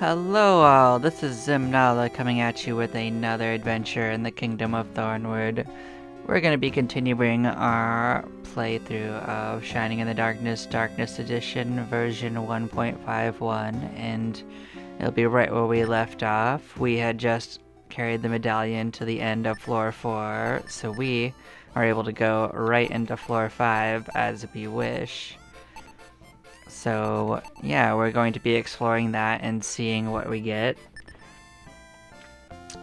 Hello all, this is Zimnala coming at you with another adventure in the Kingdom of Thornwood. We're going to be continuing our playthrough of Shining in the Darkness, Darkness Edition, version 1.51, and it'll be right where we left off. We had just carried the medallion to the end of floor 4, so we are able to go right into floor 5 as we wish. So, yeah, we're going to be exploring that and seeing what we get.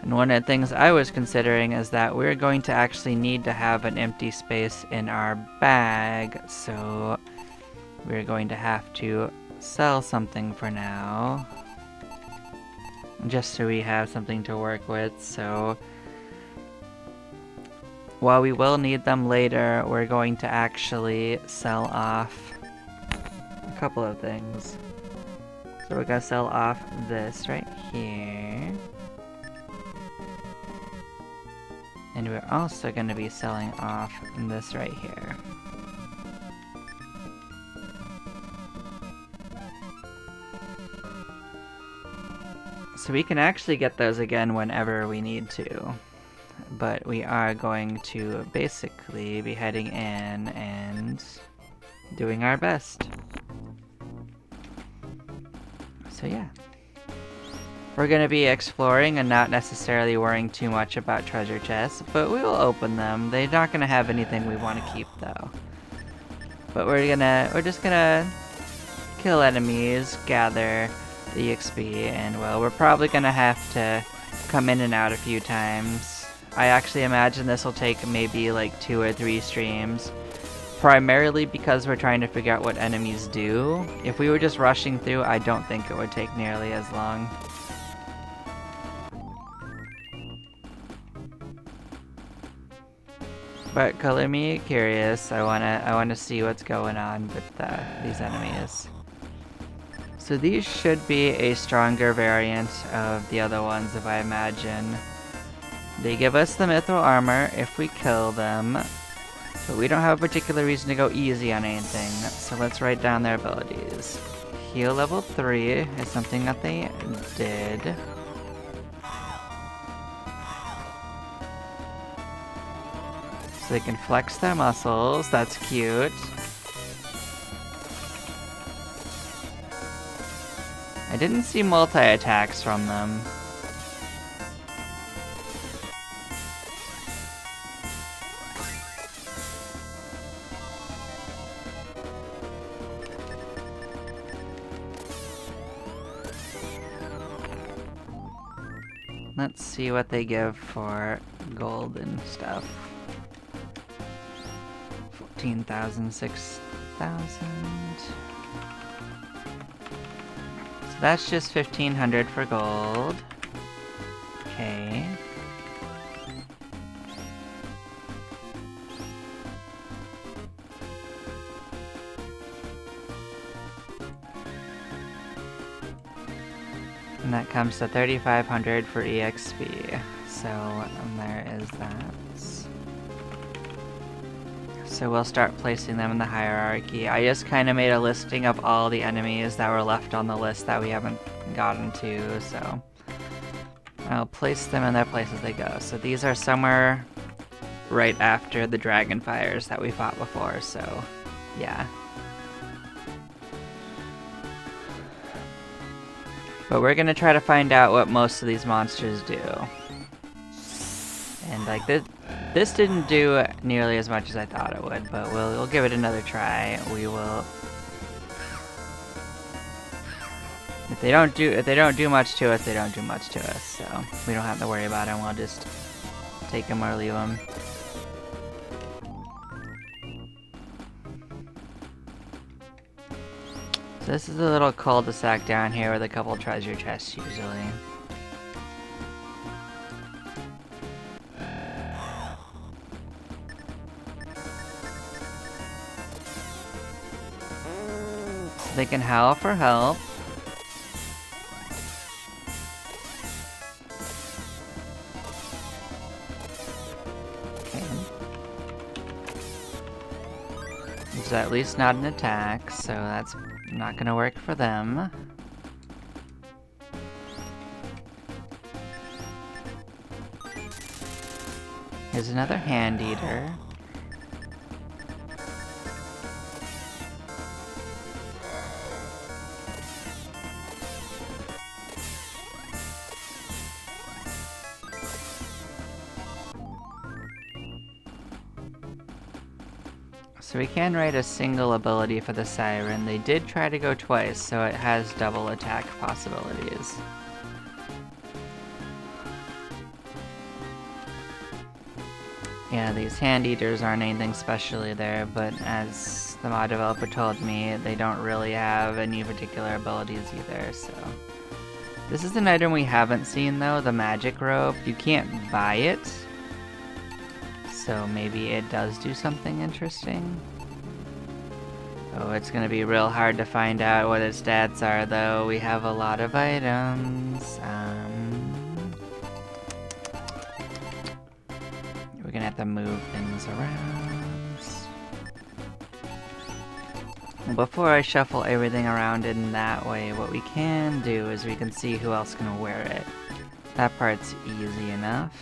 And one of the things I was considering is that we're going to actually need to have an empty space in our bag, so we're going to have to sell something for now. Just so we have something to work with, so while we will need them later, we're going to actually sell off a couple of things. So we're gonna sell off this right here. And we're also gonna be selling off this right here. So we can actually get those again whenever we need to. But we are going to basically be heading in and doing our best. So yeah. We're going to be exploring and not necessarily worrying too much about treasure chests, but we will open them. They're not going to have anything we want to keep though. But we're just gonna kill enemies, gather the XP, and well, we're probably gonna have to come in and out a few times. I actually imagine this will take maybe like 2 or 3 streams. Primarily because we're trying to figure out what enemies do. If we were just rushing through, I don't think it would take nearly as long. But color me curious. I wanna see what's going on with these enemies. So these should be a stronger variant of the other ones, if I imagine. They give us the mithril armor if we kill them, but we don't have a particular reason to go easy on anything. So let's write down their abilities. Heal level 3 is something that they did. So they can flex their muscles, that's cute. I didn't see multi-attacks from them. Let's see what they give for gold and stuff. 14,000, 6,000. So that's just 1,500 for gold. Okay. And that comes to 3,500 for EXP. So there is that. So we'll start placing them in the hierarchy. I just kind of made a listing of all the enemies that were left on the list that we haven't gotten to, so I'll place them in their places they go. So these are somewhere right after the dragon fires that we fought before, so yeah. But we're gonna try to find out what most of these monsters do. And like this didn't do nearly as much as I thought it would, but we'll give it another try. We will. If they don't do much to us, they don't do much to us. So we don't have to worry about them. We'll just take them or leave them. So this is a little cul-de-sac down here with a couple treasure chests usually. They can howl for help. Okay. It's at least not an attack, so that's not gonna work for them. Here's another hand eater. So we can write a single ability for the Siren. They did try to go twice, so it has double attack possibilities. Yeah, these hand eaters aren't anything specially there, but as the mod developer told me, they don't really have any particular abilities either, so. This is an item we haven't seen though, the magic robe. You can't buy it, so maybe it does do something interesting. Oh, it's gonna be real hard to find out what its stats are though. We have a lot of items. We're gonna have to move things around. Before I shuffle everything around in that way, what we can do is we can see who else can wear it. That part's easy enough.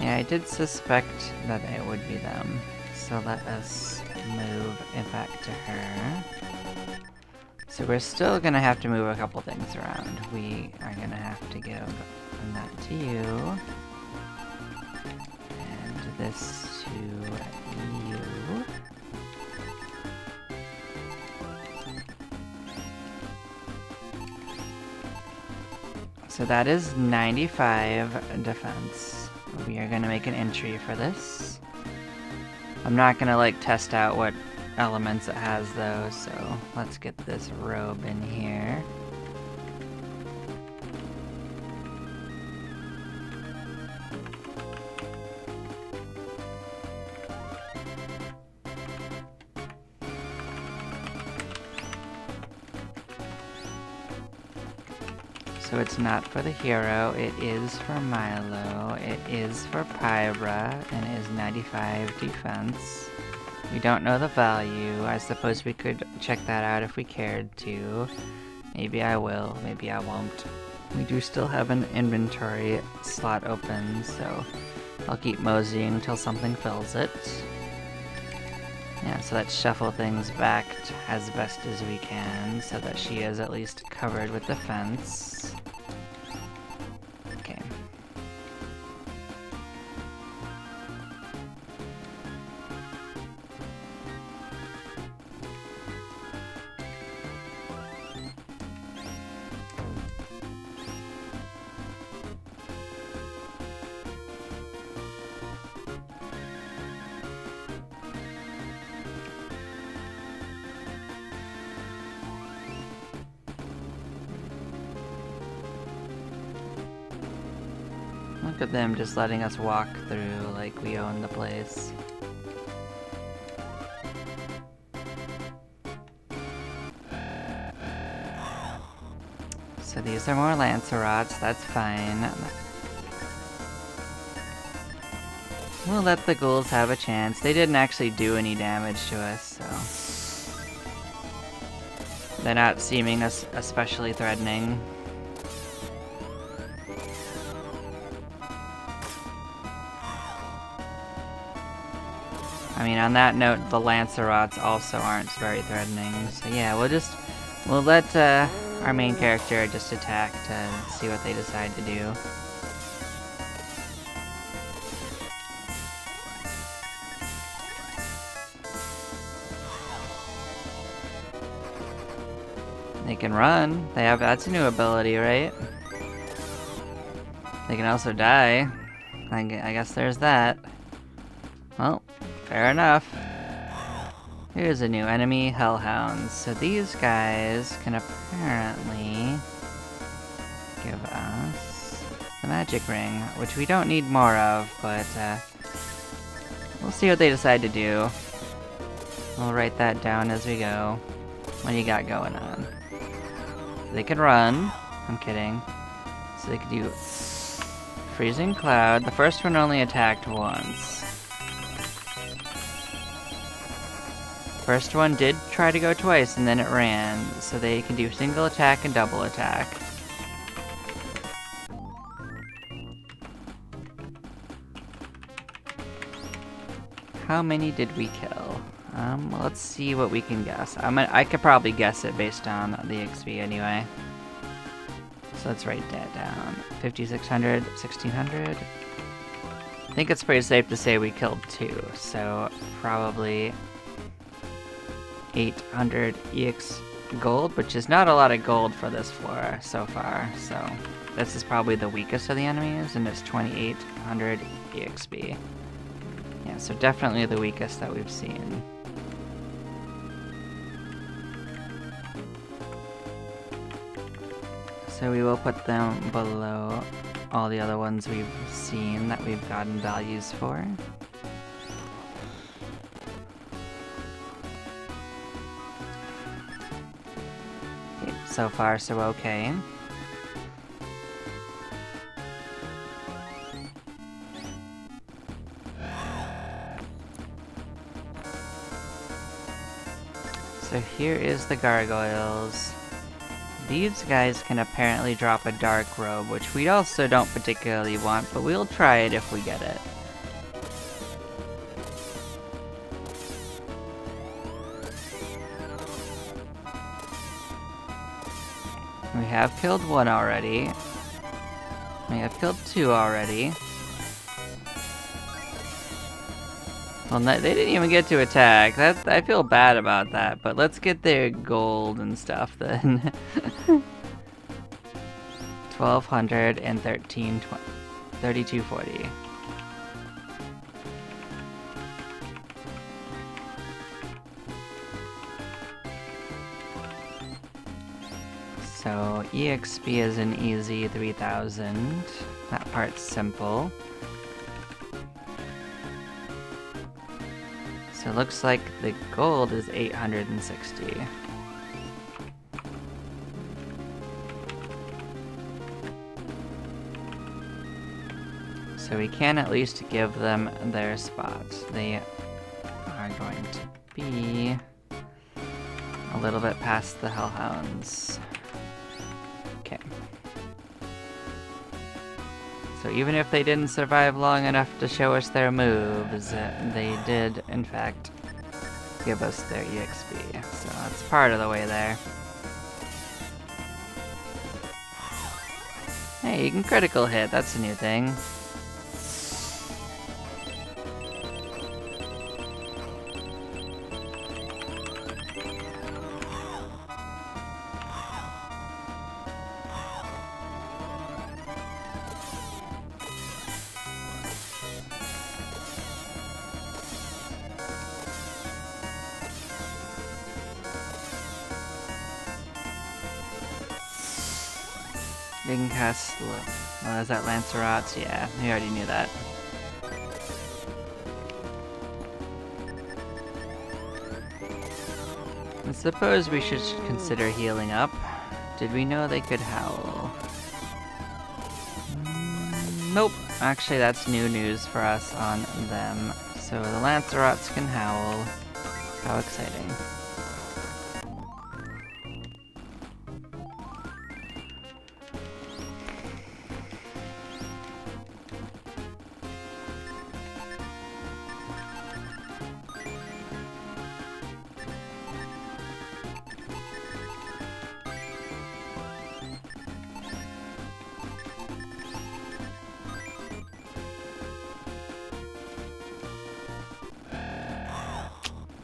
Yeah, I did suspect that it would be them. So let us move it back to her. So we're still gonna have to move a couple things around. We are gonna have to give that to you. And this to you. So that is 95 defense. We are gonna make an entry for this. I'm not gonna like test out what elements it has though, so let's get this robe in here. So it's not for the hero, it is for Milo, it is for Pyra, and it is 95 defense. We don't know the value. I suppose we could check that out if we cared to. Maybe I will, maybe I won't. We do still have an inventory slot open, so I'll keep moseying until something fills it. Yeah, so let's shuffle things back as best as we can so that she is at least covered with defense. Okay. Look at them just letting us walk through like we own the place. So these are more Lancerots, that's fine. We'll let the ghouls have a chance. They didn't actually do any damage to us, so they're not seeming especially threatening. I mean, on that note, the Lancerots also aren't very threatening. So yeah, we'll let our main character just attack to see what they decide to do. They can run. That's a new ability, right? They can also die. I guess there's that. Well, fair enough. Here's a new enemy, Hellhounds. So these guys can apparently give us the magic ring, which we don't need more of, but we'll see what they decide to do. We'll write that down as we go. What do you got going on? They can run. I'm kidding. So they could do Freezing Cloud. The first one only attacked once. First one did try to go twice and then it ran, so they can do single attack and double attack. How many did we kill? Let's see what we can guess. I could probably guess it based on the XP anyway. So let's write that down. 5,600, 1,600. I think it's pretty safe to say we killed 2, so probably 800 EX gold, which is not a lot of gold for this floor so far. So this is probably the weakest of the enemies, and it's 2,800 EXP. Yeah, so definitely the weakest that we've seen. So we will put them below all the other ones we've seen that we've gotten values for. Okay, so far so okay. So here is the gargoyles. These guys can apparently drop a dark robe, which we also don't particularly want, but we'll try it if we get it. We have killed 1 already. We have killed 2 already. Well, they didn't even get to attack. I feel bad about that, but let's get their gold and stuff then. 1,200 and 3240. So EXP is an easy 3,000. That part's simple. So it looks like the gold is 860. So we can at least give them their spots. They are going to be a little bit past the Hellhounds. Okay. So even if they didn't survive long enough to show us their moves, they did, in fact, give us their EXP. So that's part of the way there. Hey, you can critical hit, that's a new thing. They can cast oh, is that Lancerots? Yeah, we already knew that. I suppose we should consider healing up. Did we know they could howl? Nope. Actually, that's new news for us on them. So the Lancerots can howl. How exciting.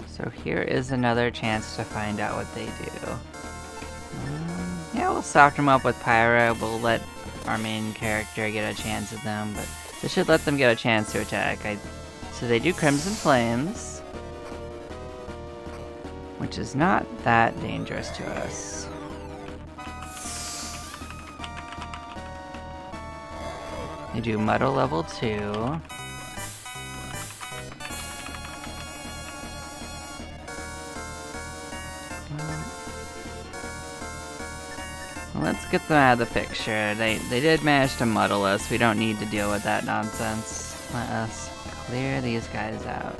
So here is another chance to find out what they do. Yeah, we'll soften them up with Pyra. We'll let our main character get a chance at them, but this should let them get a chance to attack. So they do Crimson Flames, which is not that dangerous to us. They do Muddle level 2. Let's get them out of the picture. They did manage to muddle us. We don't need to deal with that nonsense. Let us clear these guys out.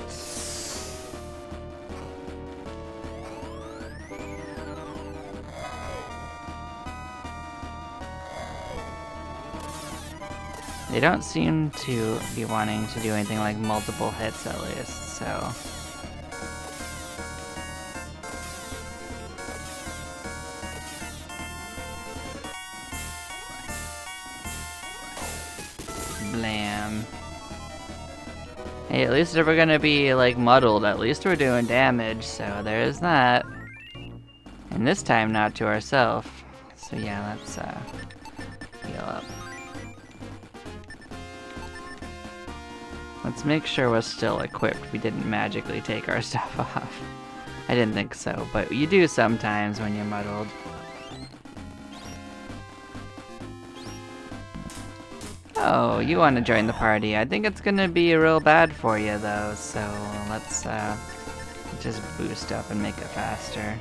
They don't seem to be wanting to do anything like multiple hits at least, so... Blam. Hey, at least if we're gonna be, like, muddled, at least we're doing damage, so there's that. And this time not to ourselves. So yeah, let's, heal up. Let's make sure we're still equipped. We didn't magically take our stuff off. I didn't think so, but you do sometimes when you're muddled. Oh, you want to join the party. I think it's gonna be real bad for you though, so let's just boost up and make it faster.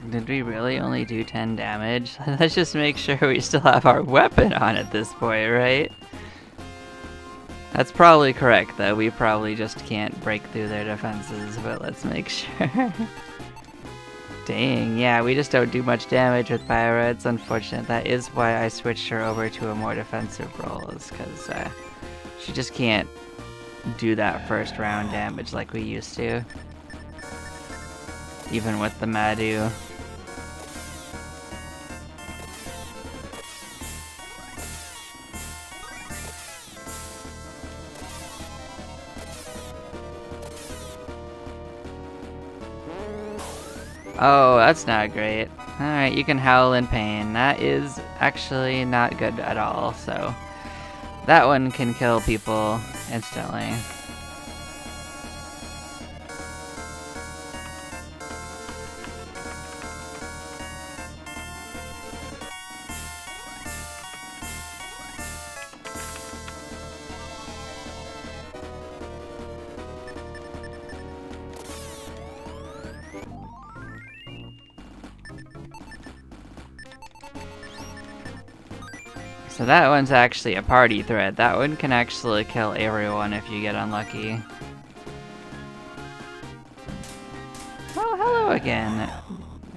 Did we really only do 10 damage? Let's just make sure we still have our weapon on at this point, right? That's probably correct, though. We probably just can't break through their defenses, but let's make sure. Dang, yeah, we just don't do much damage with Pyra. It's unfortunate. That is why I switched her over to a more defensive role, is because she just can't do that first round damage like we used to. Even with the Madu. Oh, that's not great. Alright, you can howl in pain. That is actually not good at all, so... that one can kill people instantly. So that one's actually a party threat. That one can actually kill everyone if you get unlucky. Oh, hello again.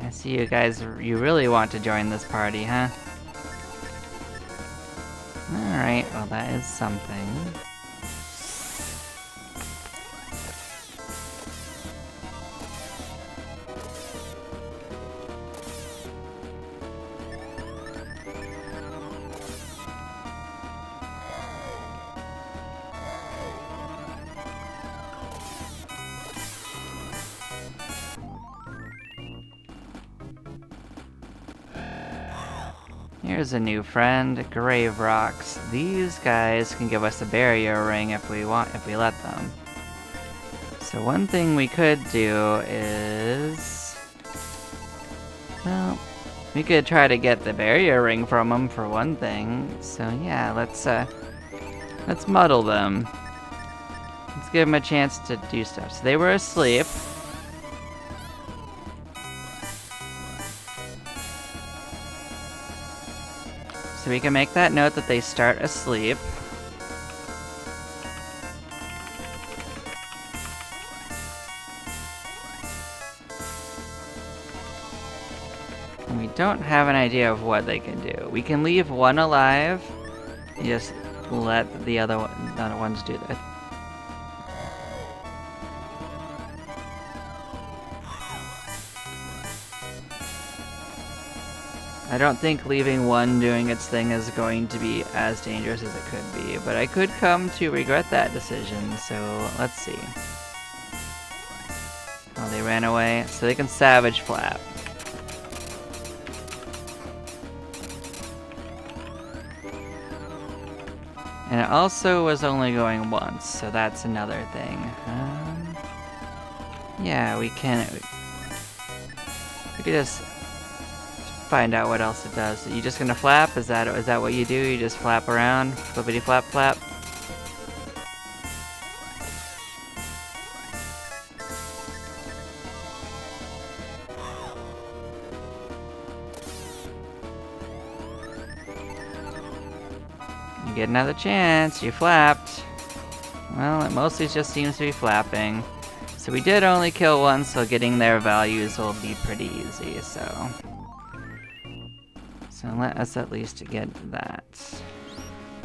I see you guys, you really want to join this party, huh? Alright, well that is something. Here's a new friend, Grave Rocks. These guys can give us a barrier ring if we let them. So one thing we could do is... well, we could try to get the barrier ring from them for one thing. So yeah, let's muddle them. Let's give them a chance to do stuff. So they were asleep. So we can make that note that they start asleep. And we don't have an idea of what they can do. We can leave one alive and just let the other ones do that. I don't think leaving one doing its thing is going to be as dangerous as it could be, but I could come to regret that decision, so let's see. Oh, they ran away, so they can Savage Flap. And it also was only going once, so that's another thing. Yeah, we can... we could just... find out what else it does. You just gonna flap? Is that what you do? You just flap around? Flippity flap flap? You get another chance. You flapped. Well, it mostly just seems to be flapping. So we did only kill one, so getting their values will be pretty easy, so... So let us at least get that.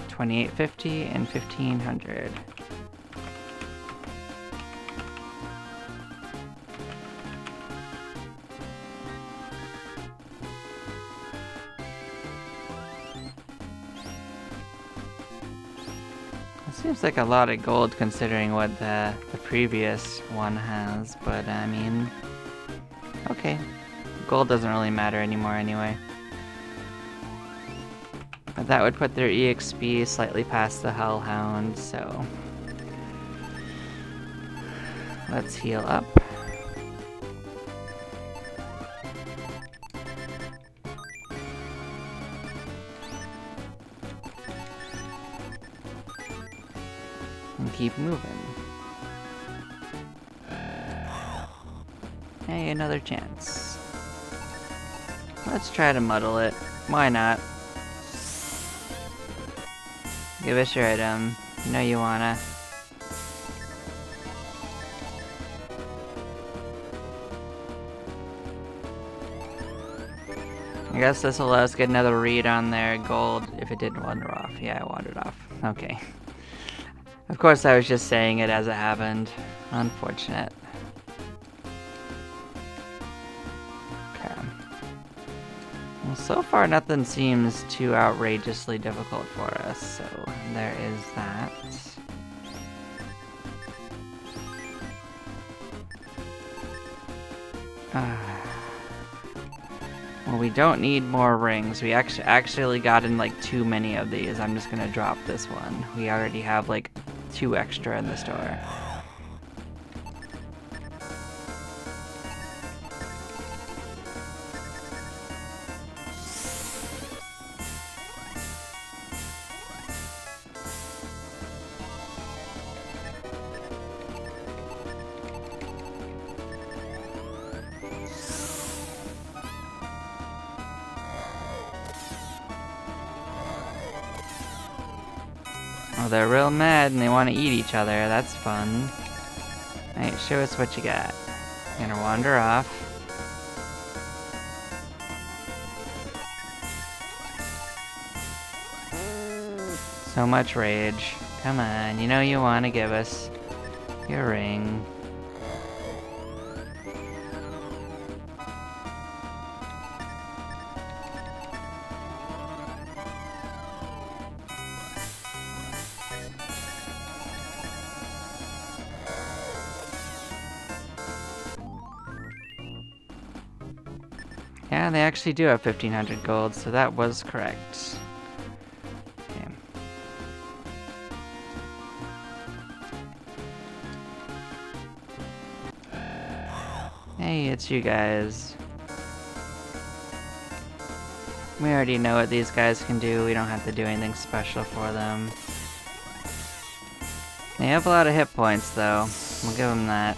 2850 and 1500. Seems like a lot of gold considering what the previous one has, but I mean, okay. Gold doesn't really matter anymore anyway. But that would put their EXP slightly past the Hellhound, so let's heal up. And keep moving. Hey, another chance. Let's try to muddle it. Why not? Give us your item. You know you wanna. I guess this will let us get another read on their gold if it didn't wander off. Yeah, it wandered off. Okay. Of course, I was just saying it as it happened. Unfortunate. Okay. Well, so far nothing seems too outrageously difficult for us, so there is that. Well, we don't need more rings. We actually got in like too many of these. I'm just gonna drop this one. We already have like 2 extra in the store. Oh, they're real mad and they want to eat each other. That's fun. Alright, show us what you got. You're gonna wander off. So much rage. Come on, you know you want to give us your ring. Yeah, they actually do have 1500 gold, so that was correct. Okay. Hey, it's you guys. We already know what these guys can do. We don't have to do anything special for them. They have a lot of hit points, though. We'll give them that.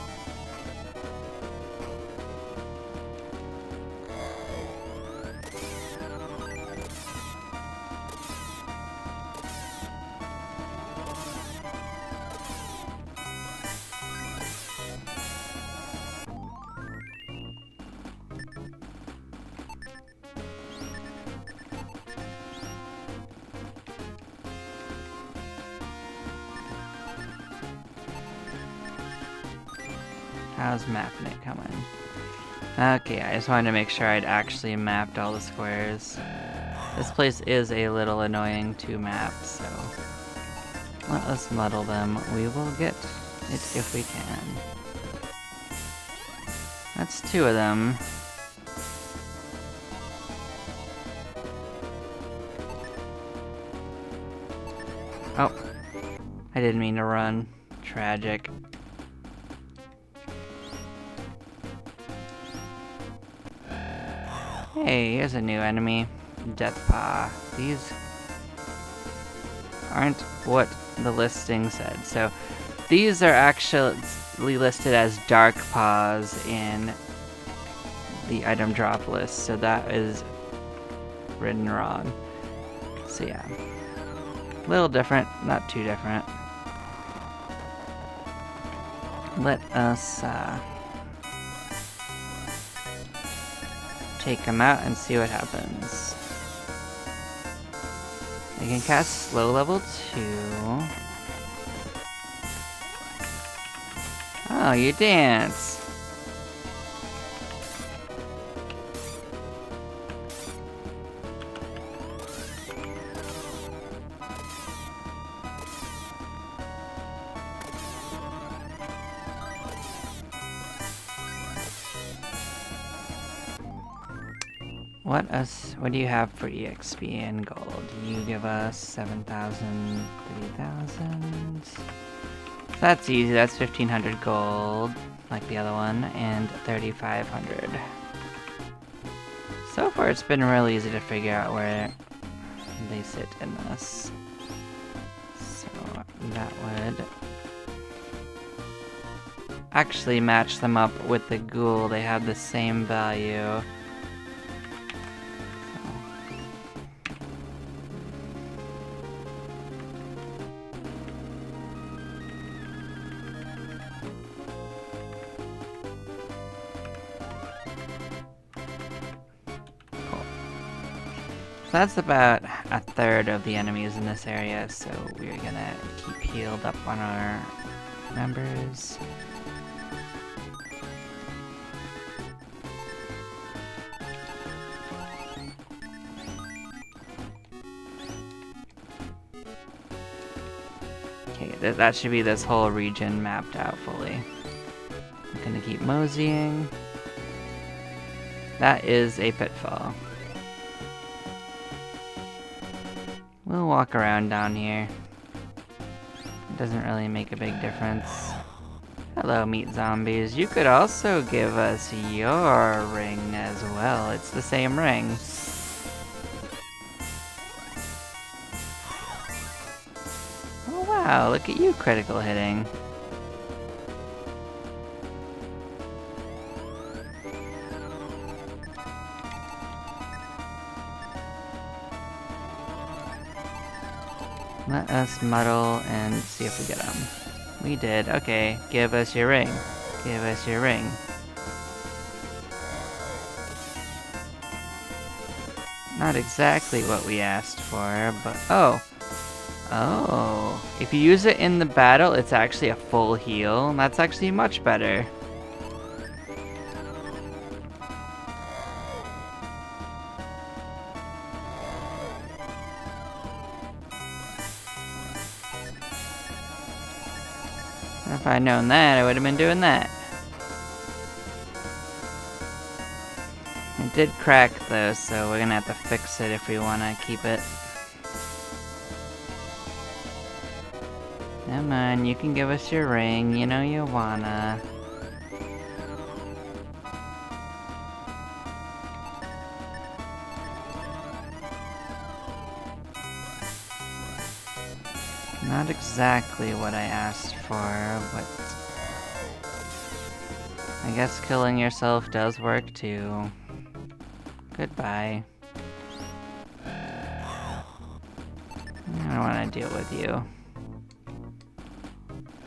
How's mapping it coming? Okay, I just wanted to make sure I'd actually mapped all the squares. This place is a little annoying to map, so let us muddle them. We will get it if we can. That's 2 of them. Oh, I didn't mean to run. Tragic. Hey, here's a new enemy. Deathpaw. These aren't what the listing said. So these are actually listed as dark paws in the item drop list. So that is written wrong. So yeah. Little different, not too different. Let us take him out and see what happens. I can cast slow level 2. Oh, you dance. What do you have for EXP and gold? You give us 7,000, 3,000. That's easy, that's 1,500 gold, like the other one, and 3,500. So far it's been real easy to figure out where they sit in this. So that would actually match them up with the ghoul. They have the same value. That's about a third of the enemies in this area, so we're gonna keep healed up on our members. Okay, that should be this whole region mapped out fully. I'm gonna keep moseying. That is a pitfall. We'll walk around down here. It doesn't really make a big difference. Hello, meat zombies. You could also give us your ring as well. It's the same ring. Oh wow, look at you critical hitting. Let us muddle and see if we get them. We did. Okay, give us your ring. Give us your ring. Not exactly what we asked for, but... Oh! Oh! If you use it in the battle, it's actually a full heal. That's actually much better. If I'd known that, I would have been doing that. It did crack though, so we're gonna have to fix it if we want to keep it. Come on, you can give us your ring, you know you wanna. Not exactly what I asked for, but I guess killing yourself does work too. Goodbye. I don't want to deal with you.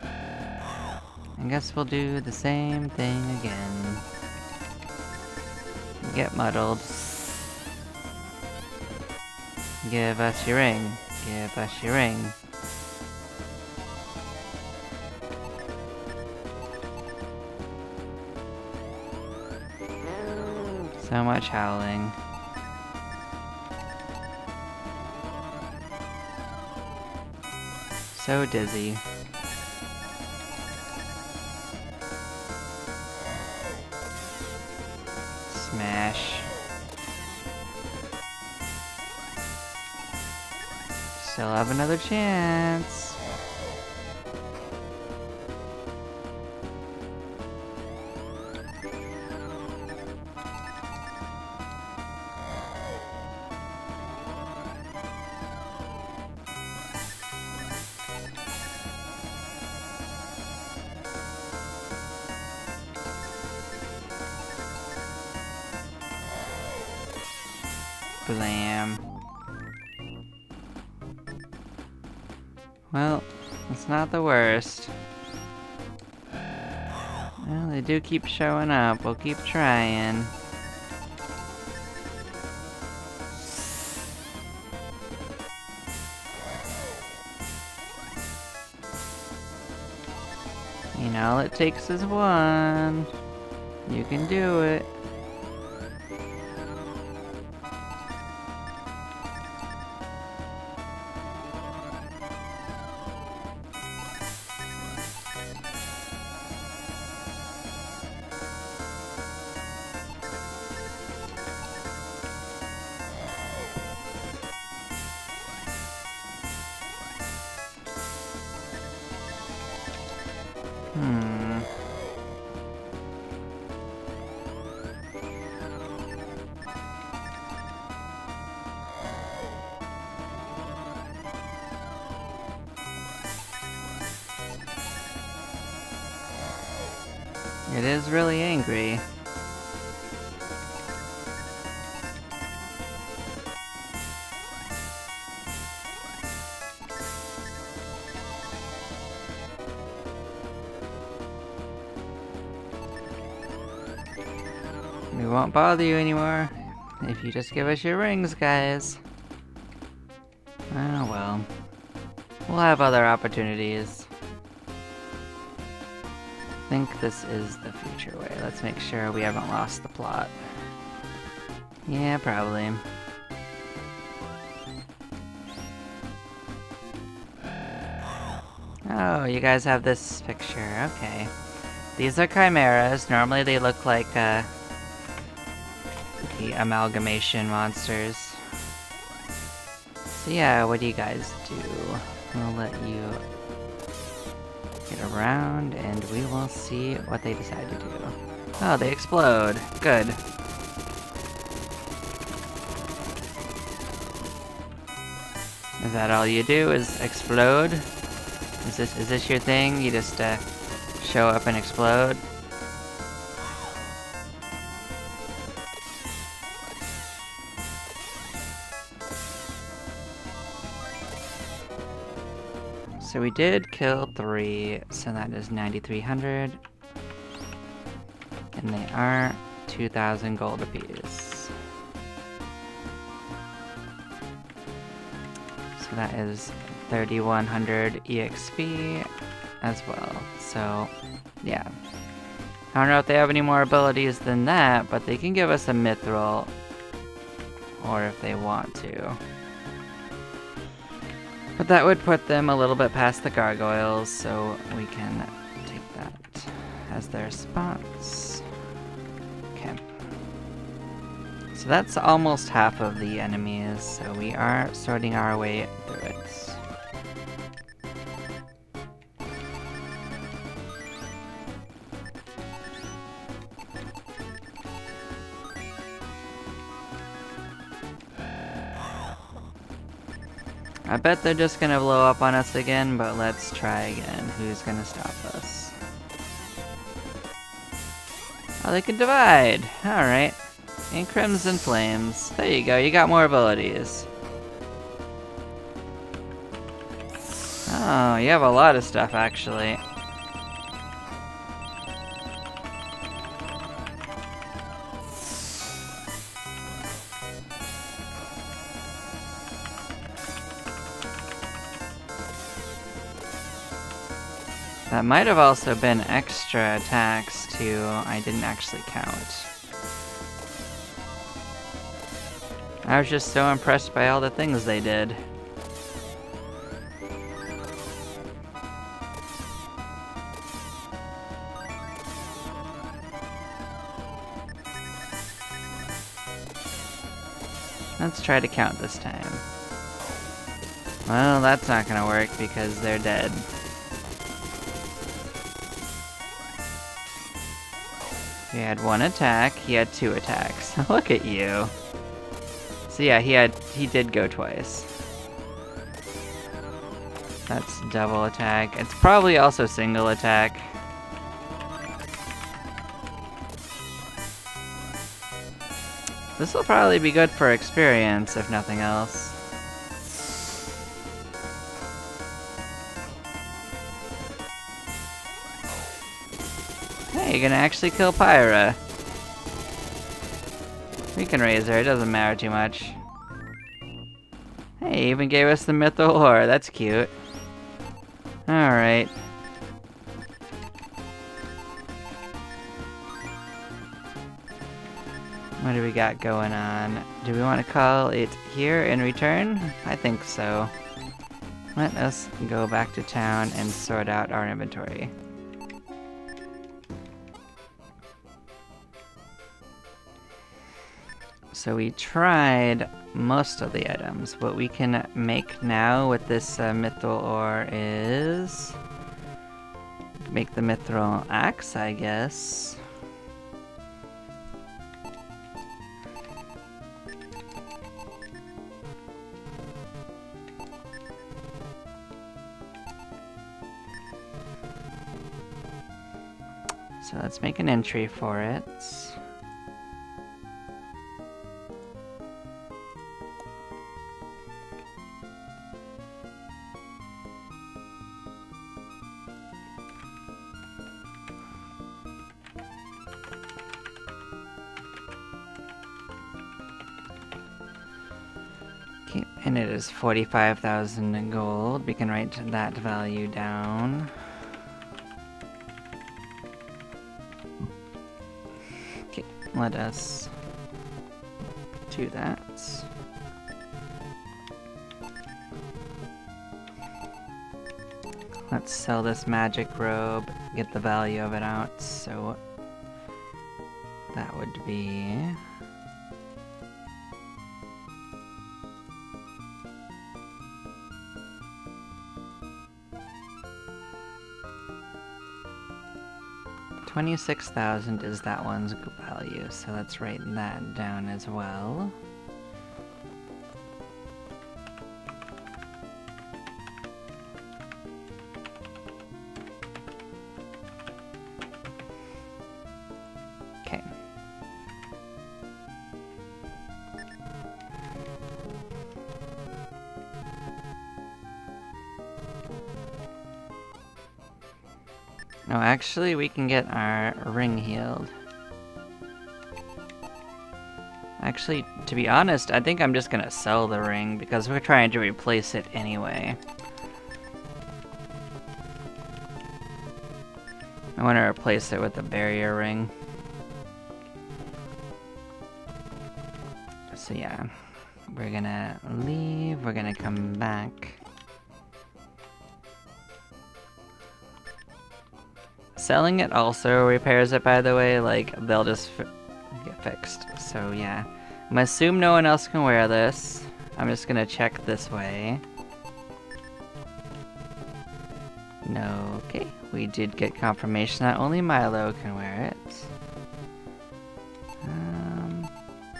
I guess we'll do the same thing again. Get muddled. Give us your ring. Give us your ring. So much howling. So dizzy. Smash. Still have another chance. Blam. Well, it's not the worst. Well, they do keep showing up. We'll keep trying. You know, all it takes is one. You can do it. It is really angry. We won't bother you anymore if you just give us your rings, guys. Oh well. We'll have other opportunities. I think this is the future way. Let's make sure we haven't lost the plot. Yeah, probably. Oh, you guys have this picture. Okay. These are chimeras. Normally they look like the amalgamation monsters. So yeah, what do you guys do? We'll let you get around and we will see what they decide to do. Oh, they explode. Good. Is that all you do, is explode? Is this your thing? You just show up and explode? So we did kill 3, so that is 9,300. And they are 2,000 gold apiece. So that is 3,100 EXP as well. So, yeah. I don't know if they have any more abilities than that, but they can give us a mithril. Or if they want to. But that would put them a little bit past the gargoyles, so we can take that as their response. Okay. So that's almost half of the enemies, so we are sorting our way through it. I bet they're just gonna blow up on us again, but let's try again. Who's gonna stop us? Oh, they can divide! Alright. And Crimson Flames. There you go, you got more abilities. Oh, you have a lot of stuff, actually. That might have also been extra attacks too, I didn't actually count. I was just so impressed by all the things they did. Let's try to count this time. Well, that's not gonna work because they're dead. He had 1 attack, he had 2 attacks. Look at you. So yeah, he did go twice. That's double attack. It's probably also single attack. This will probably be good for experience, if nothing else. Hey, you're gonna actually kill Pyra. We can raise her, it doesn't matter too much. Hey, even gave us the mythical ore, that's cute. Alright. What do we got going on? Do we want to call it here in return? I think so. Let us go back to town and sort out our inventory. So we tried most of the items. What we can make now with this mithril ore is... make the mithril axe, I guess. So let's make an entry for it. Okay, and it is 45,000 gold. We can write that value down. Okay, let us do that. Let's sell this magic robe, get the value of it out, so that would be... $26,000 is that one's value, so let's write that down as well. Okay. No, actually, we can get our ring healed. Actually, to be honest, I think I'm just gonna sell the ring because we're trying to replace it anyway. I want to replace it with a barrier ring. So yeah, we're gonna leave, we're gonna come back. Selling it also repairs it, by the way, like, they'll just get fixed. So yeah, I'm gonna assume no one else can wear this. I'm just gonna check this way. No, okay. We did get confirmation that only Milo can wear it.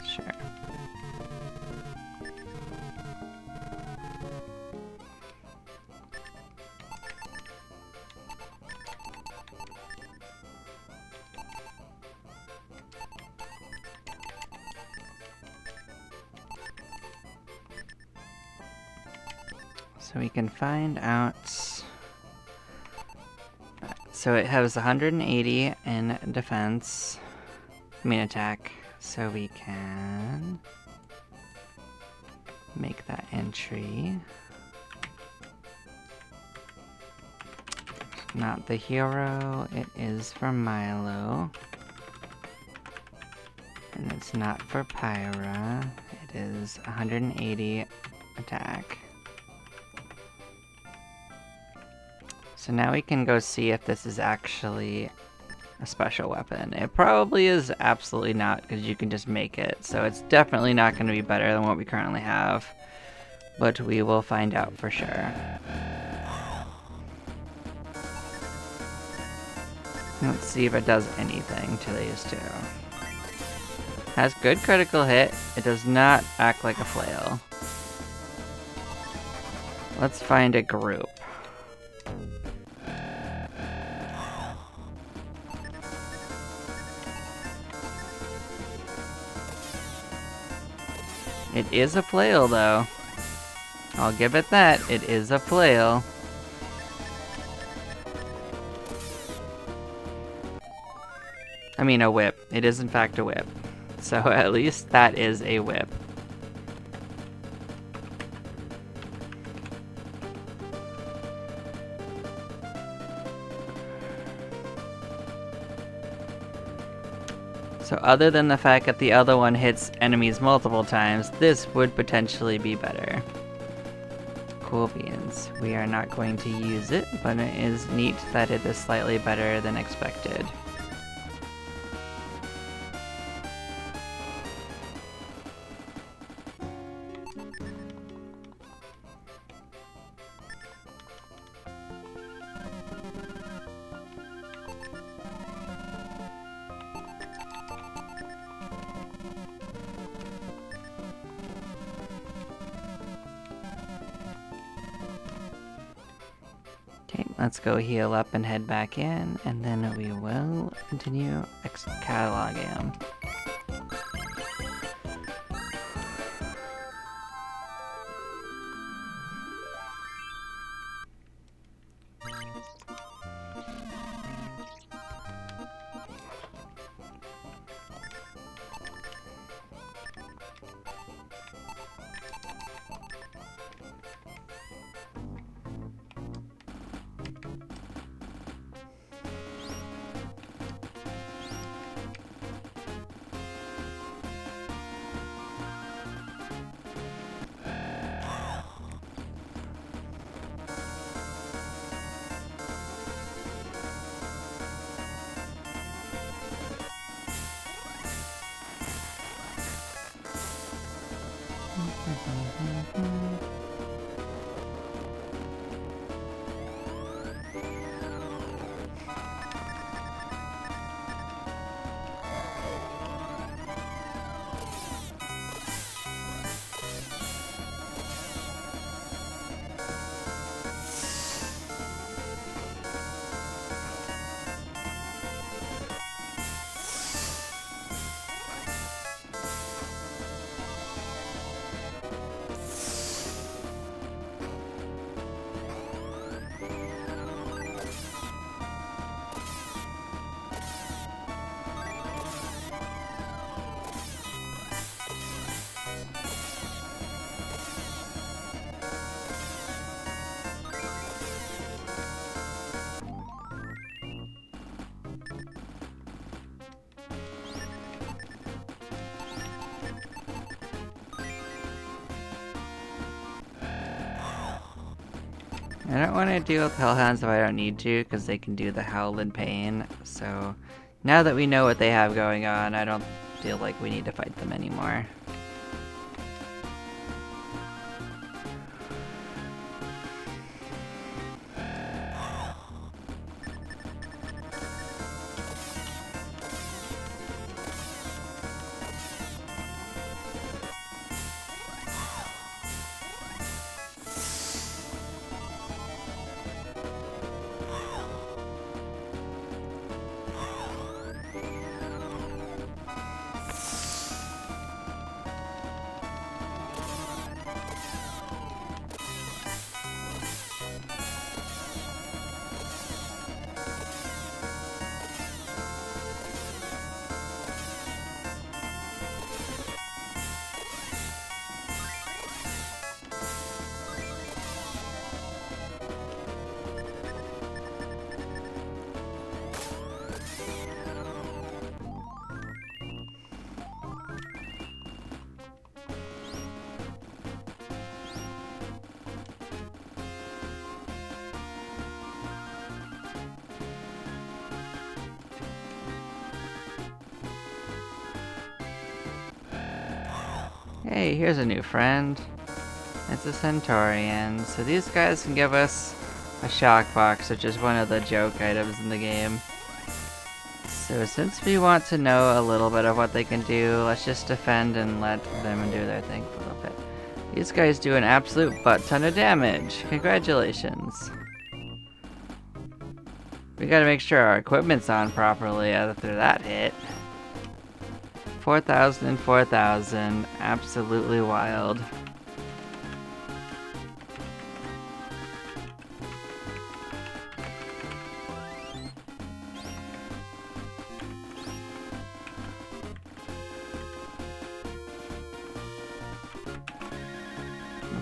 Sure. So we can find out. So it has 180 in defense, attack. So we can make that entry. Not the hero, it is for Milo. And it's not for Pyra. It is 180 attack. So now we can go see if this is actually a special weapon. It probably is absolutely not, because you can just make it. So it's definitely not going to be better than what we currently have. But we will find out for sure. Let's see if it does anything to these two. Has good critical hit. It does not act like a flail. Let's find a group. It is a flail, though. I'll give it that. It is a flail. I mean a whip. It is in fact a whip. So at least that is a whip. So other than the fact that the other one hits enemies multiple times, this would potentially be better. Cool beans. We are not going to use it, but it is neat that it is slightly better than expected. Okay, let's go heal up and head back in, and then we will continue cataloging. I don't want to deal with hellhounds if I don't need to, because they can do the howl and pain. So now that we know what they have going on, I don't feel like we need to fight them anymore. Hey, here's a new friend. It's a Centaurian. So these guys can give us a shock box, which is one of the joke items in the game. So since we want to know a little bit of what they can do, let's just defend and let them do their thing for a little bit. These guys do an absolute butt ton of damage. Congratulations. We gotta make sure our equipment's on properly after that hit. 4,000 and 4,000. Absolutely wild.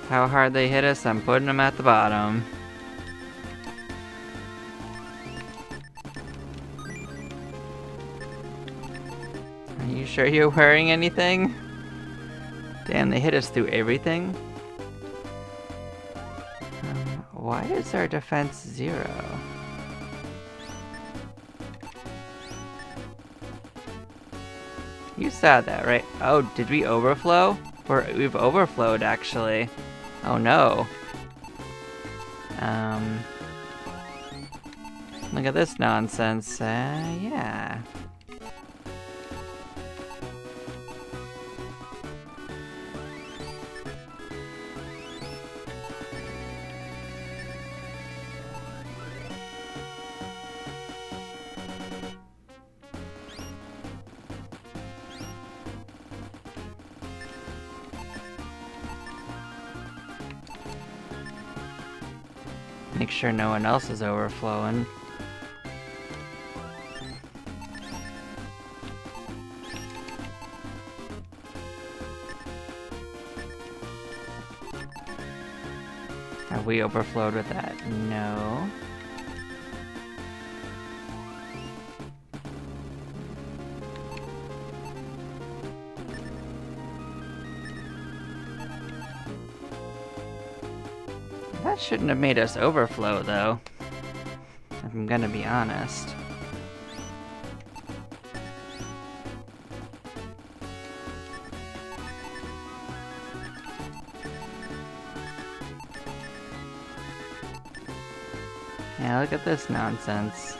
How hard they hit us, I'm putting them at the bottom. Are you sure you're wearing anything? Damn, they hit us through everything. Why is our defense 0? You saw that, right? Oh, did we overflow? We've overflowed, actually. Oh no. Look at this nonsense. Yeah. Make sure no one else is overflowing. Have we overflowed with that? No. That shouldn't have made us overflow, though. If I'm gonna be honest. Yeah, look at this nonsense.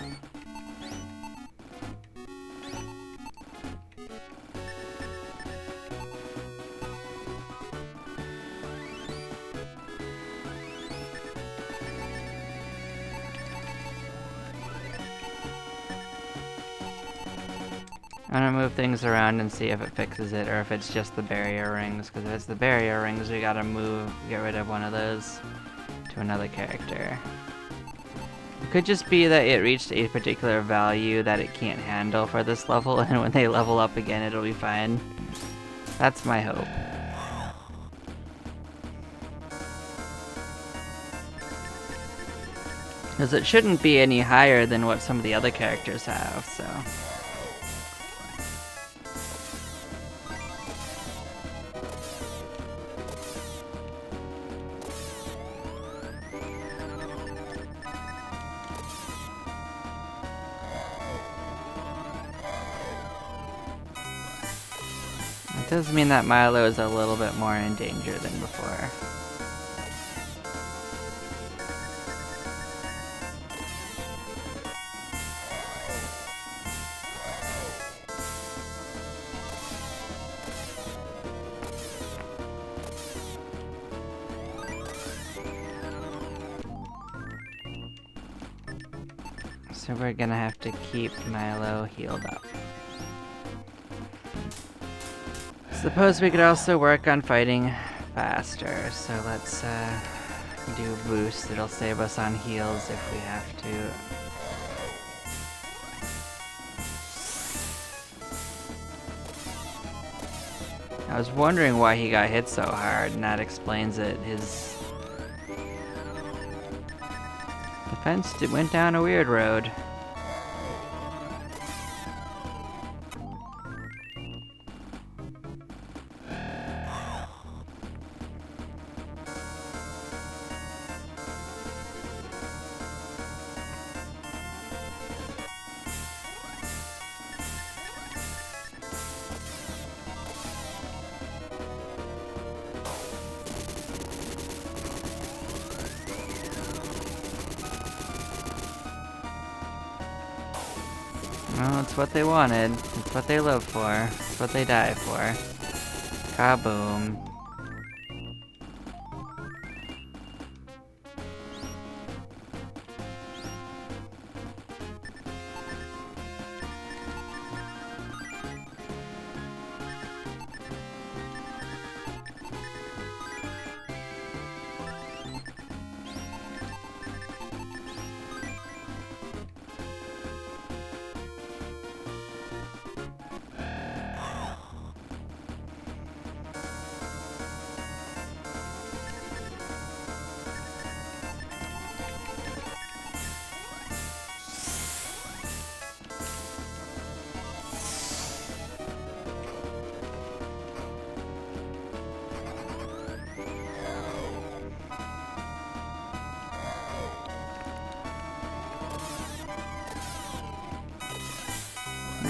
I'm gonna move things around and see if it fixes it or if it's just the barrier rings, because if it's the barrier rings, we gotta get rid of one of those to another character. It could just be that it reached a particular value that it can't handle for this level, and when they level up again, it'll be fine. That's my hope. Because it shouldn't be any higher than what some of the other characters have, so... It does mean that Milo is a little bit more in danger than before. So we're gonna have to keep Milo healed up. Suppose we could also work on fighting faster, so let's do boost. It'll save us on heals if we have to. I was wondering why he got hit so hard, and that explains it. His defense went down a weird road. Well, it's what they wanted. It's what they live for. It's what they die for. Kaboom.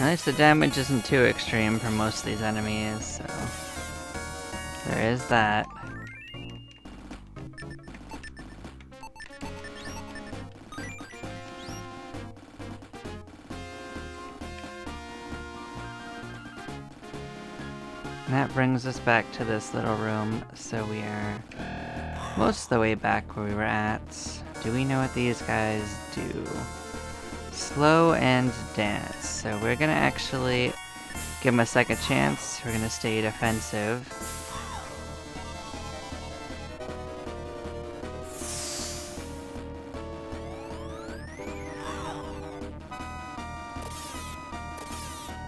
At least the damage isn't too extreme for most of these enemies, so there is that. And that brings us back to this little room, so we are most of the way back where we were at. Do we know what these guys do? Slow and dance. So we're gonna actually give them a second chance. We're gonna stay defensive.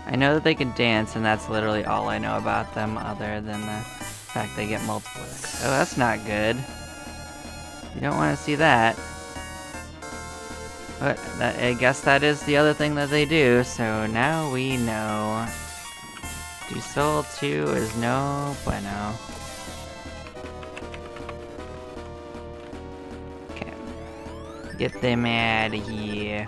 I know that they can dance, and that's literally all I know about them, other than the fact they get multiple X. Oh, that's not good. You don't want to see that. But I guess that is the other thing that they do, so now we know. Soul 2 is no bueno. Okay. Get them out of here.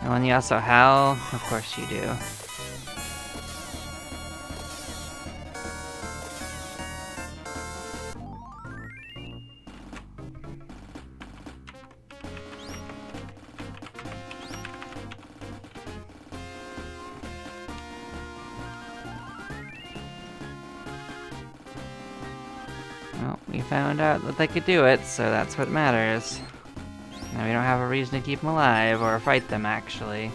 Oh, and you also howl? Of course you do. Well, we found out that they could do it, so that's what matters. Now we don't have a reason to keep them alive, or fight them, actually.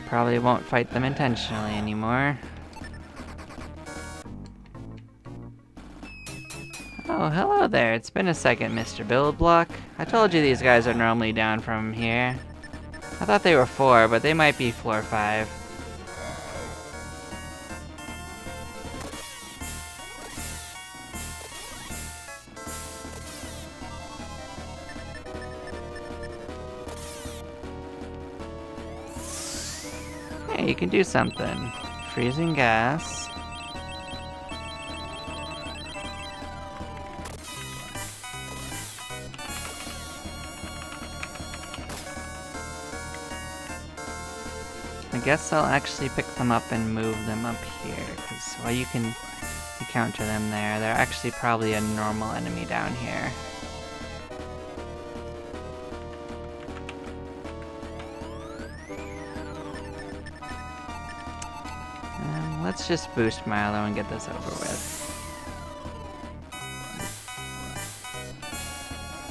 Probably won't fight them intentionally anymore. Oh, hello there. It's been a second, Mr. Build Block. I told you these guys are normally down from here. I thought they were 4, but they might be floor 5. Hey, you can do something. Freezing gas. I guess I'll actually pick them up and move them up here, because while you can counter them there, they're actually probably a normal enemy down here. Let's just boost Milo and get this over with.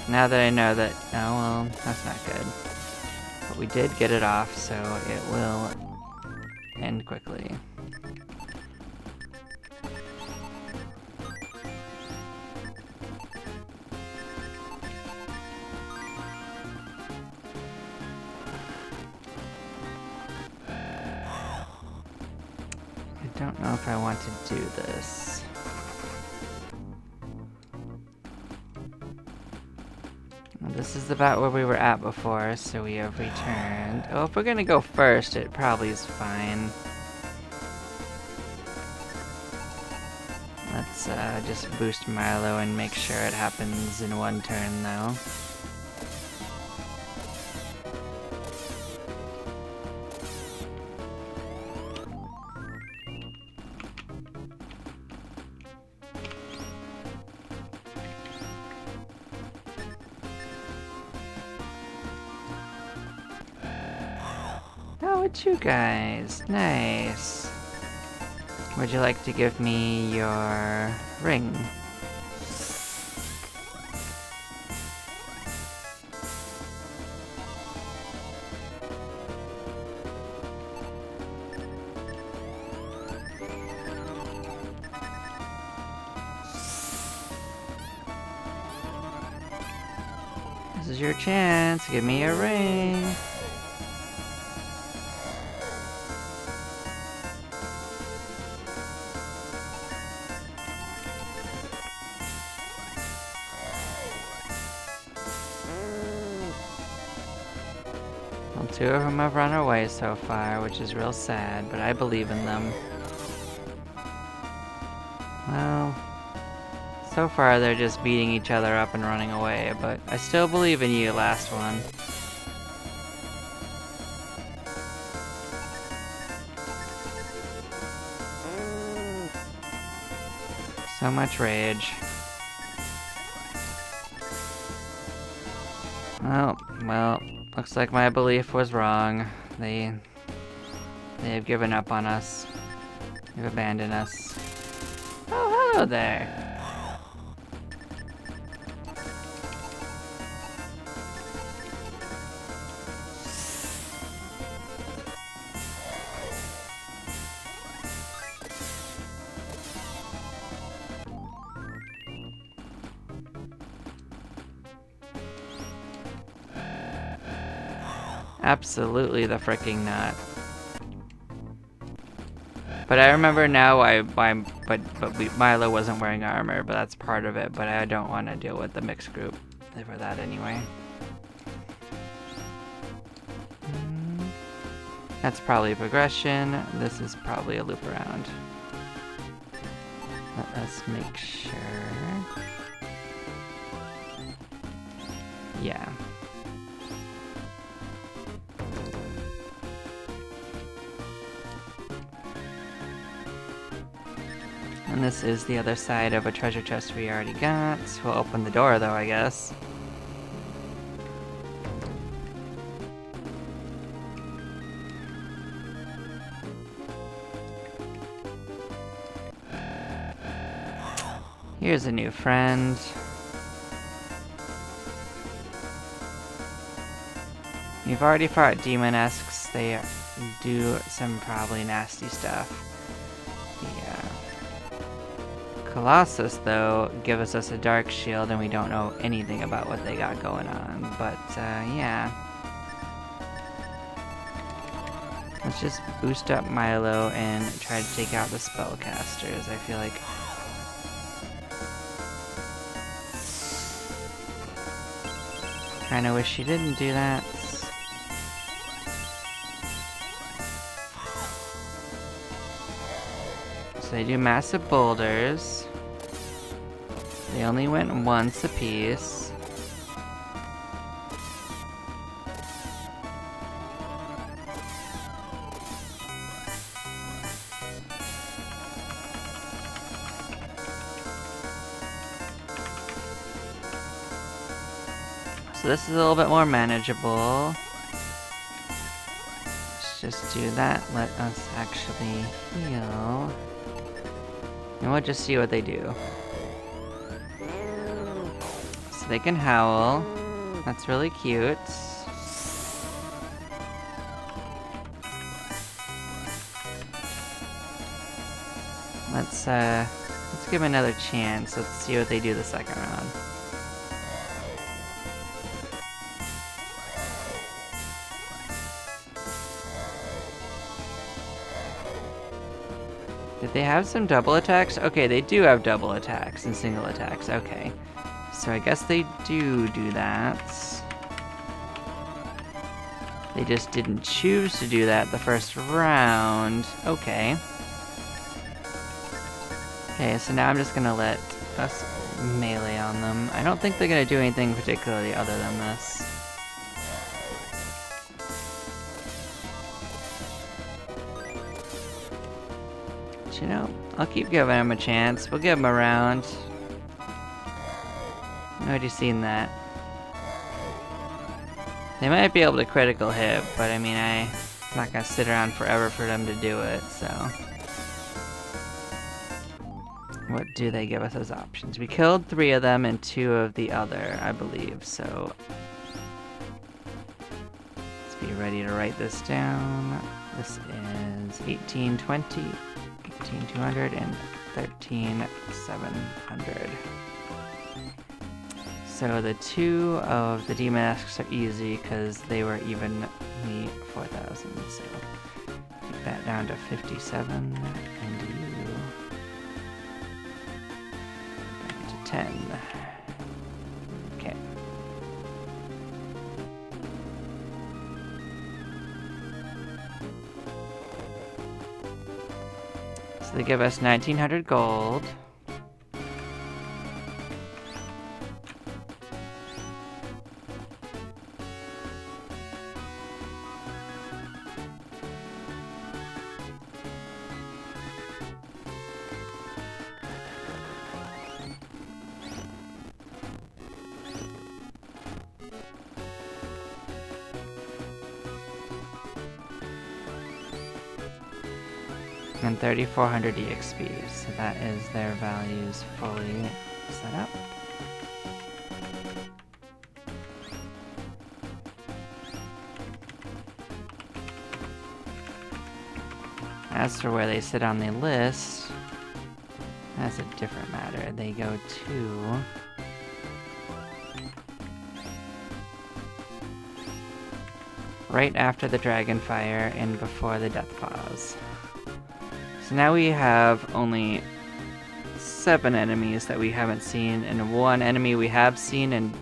Now that I know that... oh, well, that's not good. But we did get it off, so it will end quickly. I don't know if I want to do this. Well, this is about where we were at before, so we have returned. Oh, if we're gonna go first, it probably is fine. Let's just boost Milo and make sure it happens in one turn, though. Oh, it's you guys. Nice. Would you like to give me your ring? This is your chance. Give me a ring. Well, 2 of them have run away so far, which is real sad, but I believe in them. Well, So far, they're just beating each other up and running away, but I still believe in you, last one. So much rage. Well, looks like my belief was wrong. They have given up on us. They've abandoned us. Oh, hello there. Absolutely the fricking not. But I remember now Milo wasn't wearing armor, but that's part of it, but I don't want to deal with the mixed group for that anyway. That's probably progression. This is probably a loop around. Let us make sure. Yeah. And this is the other side of a treasure chest we already got. We'll open the door though, I guess. Here's a new friend. You've already fought Demonesques. They do some probably nasty stuff. Colossus, though, gives us a dark shield and we don't know anything about what they got going on. But, yeah. Let's just boost up Milo and try to take out the spellcasters. I feel like... Kinda wish she didn't do that. So they do massive boulders. They only went once apiece. So this is a little bit more manageable. Let's just do that. Let us actually heal. And we'll just see what they do. So they can howl. That's really cute. Let's give them another chance. Let's see what they do the second round. Did they have some double attacks? Okay, they do have double attacks and single attacks. Okay. So I guess they do that. They just didn't choose to do that the first round. Okay. Okay, so now I'm just gonna let us melee on them. I don't think they're gonna do anything particularly other than this. But, you know, I'll keep giving them a chance. We'll give them a round. I've already seen that. They might be able to critical hit, but I mean, I'm not gonna sit around forever for them to do it, so. What do they give us as options? We killed 3 of them and 2 of the other, I believe, so. Let's be ready to write this down. This is 1820, 18200, and 13700. So the 2 of the Demonesques are easy because they were evenly 4,000. So take that down to 57, and you down to 10. Okay. So they give us 1,900 gold. And 3,400 EXP, so that is their values fully set up. As for where they sit on the list, that's a different matter. They go to... right after the Dragonfire and before the Death Pause. So now we have only 7 enemies that we haven't seen, and 1 enemy we have seen and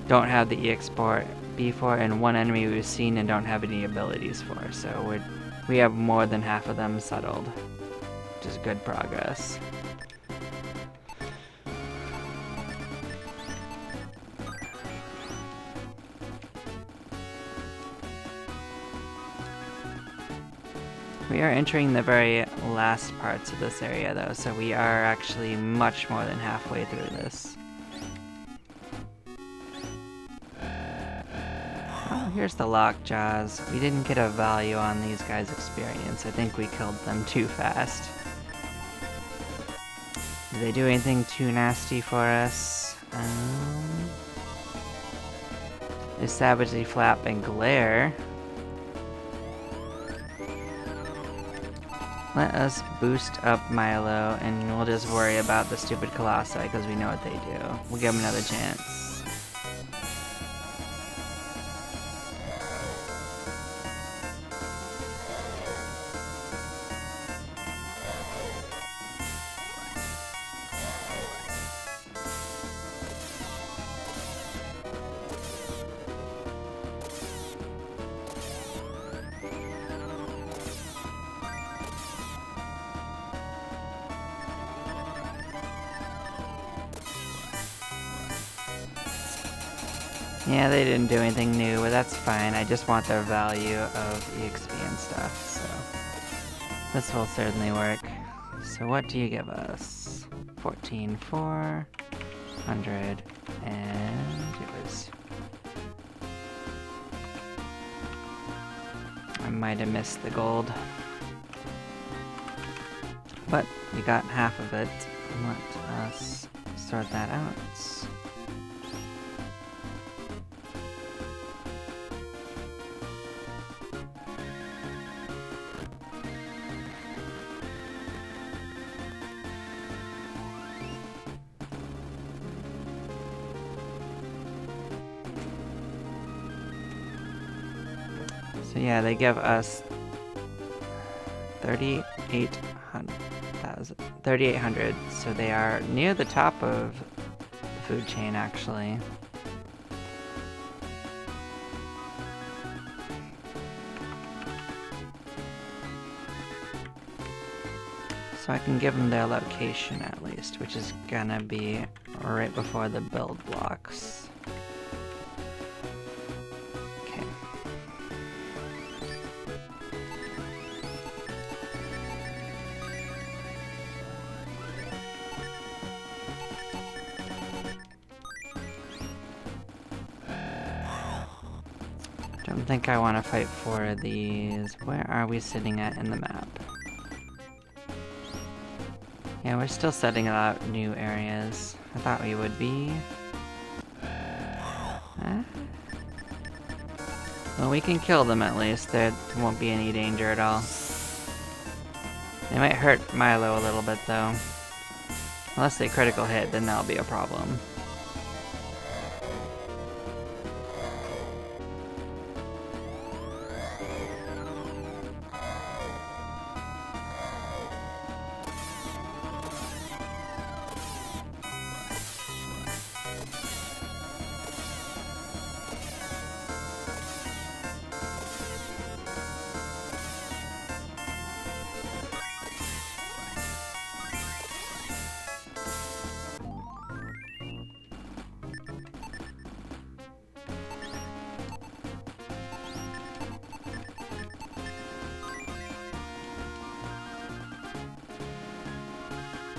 don't have the EXP for, and 1 enemy we've seen and don't have any abilities for. So we have more than half of them settled, which is good progress. We are entering the very last parts of this area though, so we are actually much more than halfway through this. Oh, here's the lockjaws. We didn't get a value on these guys' experience. I think we killed them too fast. Did they do anything too nasty for us? They savagely flap and glare. Let us boost up Milo, and we'll just worry about the stupid Colossi, because we know what they do. We'll give them another chance. Yeah, they didn't do anything new, but that's fine. I just want their value of EXP and stuff, so this will certainly work. So what do you give us? 14,400, and it was... I might have missed the gold. But we got half of it. Let us sort that out. So yeah, they give us 3,800, so they are near the top of the food chain actually. So I can give them their location at least, which is gonna be right before the build blocks. I don't think I want to fight 4 of these. Where are we sitting at in the map? Yeah, we're still setting out new areas. I thought we would be. Well, we can kill them at least. There won't be any danger at all. They might hurt Milo a little bit though. Unless they critical hit, then that'll be a problem.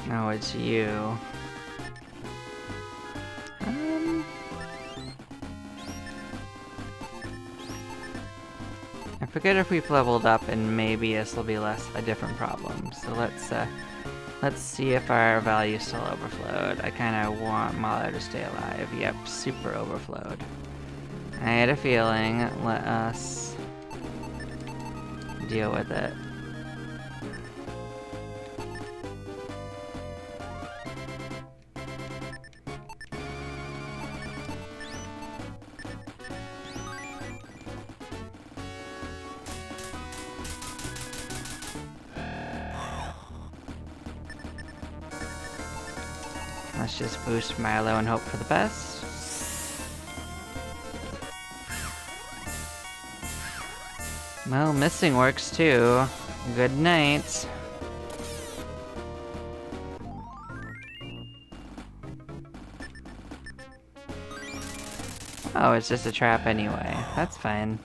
No, it's you. I forget if we've leveled up, and maybe this will be a different problem. So let's see if our value still overflowed. I kind of want Mahler to stay alive. Yep, super overflowed. I had a feeling. Let us deal with it. Let's just boost Milo and hope for the best. Well, missing works too. Good night. Oh, it's just a trap anyway. That's fine.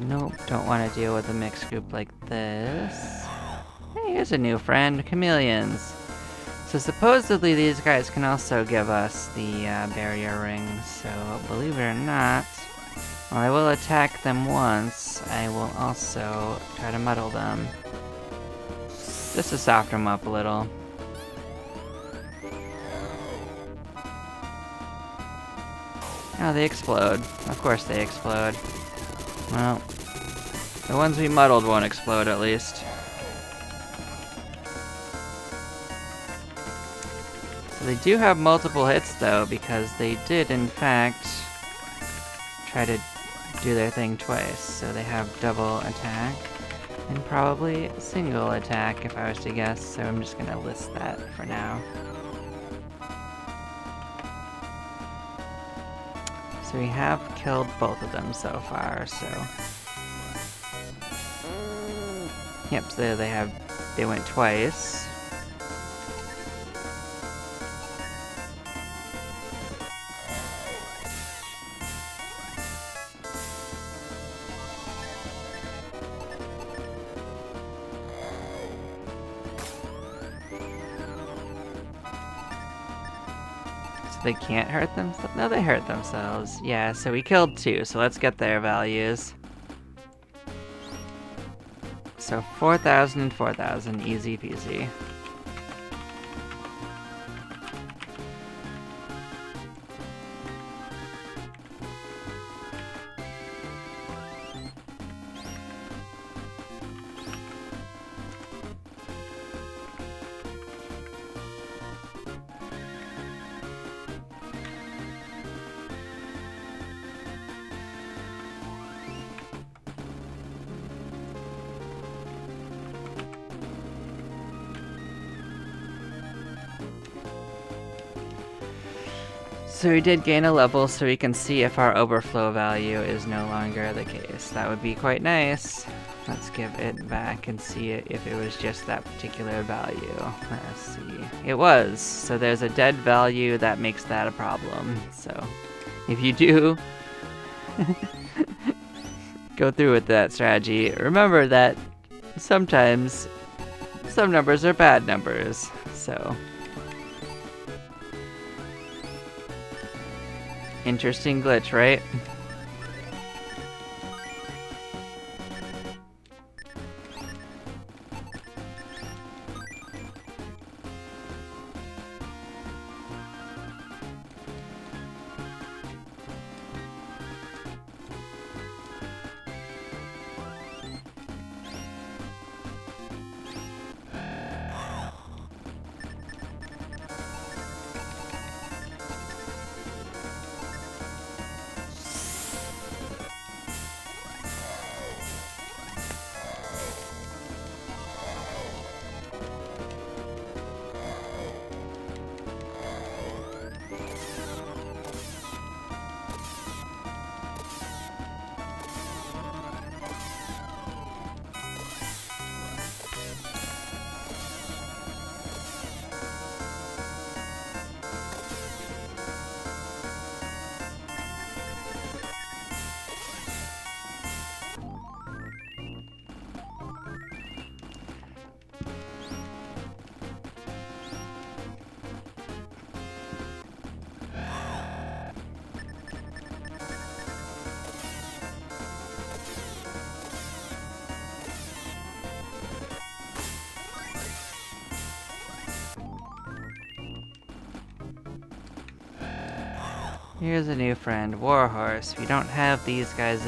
Nope, don't want to deal with a mixed group like this. Hey, here's a new friend, chameleons. So supposedly these guys can also give us the barrier rings, so believe it or not, while I will attack them once, I will also try to muddle them. Just to soften them up a little. Oh, they explode. Of course they explode. Well, the ones we muddled won't explode at least. So they do have multiple hits though, because they did in fact try to do their thing twice. So they have double attack and probably single attack if I was to guess, so I'm just gonna list that for now. So we have killed both of them so far, so... Yep, so there they went twice. They can't hurt themselves? No, they hurt themselves. Yeah, so we killed two, so let's get their values. So 4,000 and 4,000, easy peasy. So we did gain a level, so we can see if our overflow value is no longer the case. That would be quite nice. Let's give it back and see if it was just that particular value. Let's see. It was. So there's a dead value that makes that a problem. So if you do go through with that strategy, remember that sometimes some numbers are bad numbers. So... interesting glitch, right? Here's a new friend, Warhorse. We don't have these guys'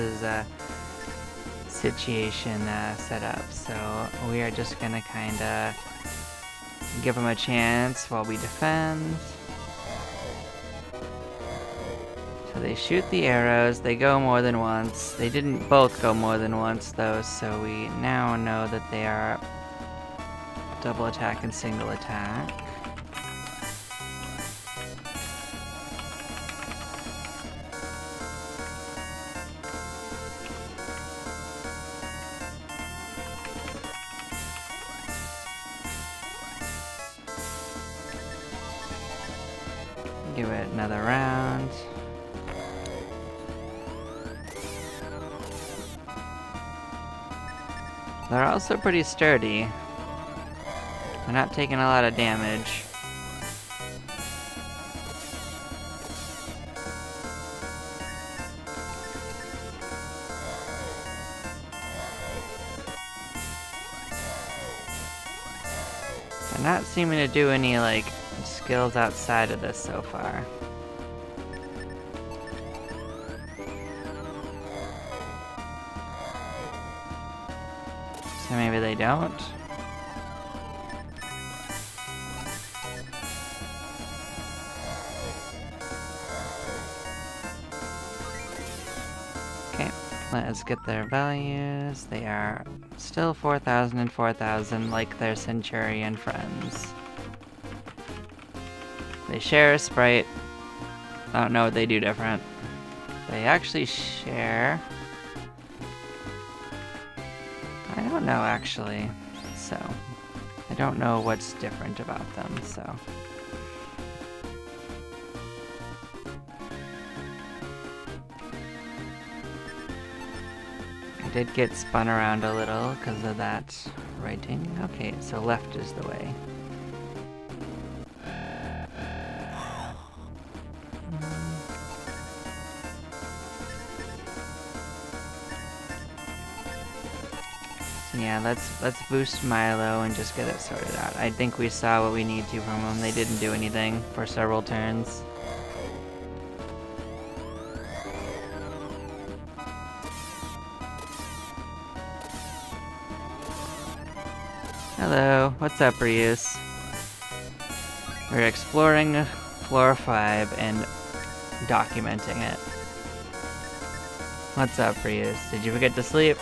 situation set up, so we are just gonna kinda give them a chance while we defend. So they shoot the arrows, they go more than once. They didn't both go more than once though, so we now know that they are double attack and single attack. Give it another round. They're also pretty sturdy. They're not taking a lot of damage. They're not seeming to do any, like, skills outside of this so far. So maybe they don't. Okay, let's get their values. They are still 4,000 and 4,000 like their Centurion friends. They share a sprite. I don't know what they do different. They actually share... I don't know, actually. So, I don't know what's different about them, so... I did get spun around a little because of that writing. Okay, so left is the way. Yeah, let's boost Milo and just get it sorted out. I think we saw what we need to from them. They didn't do anything for several turns. Hello, what's up, Ryus? We're exploring floor 5 and documenting it. What's up, Ryus? Did you forget to sleep?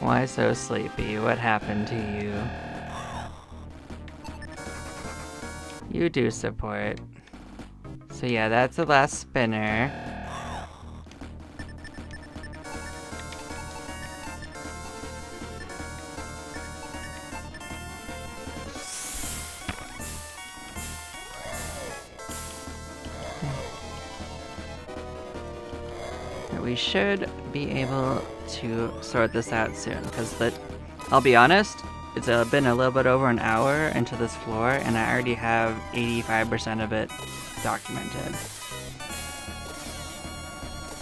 Why so sleepy? What happened to you? You do support. So yeah, that's the last spinner. We should be able to sort this out soon, because I'll be honest, it's been a little bit over an hour into this floor, and I already have 85% of it documented.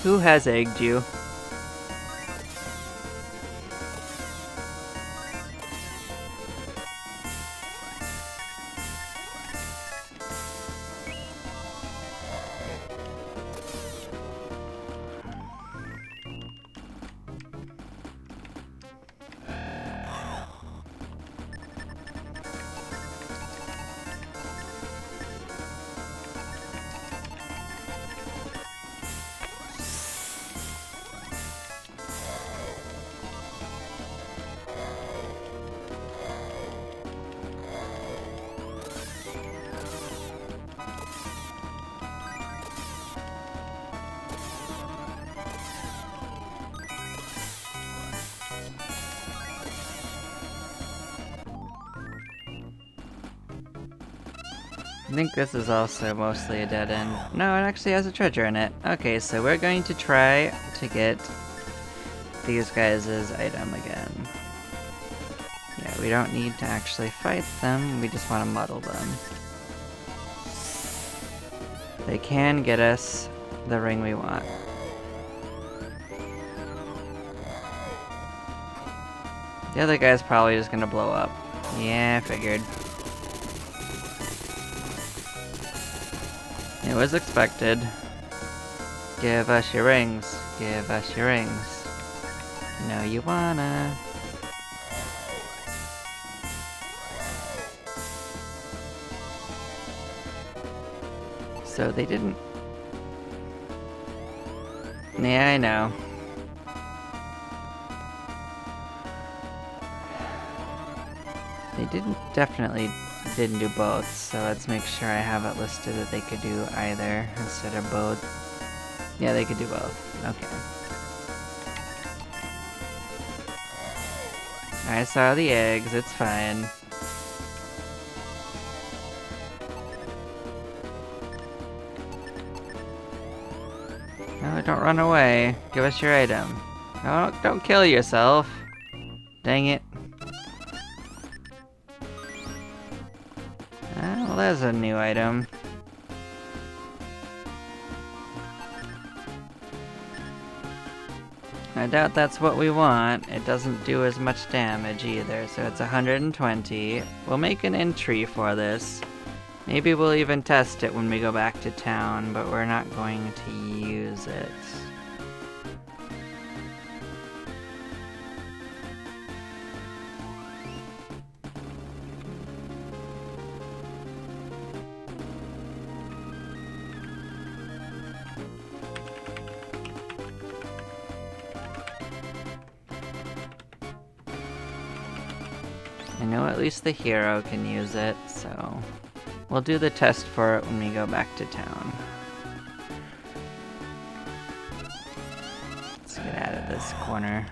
Who has egged you? I think this is also mostly a dead end. No, it actually has a treasure in it. Okay, so we're going to try to get these guys' item again. Yeah, We don't need to actually fight them, we just want to muddle them. They can get us the ring we want. The other guy's probably just gonna blow up. Yeah, I figured. It was expected. Give us your rings. Give us your rings. No, you wanna. So they didn't... Yeah, I know. They definitely didn't do both, so let's make sure I have it listed that they could do either instead of both. Yeah, they could do both. Okay. I saw the eggs, it's fine. No, don't run away. Give us your item. No, don't kill yourself. Dang it. Well, there's a new item. I doubt that's what we want. It doesn't do as much damage either, so it's 120. We'll make an entry for this. Maybe we'll even test it when we go back to town, but we're not going to use it. I know at least the hero can use it, so we'll do the test for it when we go back to town. Let's get out of this corner.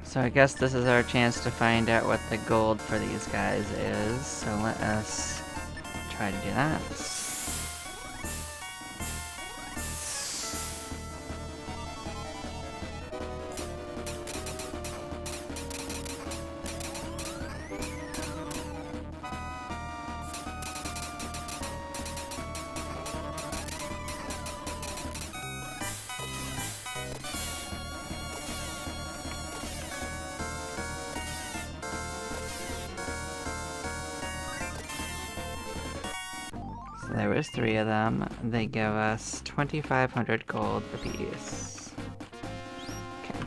So I guess this is our chance to find out what the gold for these guys is, so let us try to do that. There was 3 of them. They give us 2,500 gold apiece. Okay.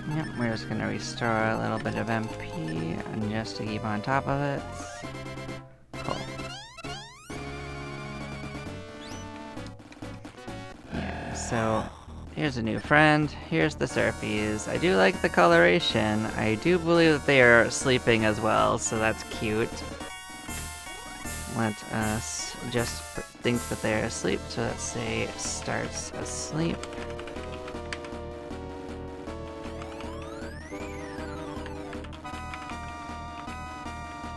Yep, we're just gonna restore a little bit of MP and just to keep on top of it. Cool. Yeah, so here's a new friend. Here's the Surfies. I do like the coloration. I do believe that they are sleeping as well, so that's cute. Let us just think that they're asleep, so let's say starts asleep.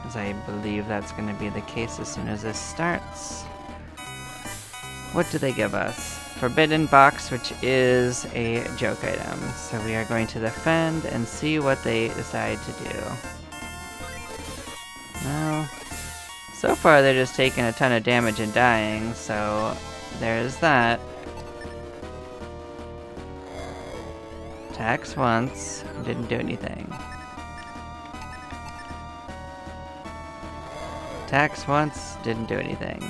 As I believe that's going to be the case as soon as this starts. What do they give us? Forbidden box, which is a joke item. So we are going to defend and see what they decide to do. No. So far they're just taking a ton of damage and dying, so there's that. Attacks once, didn't do anything. Attacks once, didn't do anything.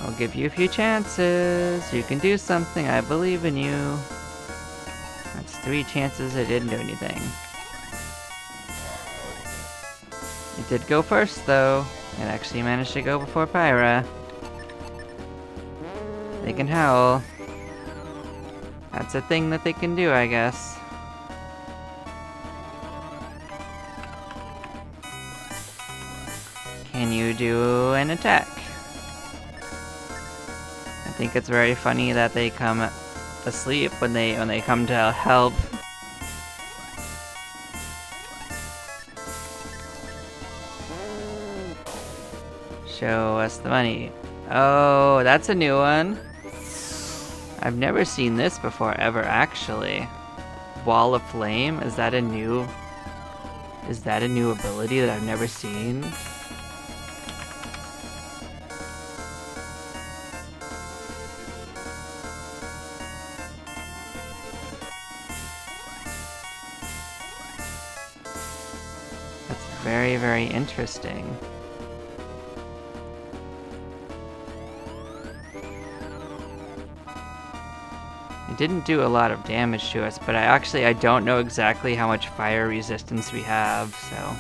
I'll give you a few chances. You can do something. I believe in you. That's 3 chances. It didn't do anything. It did go first, though. It actually managed to go before Pyra. They can howl. That's a thing that they can do, I guess. Can you do an attack? I think it's very funny that they come asleep when they come to help. Show us the money. Oh, that's a new one. I've never seen this before ever, actually. Wall of Flame, is that a new ability that I've never seen? That's very, very interesting. It didn't do a lot of damage to us, but I don't know exactly how much fire resistance we have, so...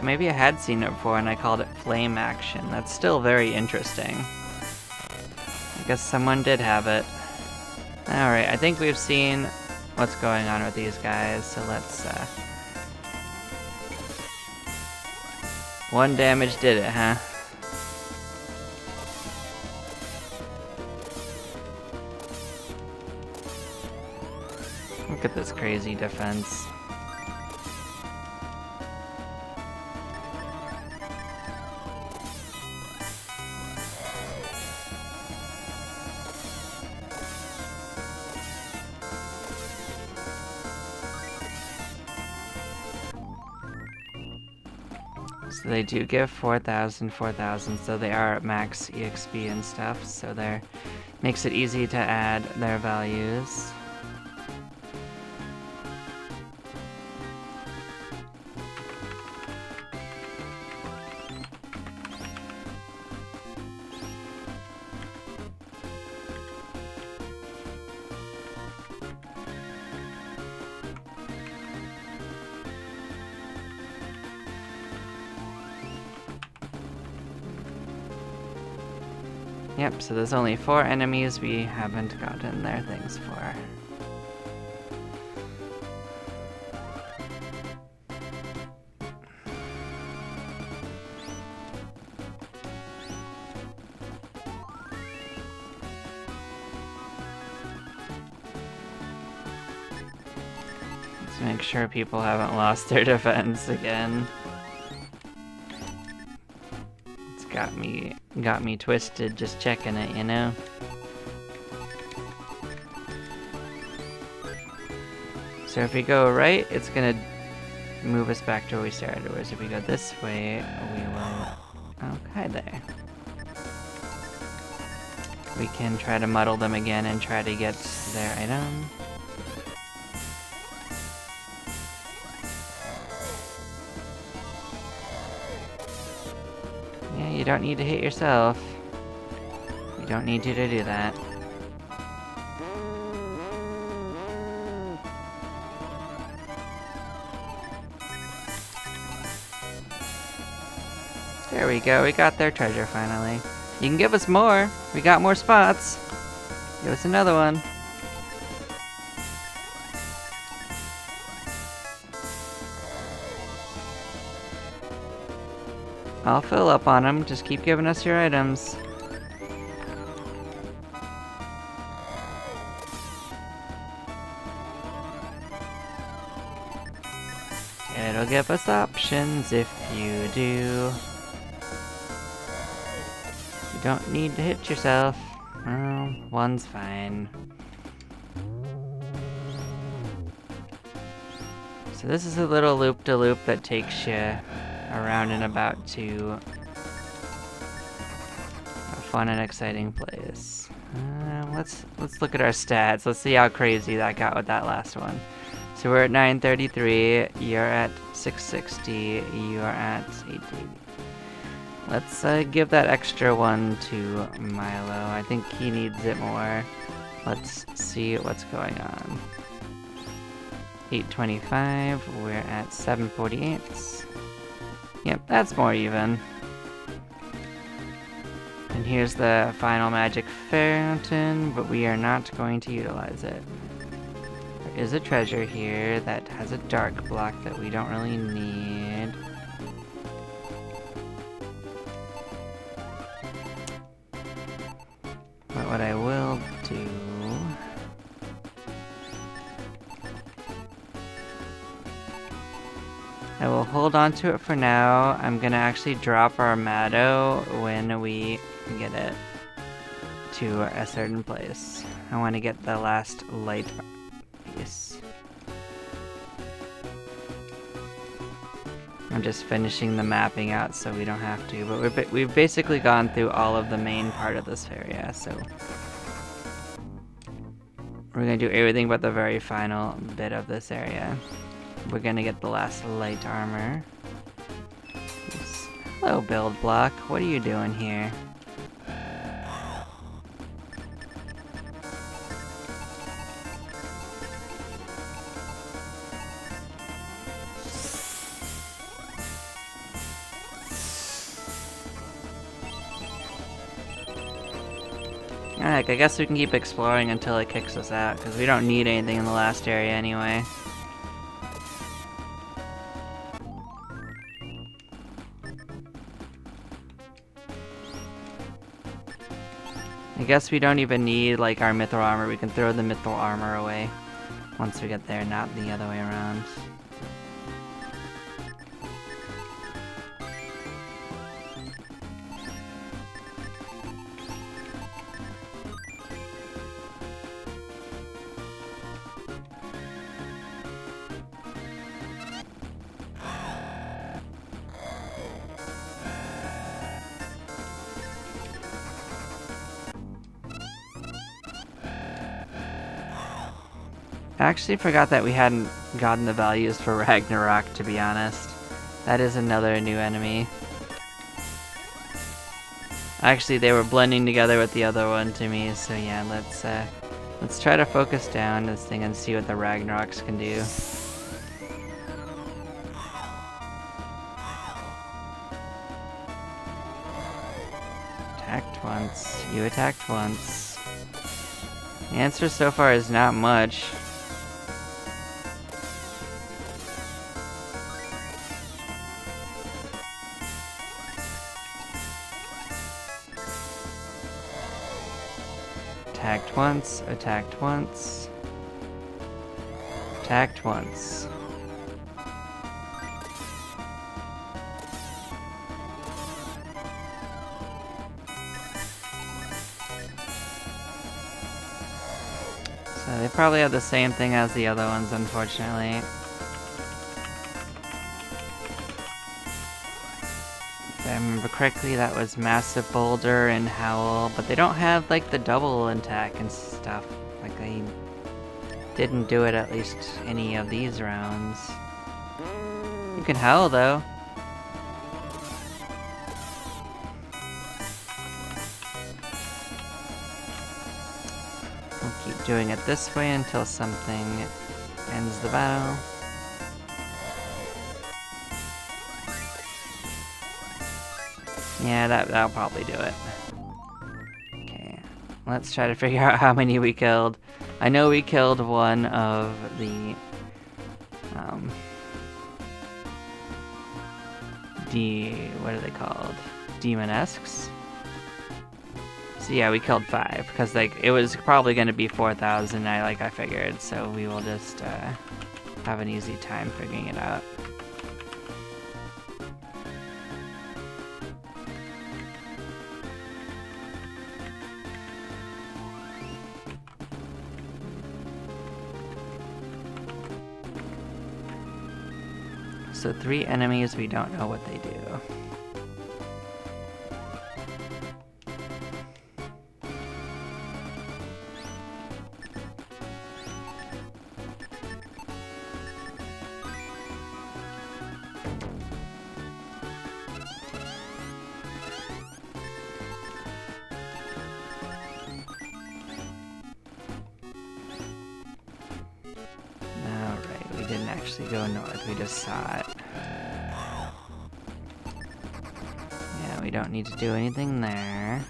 Maybe I had seen it before and I called it flame action. That's still very interesting. I guess someone did have it. Alright, I think we've seen what's going on with these guys, so let's, 1 damage did it, huh? Look at this crazy defense. So they do give 4,000, so they are at max EXP and stuff, so there makes it easy to add their values. Yep, so there's only 4 enemies we haven't gotten their things for. Let's make sure people haven't lost their defense again. Got me twisted just checking it, you know? So if we go right, it's gonna move us back to where we started, whereas if we go this way, we will... Okay, there. We can try to muddle them again and try to get their item. You don't need to hit yourself. You don't need you to do that. There we go, we got their treasure finally. You can give us more. We got more spots. Give us another one. I'll fill up on them. Just keep giving us your items. It'll give us options if you do. You don't need to hit yourself. Oh, one's fine. So this is a little loop-de-loop that takes you around and about to a fun and exciting place. Let's look at our stats. Let's see how crazy that got with that last one. So we're at 933. You're at 660. You are at 880. Let's give that extra one to Milo. I think he needs it more. Let's see what's going on. 825. We're at 748. Yep, that's more even. And here's the final magic fountain, but we are not going to utilize it. There is a treasure here that has a dark block that we don't really need. But what I will do... I will hold on to it for now. I'm gonna actually drop our Mado when we get it to a certain place. I want to get the last light piece. I'm just finishing the mapping out so we don't have to, but we've basically gone through all of the main part of this area, so we're gonna do everything but the very final bit of this area. We're gonna get the last light armor. Oops. Hello, build block. What are you doing here? Alright, I guess we can keep exploring until it kicks us out, because we don't need anything in the last area anyway. I guess we don't even need, like, our mithril armor. We can throw the mithril armor away once we get there, not the other way around. I actually forgot that we hadn't gotten the values for Ragnarok, to be honest. That is another new enemy. Actually, they were blending together with the other one to me, so yeah, let's try to focus down this thing and see what the Ragnaroks can do. Attacked once. You attacked once. The answer so far is not much. Attacked once, attacked once, attacked once. So they probably have the same thing as the other ones, unfortunately. If I remember correctly, that was Massive Boulder and Howl, but they don't have, like, the double attack and stuff. Like, they didn't do it at least any of these rounds. You can Howl, though. doing it this way until something ends the battle. Yeah, that'll probably do it. Okay, let's try to figure out how many we killed. I know we killed one of the what are they called? Demonesques? So yeah, we killed 5 because like it was probably going to be 4,000. I figured, so we will just have an easy time figuring it out. So 3 enemies, we don't know what they do. Alright, we didn't actually go north, we just saw it. Yeah, we don't need to do anything there.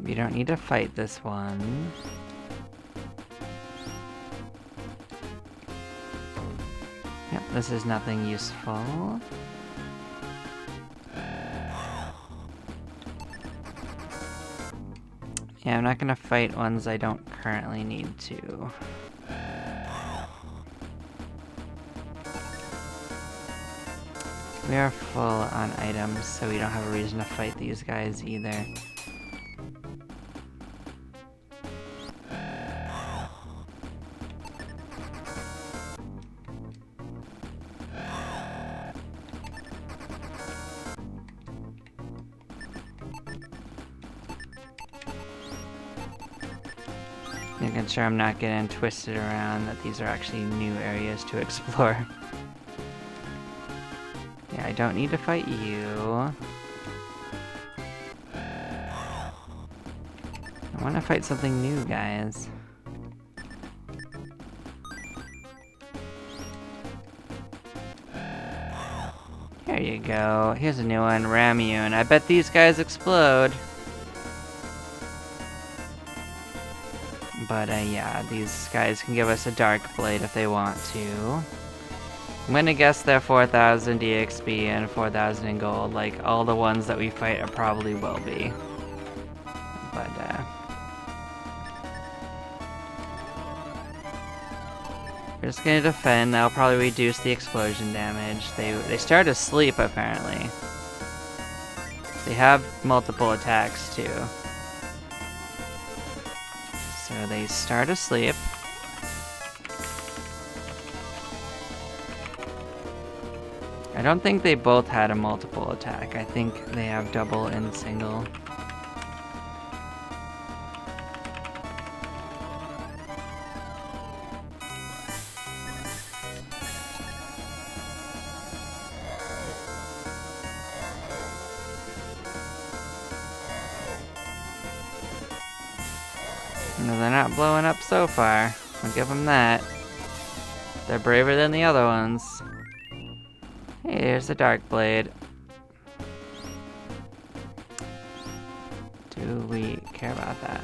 We don't need to fight this one. Yep, this is nothing useful. Yeah, I'm not gonna fight ones I don't currently need to. We are full on items, so we don't have a reason to fight these guys either. Making sure I'm not getting twisted around, that these are actually new areas to explore. Yeah, I don't need to fight you. I want to fight something new, guys. There you go. Here's a new one, Ramune. I bet these guys explode. But yeah, these guys can give us a Dark Blade if they want to. I'm gonna guess they're 4,000 DXP and 4,000 in gold. Like, all the ones that we fight are probably will be. But, we're just gonna defend. That'll probably reduce the explosion damage. They start asleep, apparently. They have multiple attacks, too. So they start asleep. I don't think they both had a multiple attack. I think they have double and single. No, they're not blowing up so far. I'll give them that. They're braver than the other ones. Hey, here's the Dark Blade. Do we care about that?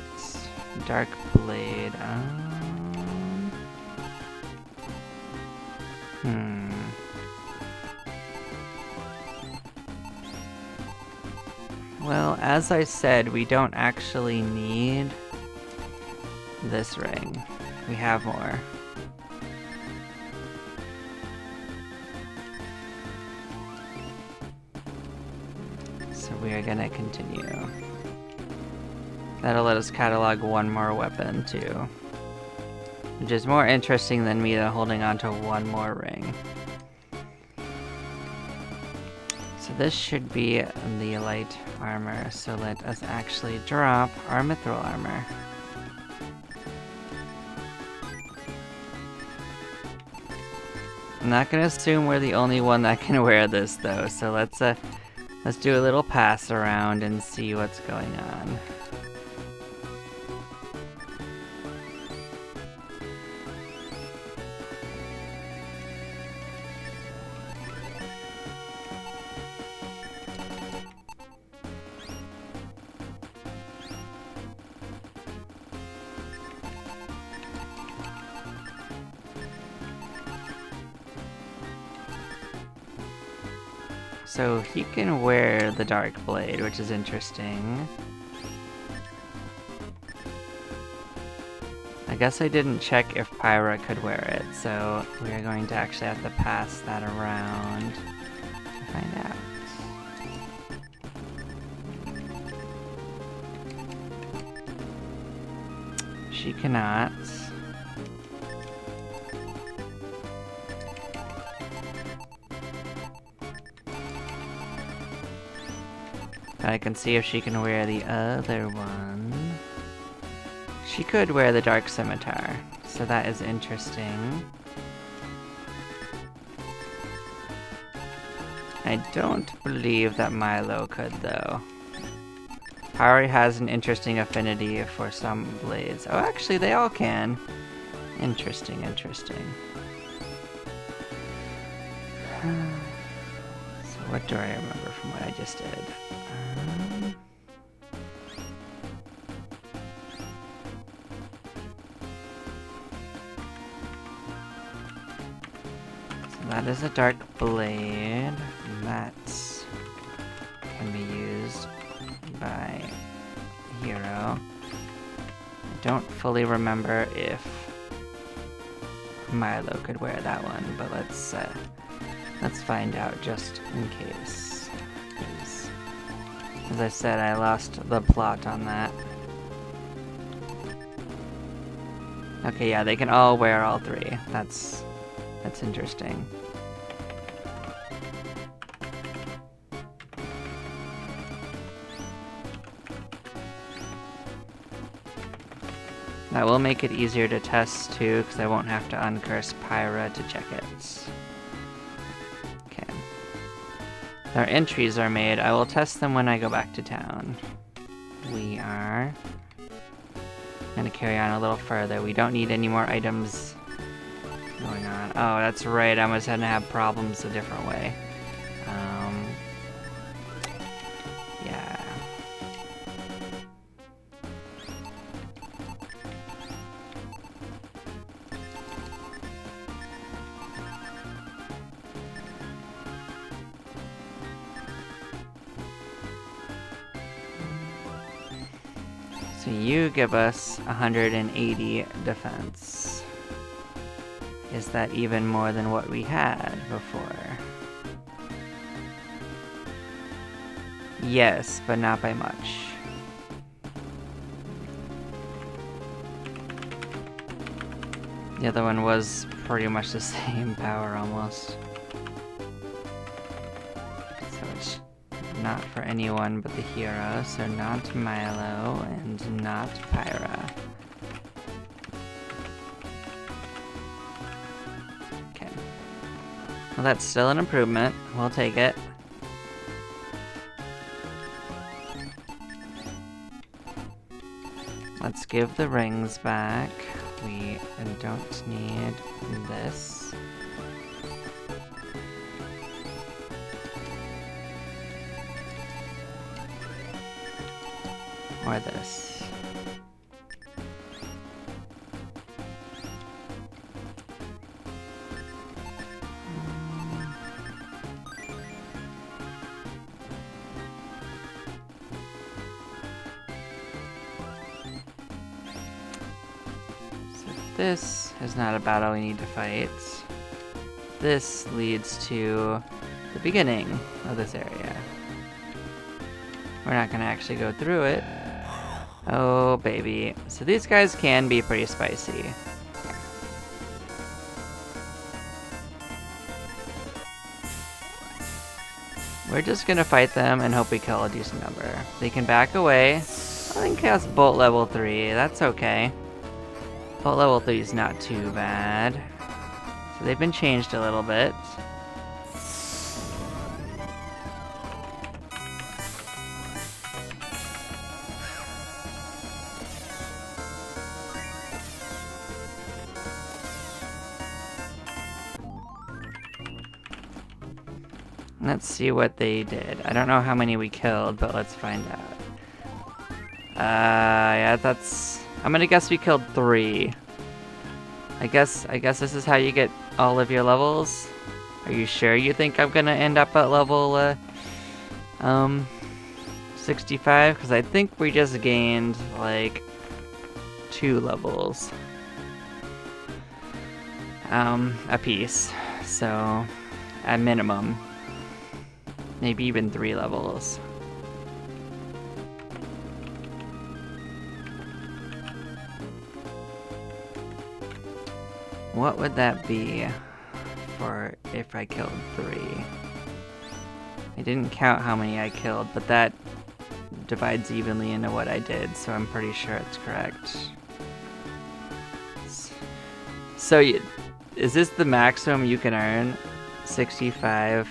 Dark Blade, Well, as I said, we don't actually need this ring. We have more. So we are gonna continue. That'll let us catalog one more weapon too. Which is more interesting than me holding on to one more ring. So So this should be the light armor, so let us actually drop our mithril armor. I'm not gonna assume we're the only one that can wear this though, so let's do a little pass around and see what's going on. So he can wear the Dark Blade, which is interesting. I guess I didn't check if Pyra could wear it, so we're going to actually have to pass that around to find out. She cannot. I can see if she can wear the other one. She could wear the Dark Scimitar, so that is interesting. I don't believe that Milo could, though. Hari has an interesting affinity for some blades. Oh, actually, they all can. Interesting, interesting. So what do I remember from what I just did? So that is a Dark Blade. That can be used by hero. I don't fully remember if Milo could wear that one, but let's find out just in case. 'Cause, as I said, I lost the plot on that. Okay, yeah, they can all wear all three. That's interesting. That will make it easier to test too, because I won't have to uncurse Pyra to check it. Okay. Our entries are made. I will test them when I go back to town. We are gonna carry on a little further. We don't need any more items going on. Oh, that's right. I was gonna have problems a different way. Yeah. So you give us 180 defense. Is that even more than what we had before? Yes, but not by much. The other one was pretty much the same power almost. So it's not for anyone but the hero, so not Milo and not Pyra. Okay. Well, that's still an improvement. We'll take it. Let's give the rings back. We don't need this. Or this. So this is not a battle we need to fight. This leads to the beginning of this area. We're not gonna actually go through it. Oh, baby. So these guys can be pretty spicy. We're just gonna fight them and hope we kill a decent number. They can back away. I think that's Bolt level 3. That's okay. Bolt level 3 is not too bad. So they've been changed a little bit. Let's see what they did. I don't know how many we killed, but let's find out. Yeah, I'm gonna guess we killed 3. I guess this is how you get all of your levels. Are you sure you think I'm gonna end up at level 65? Because I think we just gained like 2 levels a piece. So at minimum. Maybe even 3 levels. What would that be for if I killed 3? I didn't count how many I killed, but that divides evenly into what I did, so I'm pretty sure it's correct. So, is this the maximum you can earn? 65.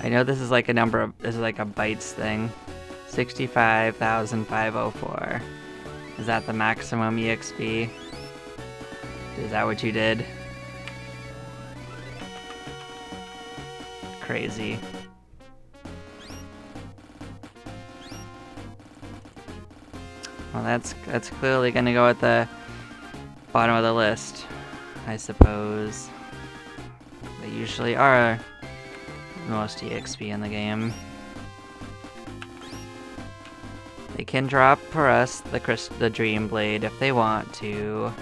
I know this is like a number of, this is like a bytes thing. 65,504. Is that the maximum EXP? Is that what you did? Crazy. Well, that's clearly gonna go at the bottom of the list, I suppose. They usually are most EXP in the game. They can drop for us the Dream Blade if they want to.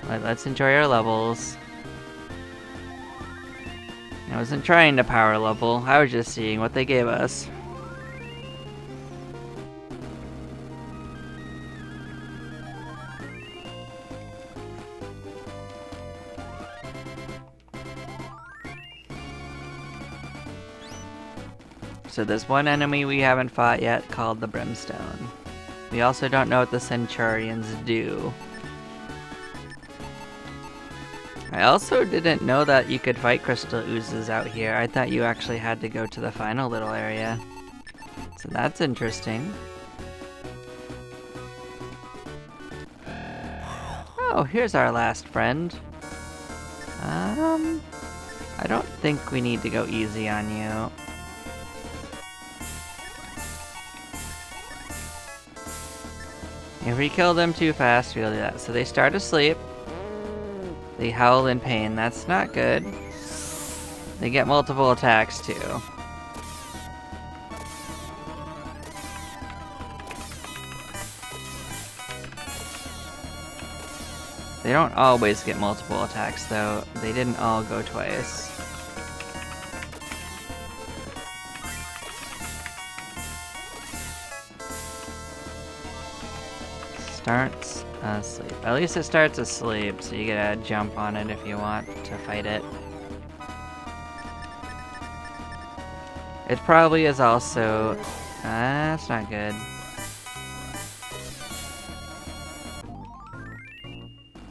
Let's enjoy our levels. I wasn't trying to power level, I was just seeing what they gave us. So there's one enemy we haven't fought yet called the Brimstone. We also don't know what the Centurions do. I also didn't know that you could fight crystal oozes out here. I thought you actually had to go to the final little area. So that's interesting. Oh, here's our last friend. I don't think we need to go easy on you. If we kill them too fast, we'll do that. So they start asleep. They howl in pain. That's not good. They get multiple attacks too. They don't always get multiple attacks though. They didn't all go twice. Starts asleep. At least it starts asleep, so you gotta jump on it if you want to fight it. It probably is also... that's not good.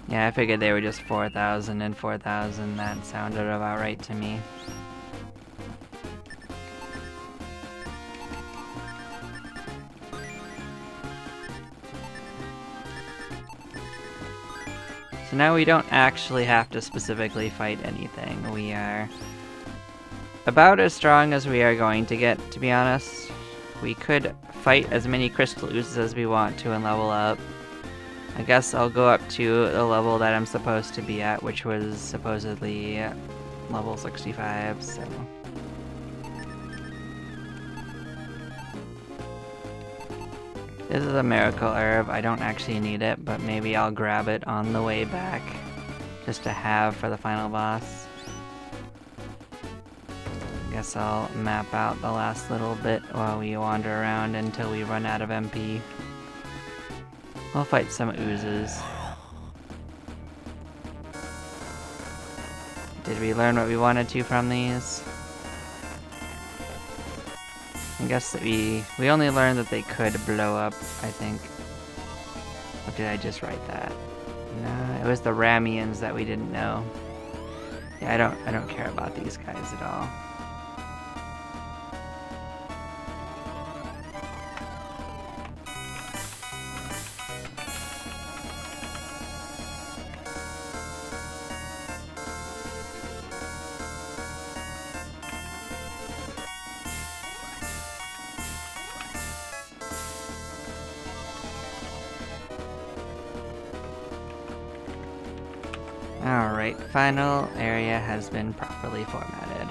Yeah, I figured they were just 4,000 and 4,000. That sounded about right to me. So now we don't actually have to specifically fight anything. We are about as strong as we are going to get, to be honest. We could fight as many crystal oozes as we want to and level up. I guess I'll go up to the level that I'm supposed to be at, which was supposedly level 65, so... This is a miracle herb. I don't actually need it, but maybe I'll grab it on the way back, just to have for the final boss. Guess I'll map out the last little bit while we wander around until we run out of MP. We'll fight some oozes. Did we learn what we wanted to from these? I guess that we only learned that they could blow up, I think. Or did I just write that? No, it was the Ramians that we didn't know. Yeah, I don't care about these guys at all. Alright, final area has been properly formatted.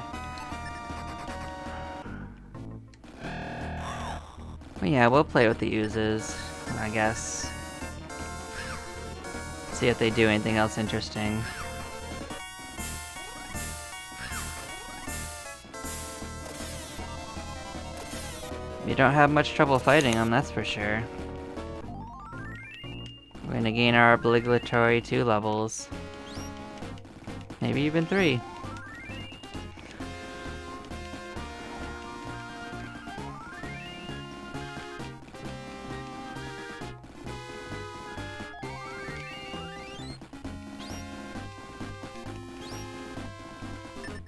Well, yeah, we'll play with the oozes, I guess. See if they do anything else interesting. You don't have much trouble fighting them, that's for sure. We're gonna gain our obligatory 2 levels. Maybe even 3.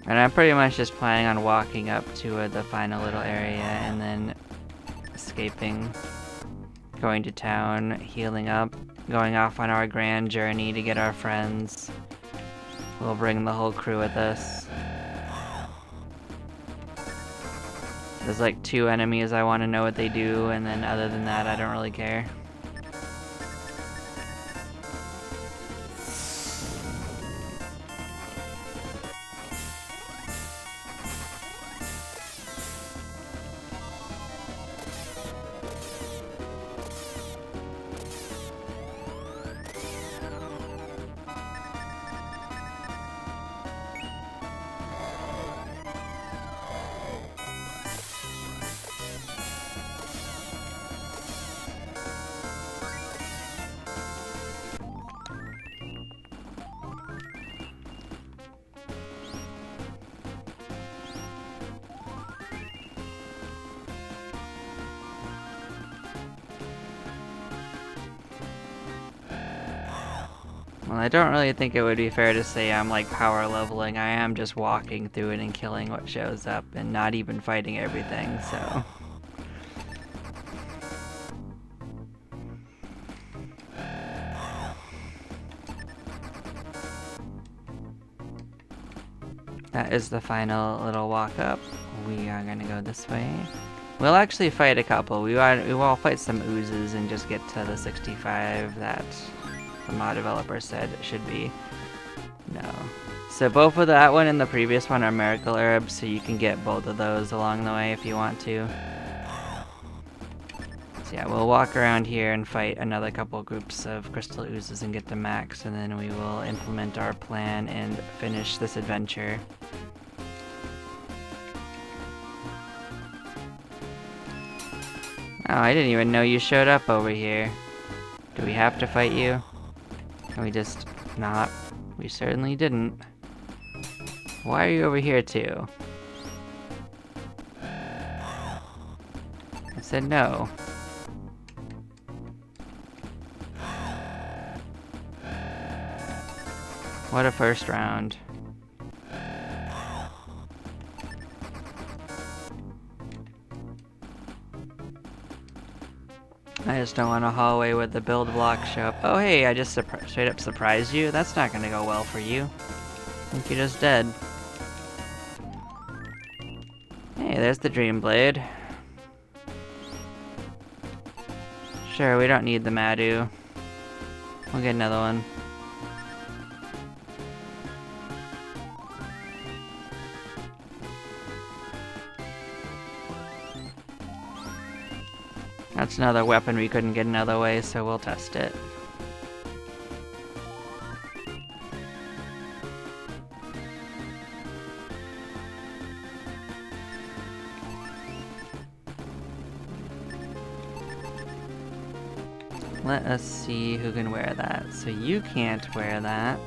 And I'm pretty much just planning on walking up to the final little area and then escaping, going to town, healing up, going off on our grand journey to get our friends. We'll bring the whole crew with us. There's like 2 enemies I want to know what they do, and then other than that, I don't really care. Well, I don't really think it would be fair to say I'm like power leveling. I am just walking through it and killing what shows up and not even fighting everything, so. That is the final little walk up. We are gonna go this way. We'll actually fight a couple. We will fight some oozes and just get to the 65 that the mod developer said it should be. No. So both of that one and the previous one are miracle herbs, so you can get both of those along the way if you want to. So yeah, we'll walk around here and fight another couple groups of crystal oozes and get to max, and then we will implement our plan and finish this adventure. Oh, I didn't even know you showed up over here. Do we have to fight you? Can we just not? We certainly didn't. Why are you over here too? I said no. What a first round. I just don't want a hallway with the build blocks show up. Oh hey, I just straight up surprised you? That's not gonna go well for you. I think you're just dead. Hey, there's the Dream Blade. Sure, we don't need the Madu. We'll get another one. That's another weapon we couldn't get another way, so we'll test it. Let us see who can wear that. So you can't wear that.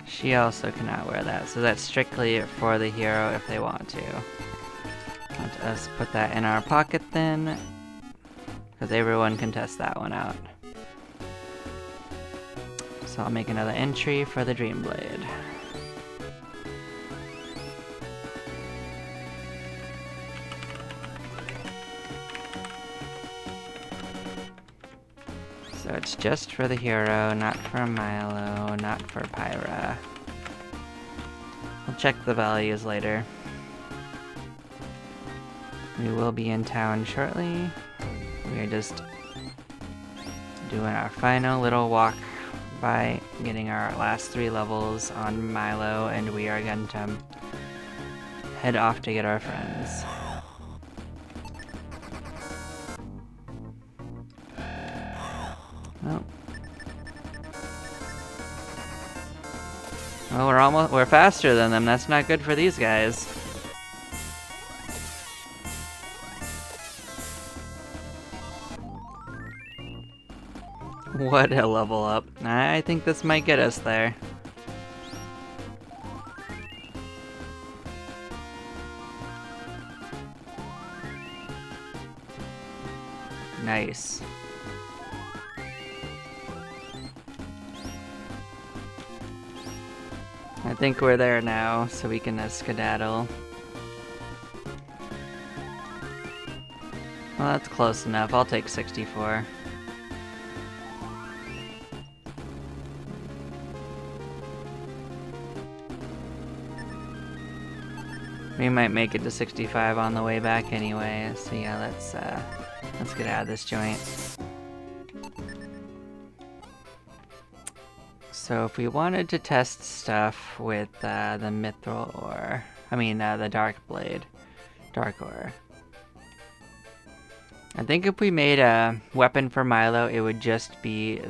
She also cannot wear that, so that's strictly for the hero if they want to. Let us put that in our pocket then, because everyone can test that one out. So I'll make another entry for the Dream Blade. So it's just for the hero, not for Milo, not for Pyra. We'll check the values later. We will be in town shortly. We are just doing our final little walk by getting our last 3 levels on Milo, and we are going to head off to get our friends. Well, we're faster than them. That's not good for these guys. What a level up. I think this might get us there. Nice. I think we're there now, so we can skedaddle. Well, that's close enough. I'll take 64. We might make it to 65 on the way back anyway, so yeah, let's get out of this joint. So if we wanted to test stuff with the Mithril Ore, the Dark Blade, Dark Ore. I think if we made a weapon for Milo, it would just be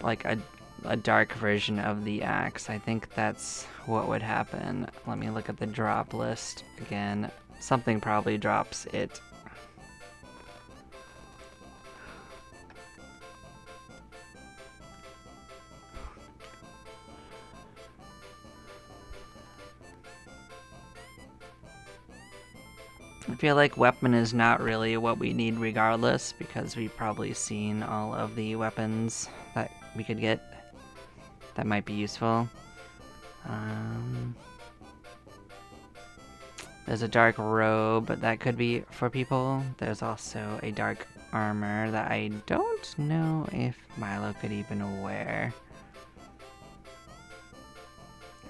like a dark version of the axe. I think that's what would happen. Let me look at the drop list again. Something probably drops it. I feel like weapon is not really what we need regardless, because we've probably seen all of the weapons that we could get that might be useful. There's a dark robe, but that could be for people. There's also a dark armor that I don't know if Milo could even wear.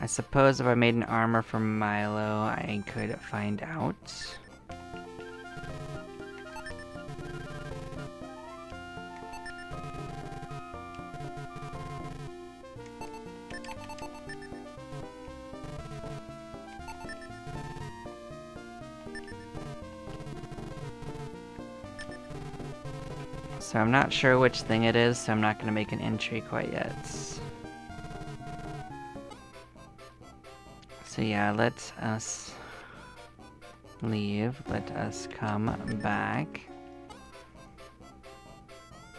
I suppose if I made an armor for Milo, I could find out. So I'm not sure which thing it is, so I'm not going to make an entry quite yet. So yeah, let us leave. Let us come back.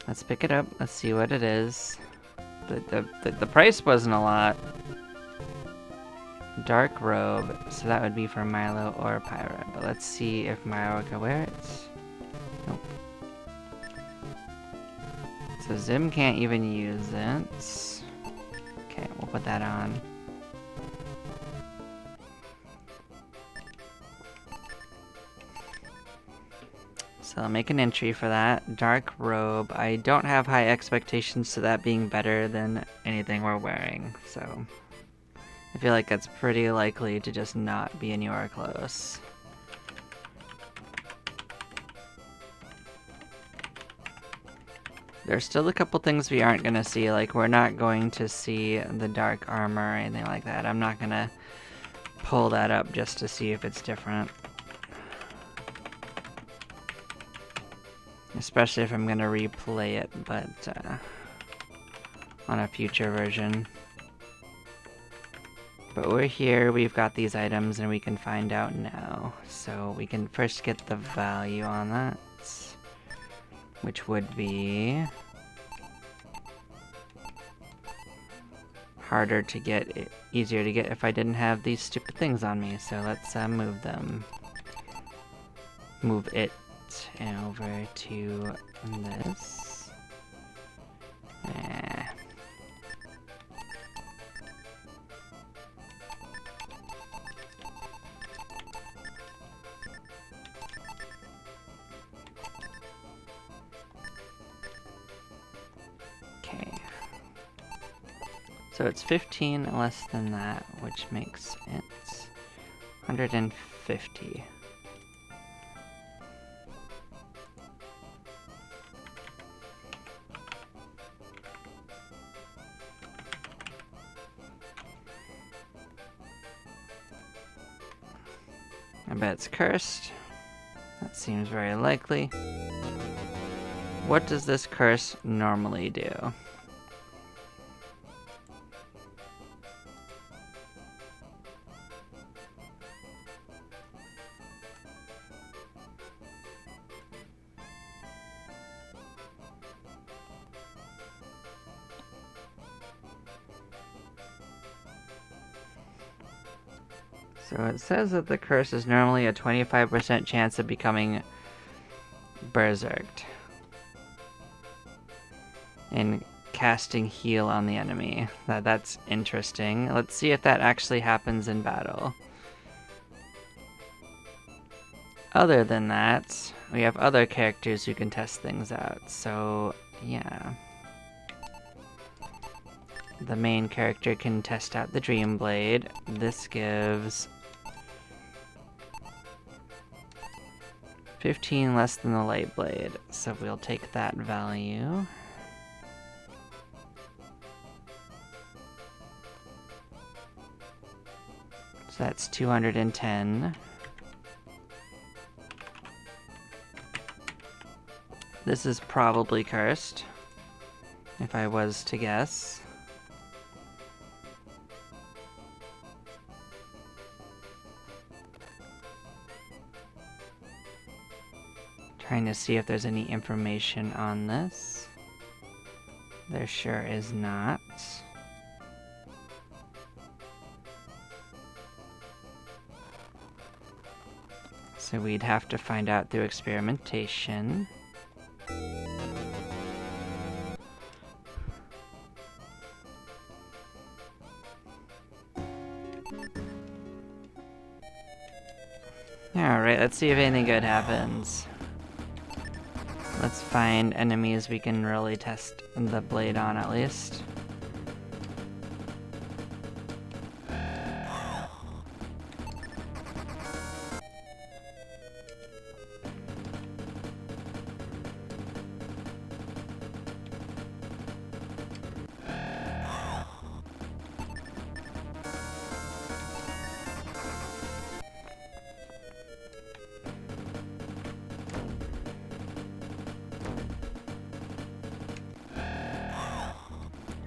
Let's pick it up. Let's see what it is. The price wasn't a lot. Dark robe, so that would be for Milo or Pyra. But let's see if Milo can wear it. Nope. So Zim can't even use it. Okay, we'll put that on. So I'll make an entry for that. Dark robe. I don't have high expectations to that being better than anything we're wearing, so I feel like that's pretty likely to just not be anywhere close. There's still a couple things we aren't gonna see, like we're not going to see the dark armor or anything like that. I'm not gonna pull that up just to see if it's different. Especially if I'm gonna replay it, but on a future version. But we're here, we've got these items, and we can find out now. So we can first get the value on that, which would be harder to get, easier to get if I didn't have these stupid things on me. So let's move them. Move it over to this. Okay. So it's 15 less than that, which makes it 150. I bet it's cursed. That seems very likely. What does this curse normally do? So it says that the curse is normally a 25% chance of becoming berserked and casting heal on the enemy. That's interesting. Let's see if that actually happens in battle. Other than that, we have other characters who can test things out. So yeah. The main character can test out the Dream Blade. This gives 15 less than the Light Blade, so we'll take that value. So that's 210. This is probably cursed, if I was to guess. Trying to see if there's any information on this. There sure is not. So we'd have to find out through experimentation. Alright, let's see if anything good happens. Let's find enemies we can really test the blade on at least.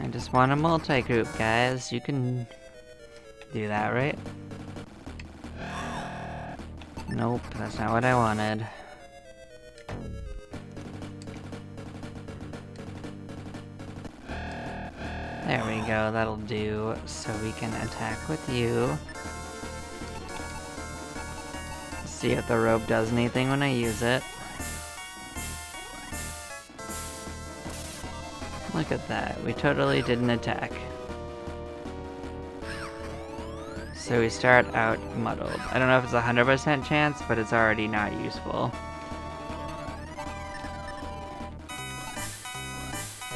I just want a multi-group, guys. You can do that, right? Nope, that's not what I wanted. There we go, that'll do. So we can attack with you. See if the rope does anything when I use it. Look at that, we totally didn't attack. So we start out muddled. I don't know if it's a 100% chance, but it's already not useful.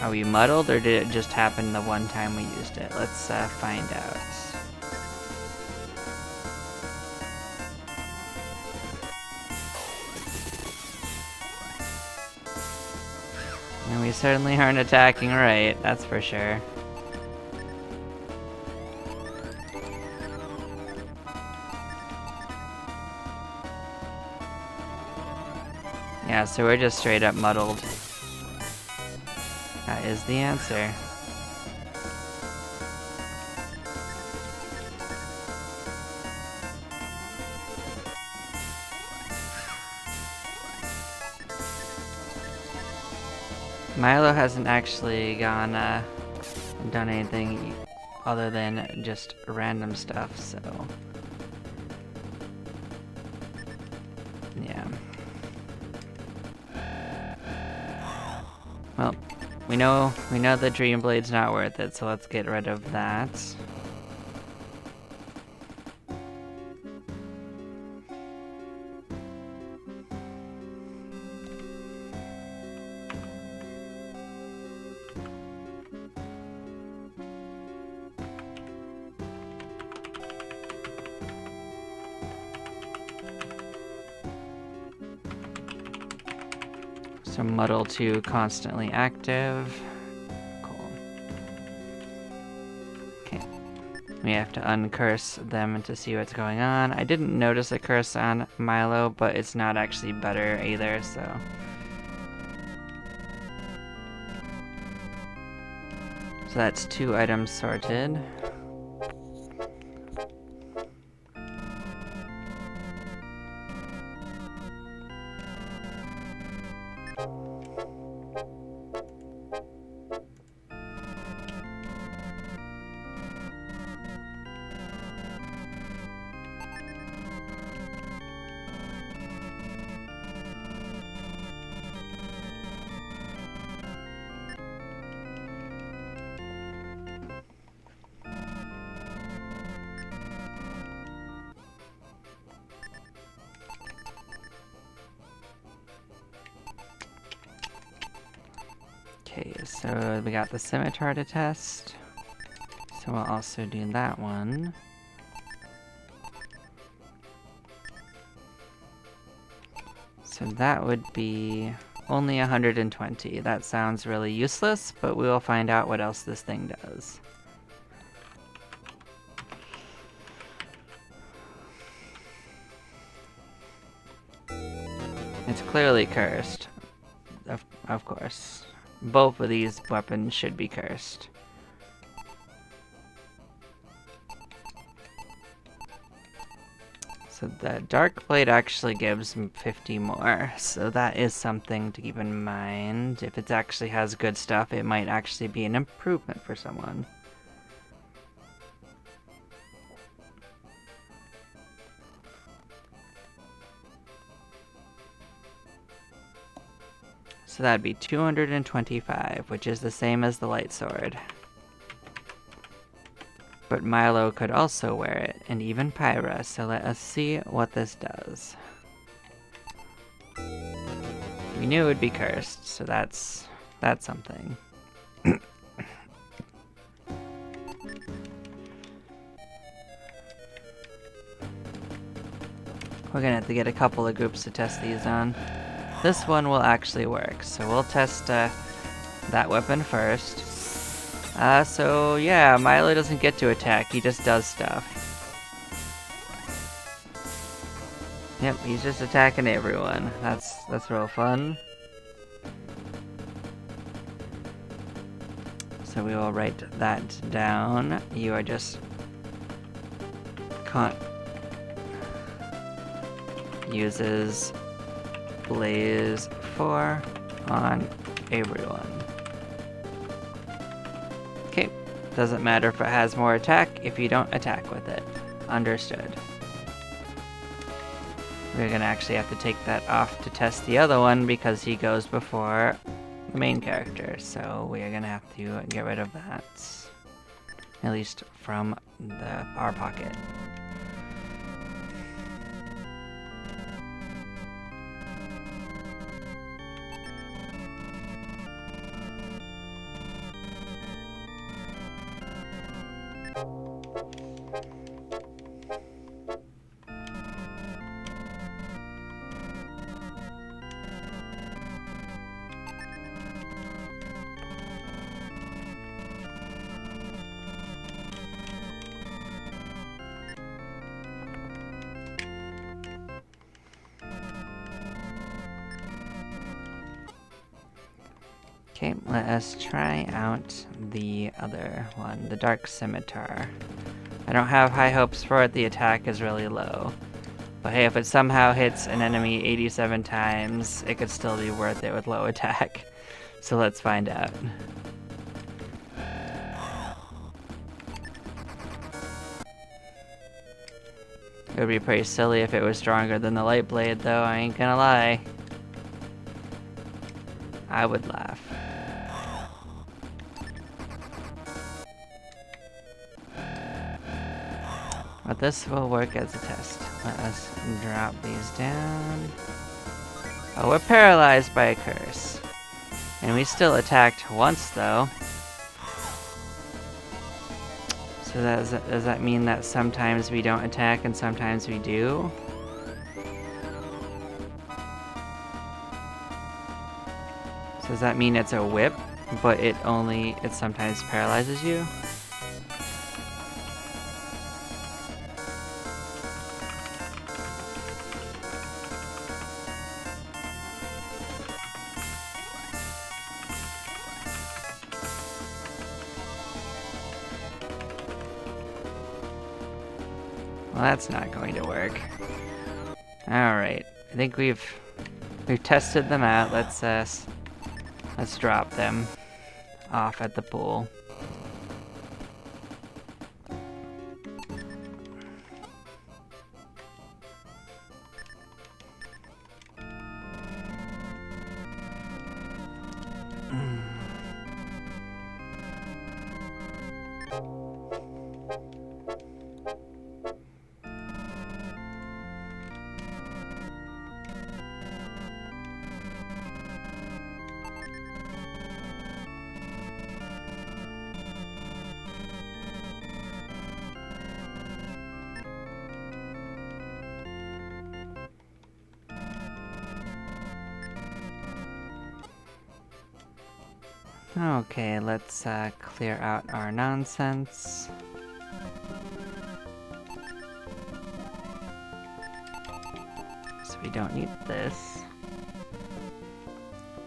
Are we muddled, or did it just happen the one time we used it? Let's find out. And we certainly aren't attacking right, that's for sure. Yeah, so we're just straight up muddled. That is the answer. Milo hasn't actually gone, done anything other than just random stuff, so... yeah. Well, we know the Dream Blade's not worth it, so let's get rid of that. So Muddle 2 constantly active. Cool. Okay. We have to uncurse them to see what's going on. I didn't notice a curse on Milo, but it's not actually better either, so... so that's 2 items sorted. Okay, so we got the scimitar to test. So we'll also do that one. So that would be only 120. That sounds really useless, but we will find out what else this thing does. It's clearly cursed. Of course. Both of these weapons should be cursed. So the Dark Blade actually gives 50 more, so that is something to keep in mind. If it actually has good stuff, it might actually be an improvement for someone. So that'd be 225, which is the same as the light sword. But Milo could also wear it, and even Pyra, so let us see what this does. We knew it would be cursed, so that's something. We're gonna have to get a couple of groups to test these on. This one will actually work, so we'll test that weapon first. So yeah, Milo doesn't get to attack, he just does stuff. Yep, he's just attacking everyone. That's real fun. So we will write that down. You are just uses Blaze 4 on everyone. Okay, doesn't matter if it has more attack if you don't attack with it. Understood. We're gonna actually have to take that off to test the other one because he goes before the main character, so we are gonna have to get rid of that. At least from our pocket. Okay, let us try out the other one, the Dark Scimitar. I don't have high hopes for it, the attack is really low. But hey, if it somehow hits an enemy 87 times, it could still be worth it with low attack. So let's find out. It would be pretty silly if it was stronger than the light blade, though, I ain't gonna lie. I would laugh. But this will work as a test. Let us drop these down. Oh, we're paralyzed by a curse. And we still attacked once, though. So does that mean that sometimes we don't attack and sometimes we do? So does that mean it's a whip, but it sometimes paralyzes you? Well, that's not going to work. Alright, I think we've tested them out. Let's drop them off at the pool. Okay, let's clear out our nonsense. So we don't need this.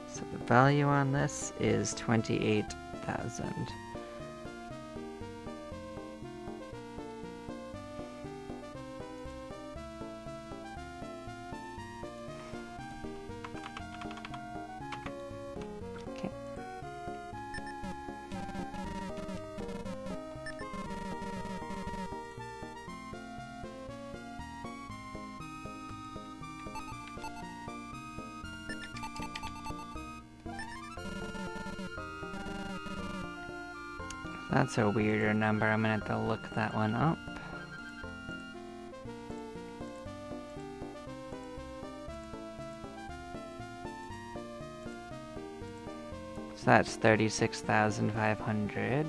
So the value on this is 28,000. That's a weirder number. I'm gonna have to look that one up. So that's 36,500.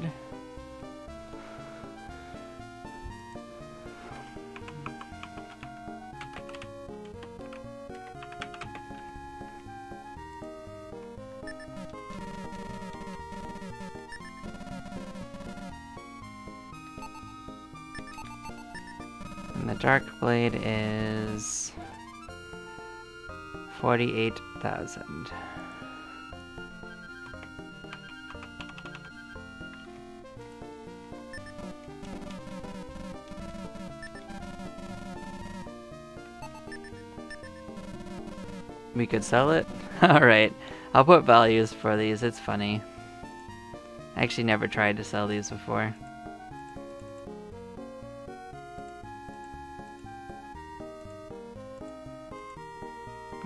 And the dark blade is 48,000. We could sell it? Alright, I'll put values for these, it's funny. I actually never tried to sell these before.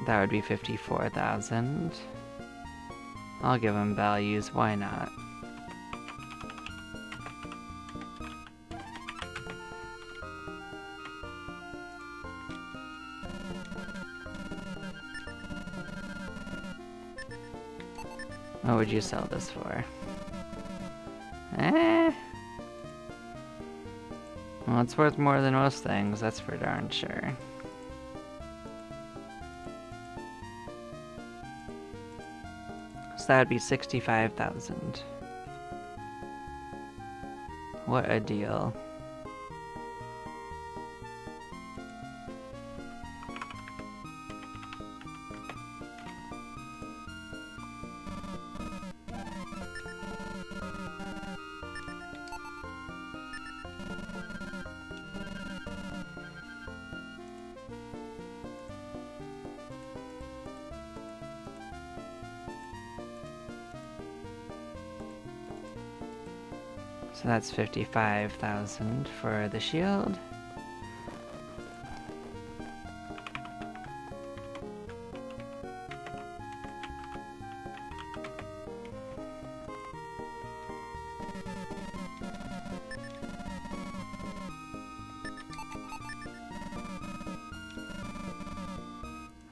That would be 54,000. I'll give them values, why not? What would you sell this for? Well, it's worth more than most things, that's for darn sure. So that would be 65,000. What a deal. So that's 55,000 for the shield.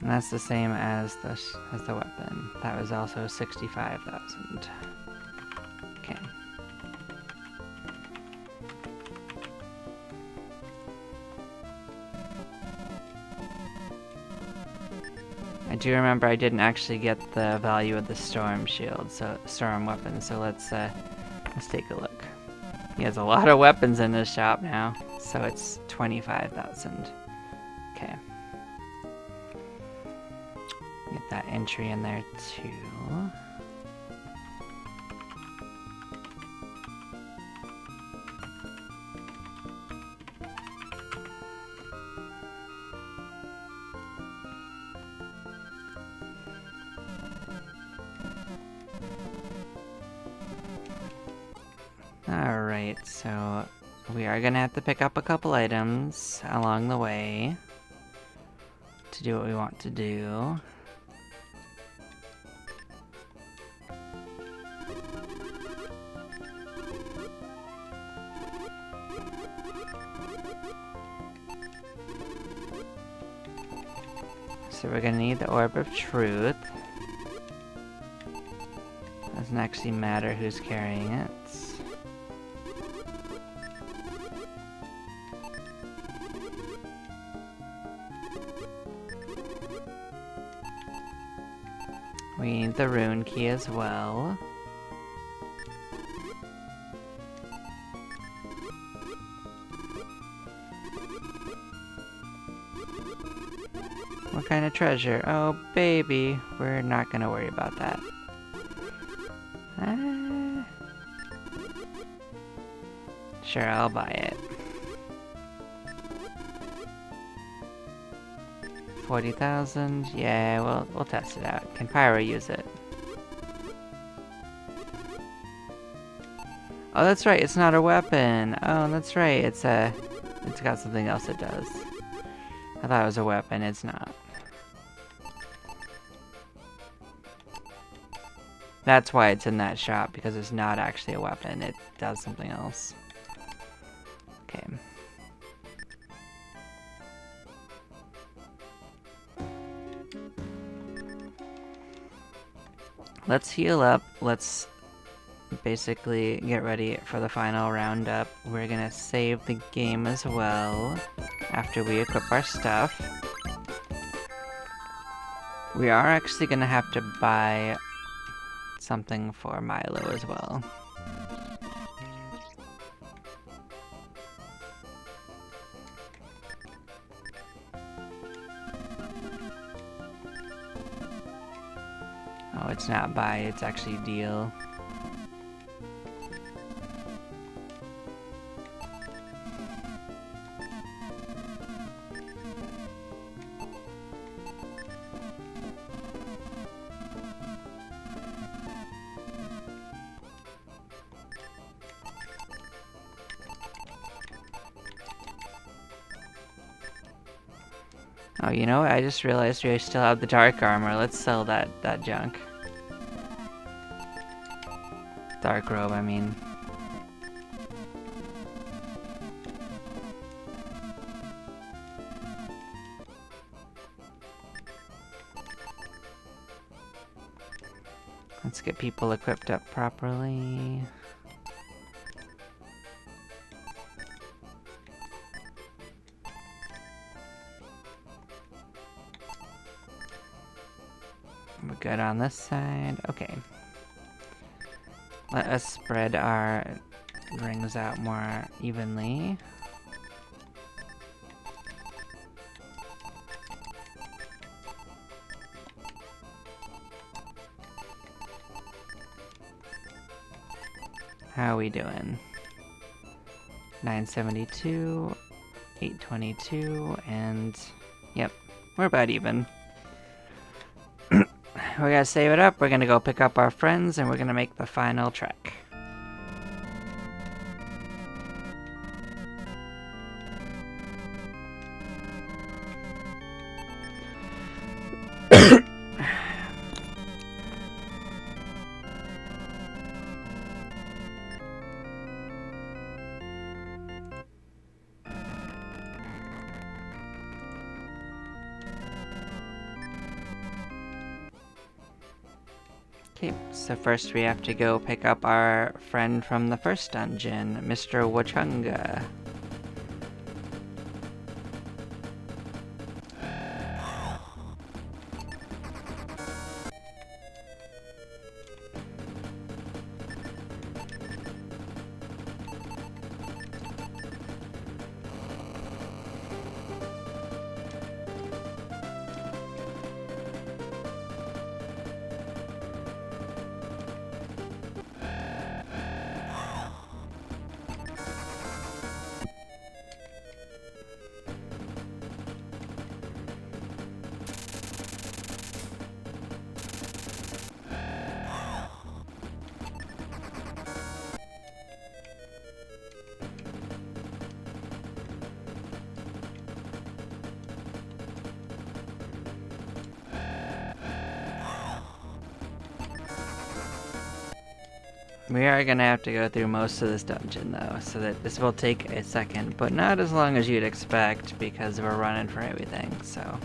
And that's the same as the weapon. That was also 65,000. Okay. I do remember I didn't actually get the value of the storm shield, so storm weapon. So let's take a look. He has a lot of weapons in his shop now, so it's 25,000. Okay. Get that entry in there too. Alright, so we are gonna have to pick up a couple items along the way to do what we want to do. So we're gonna need the Orb of Truth. Doesn't actually matter who's carrying it. We need the rune key as well. What kind of treasure? Oh, baby. We're not gonna worry about that. Sure, I'll buy it. 40,000? Yeah, we'll test it out. Can Pyro use it? Oh, that's right, it's not a weapon. Oh, that's right, it's got something else it does. I thought it was a weapon, it's not. That's why it's in that shop, because it's not actually a weapon, it does something else. Okay. Let's heal up. Let's basically get ready for the final roundup. We're gonna save the game as well after we equip our stuff. We are actually gonna have to buy something for Milo as well. Oh, it's not buy, it's actually deal. Oh, you know what? I just realized we still have the dark armor. Let's sell that junk. Dark robe, I mean. Let's get people equipped up properly. We're good on this side. Okay. Let us spread our rings out more evenly. How are we doing? 972, 822, and yep, we're about even. We're gonna save it up, we're gonna go pick up our friends, and we're gonna make the final trek. Okay, so first we have to go pick up our friend from the first dungeon, Mr. Wachunga. We are gonna have to go through most of this dungeon though, so that this will take a second, but not as long as you'd expect because we're running for everything, so.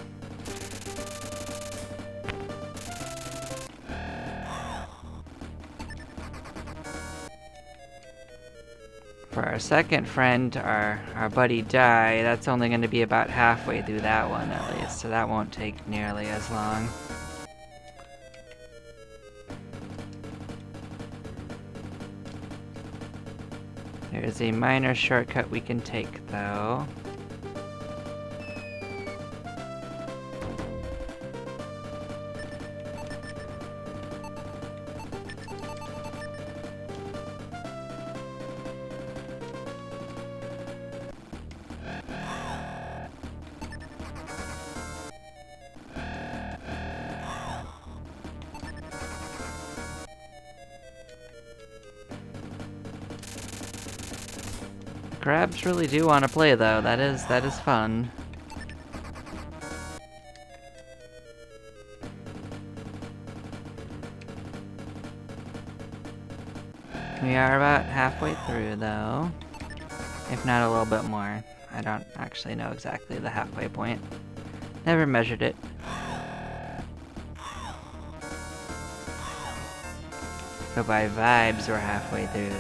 For our second friend, our buddy Dai, that's only gonna be about halfway through that one at least, so that won't take nearly as long. There's a minor shortcut we can take, though. Crabs really do want to play though, that is fun. We are about halfway through though, if not a little bit more. I don't actually know exactly the halfway point. Never measured it. But by vibes, we're halfway through.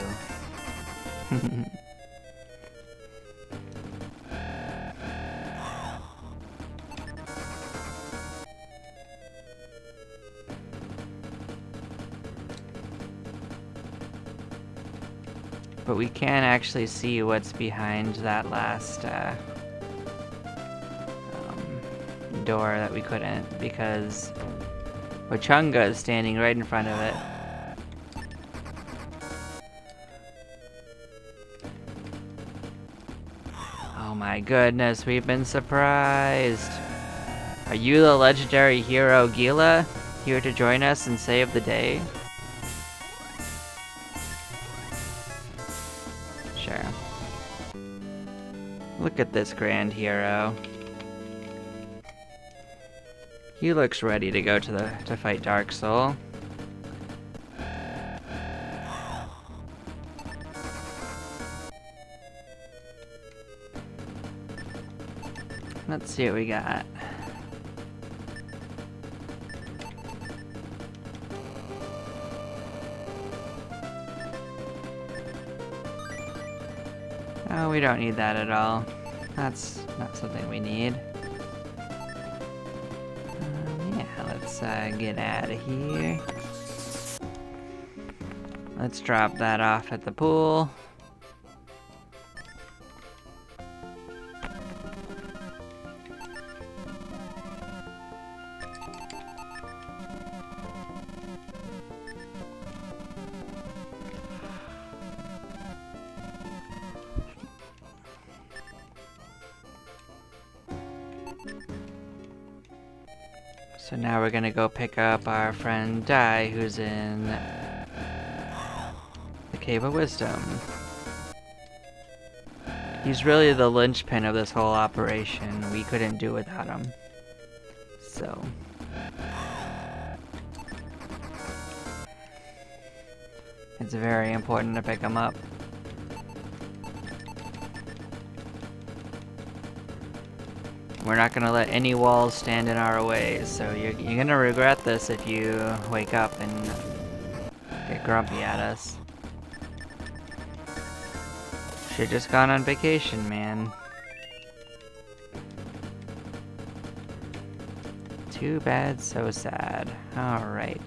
But we can actually see what's behind that last door that we couldn't, because Wachunga is standing right in front of it. Oh my goodness, we've been surprised. Are you the legendary hero Gila, here to join us and save the day? Sure. Look at this grand hero. He looks ready to go to fight Dark Soul. Let's see what we got. Oh, we don't need that at all. That's not something we need. Yeah, let's get out of here. Let's drop that off at the pool. So now we're gonna go pick up our friend Dai, who's in the Cave of Wisdom. He's really the linchpin of this whole operation. We couldn't do without him. So. It's very important to pick him up. We're not gonna let any walls stand in our way, so you're gonna regret this if you wake up and get grumpy at us. Should've just gone on vacation, man. Too bad, so sad. Alright.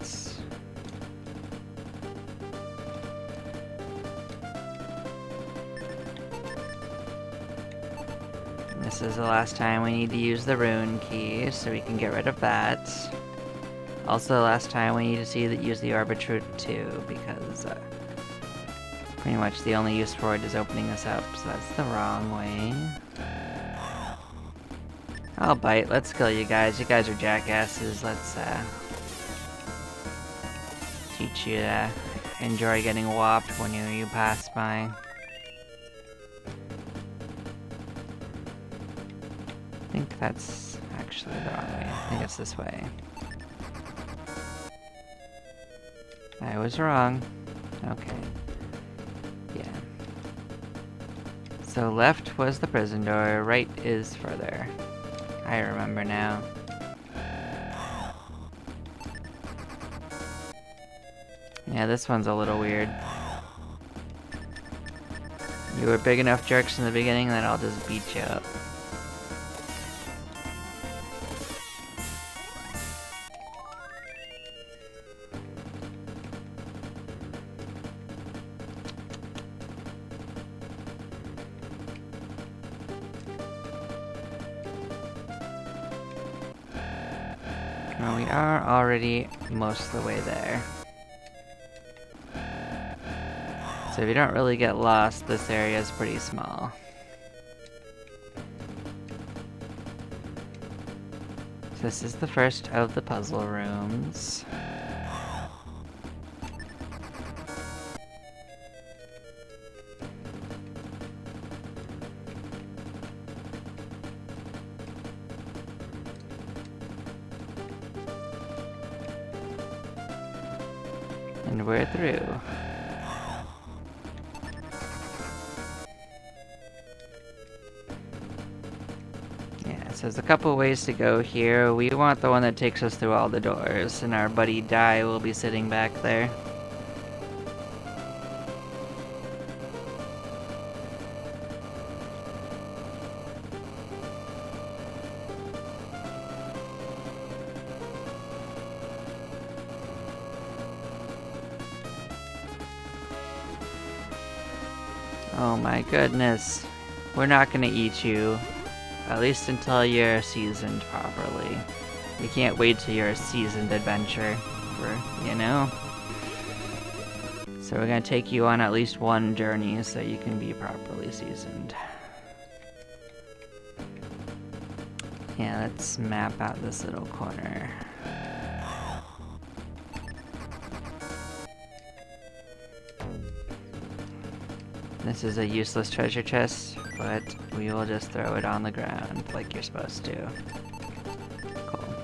This is the last time we need to use the rune key, so we can get rid of that. Also, the last time we need to use the Arbitrute too, because pretty much the only use for it is opening this up, so that's the wrong way. I'll bite. Let's kill you guys. You guys are jackasses. Let's teach you to enjoy getting whopped when you pass by. I think that's actually the wrong way. I think it's this way. I was wrong. Okay. Yeah. So left was the prison door, right is further. I remember now. Yeah, this one's a little weird. You were big enough jerks in the beginning that I'll just beat you up. Well, we are already most of the way there. So if you don't really get lost, this area is pretty small. So this is the first of the puzzle rooms. And we're through. Yeah, so there's a couple ways to go here. We want the one that takes us through all the doors, and our buddy Dai will be sitting back there. Oh my goodness. We're not gonna eat you. At least until you're seasoned properly. We can't wait till you're a seasoned adventurer, you know? So we're gonna take you on at least one journey so you can be properly seasoned. Yeah, let's map out this little corner. This is a useless treasure chest, but we will just throw it on the ground like you're supposed to. Cool.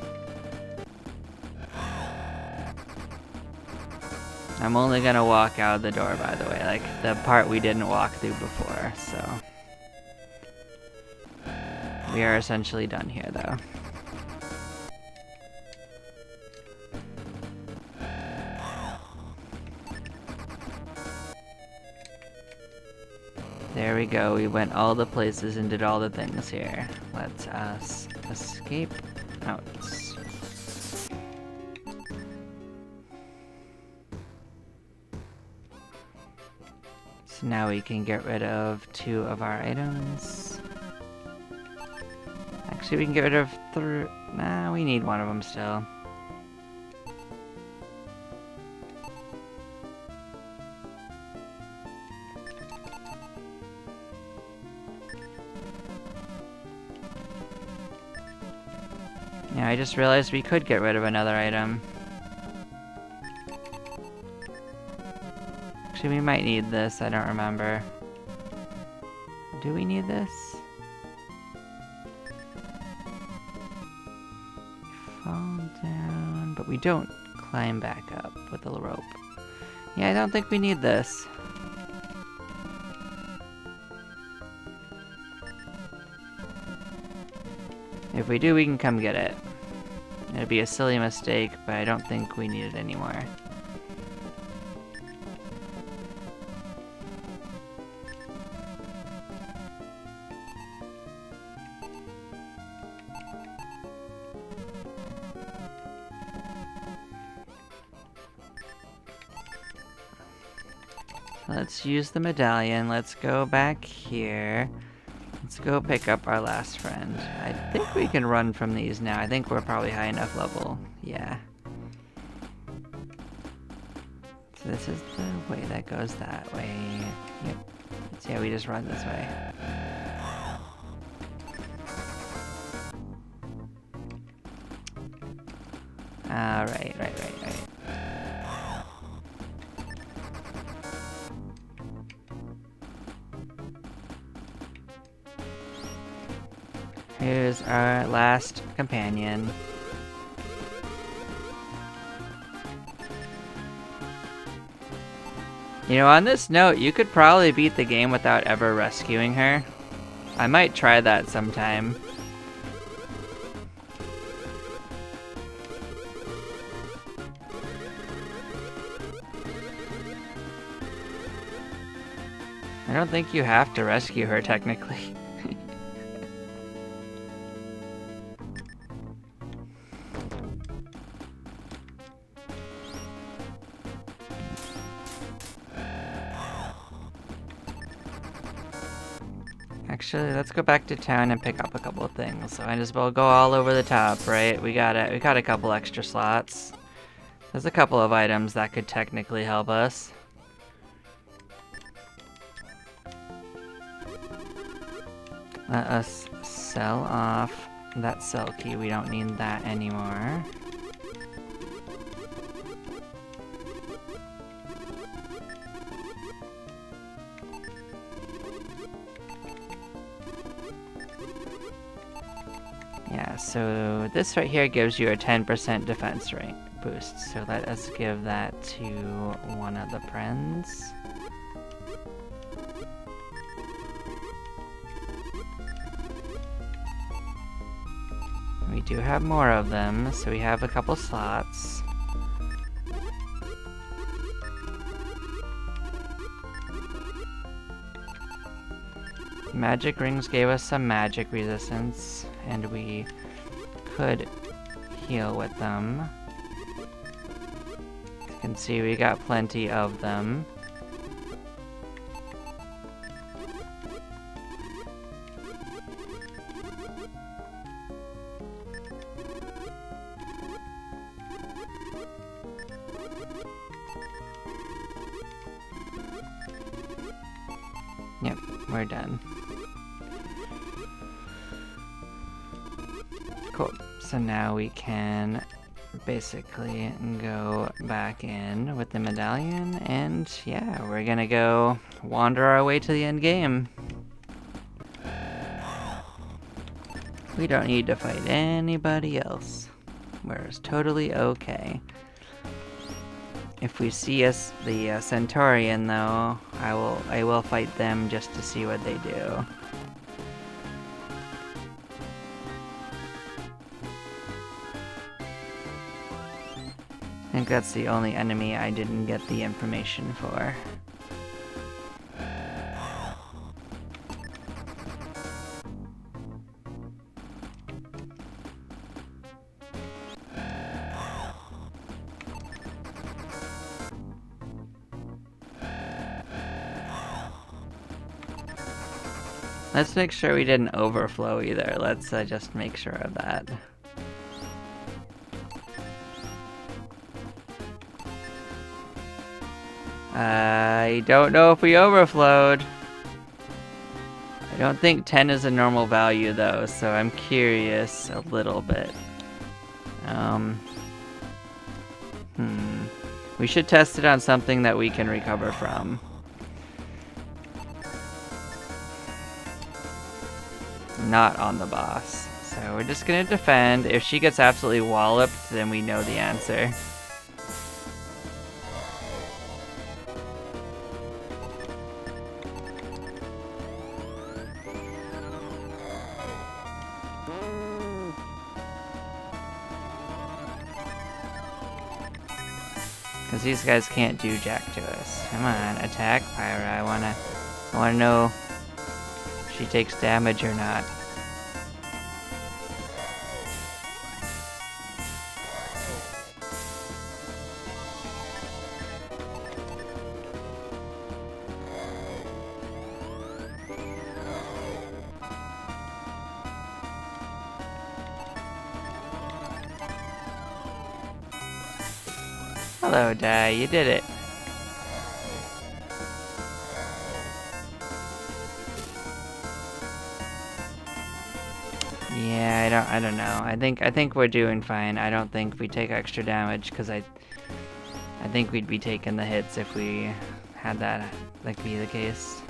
I'm only gonna walk out the door, by the way, like the part we didn't walk through before, so. We are essentially done here, though. There we go, we went all the places and did all the things here. Let us escape out. So now we can get rid of 2 of our items. Actually, we can get rid of 3. Nah, we need 1 of them still. Yeah, I just realized we could get rid of another item. Actually, we might need this, I don't remember. Do we need this? Fall down, but we don't climb back up with the rope. Yeah, I don't think we need this. If we do, we can come get it. It'd be a silly mistake, but I don't think we need it anymore. Let's use the medallion. Let's go back here. Let's go pick up our last friend. I think we can run from these now. I think we're probably high enough level. Yeah. So this is the way that goes that way. Yep. So yeah, we just run this way. Right. Here's our last companion. You know, on this note, you could probably beat the game without ever rescuing her. I might try that sometime. I don't think you have to rescue her, technically. Actually, let's go back to town and pick up a couple of things. So I just will go all over the top, right? We got a couple extra slots. There's a couple of items that could technically help us. Let us sell off that cell key. We don't need that anymore. Yeah, so this right here gives you a 10% defense rank boost. So let us give that to one of the friends. We do have more of them, so we have a couple slots. Magic rings gave us some magic resistance, and we could heal with them. You can see we got plenty of them. Yep, we're done. Cool. So now we can basically go back in with the medallion, and yeah, we're gonna go wander our way to the end game. We don't need to fight anybody else. We're totally okay. If we see the Centaurian, though, I will fight them just to see what they do. I think that's the only enemy I didn't get the information for. Let's make sure we didn't overflow either. Let's just make sure of that. I don't know if we overflowed. I don't think 10 is a normal value though, so I'm curious a little bit. We should test it on something that we can recover from. Not on the boss. So we're just gonna defend. If she gets absolutely walloped, then we know the answer. Because these guys can't do jack to us. Come on, attack Pyra. I wanna know if she takes damage or not. Hello, Die. You did it. Yeah, I don't know. I think we're doing fine. I don't think we take extra damage because I think we'd be taking the hits if we had that like be the case.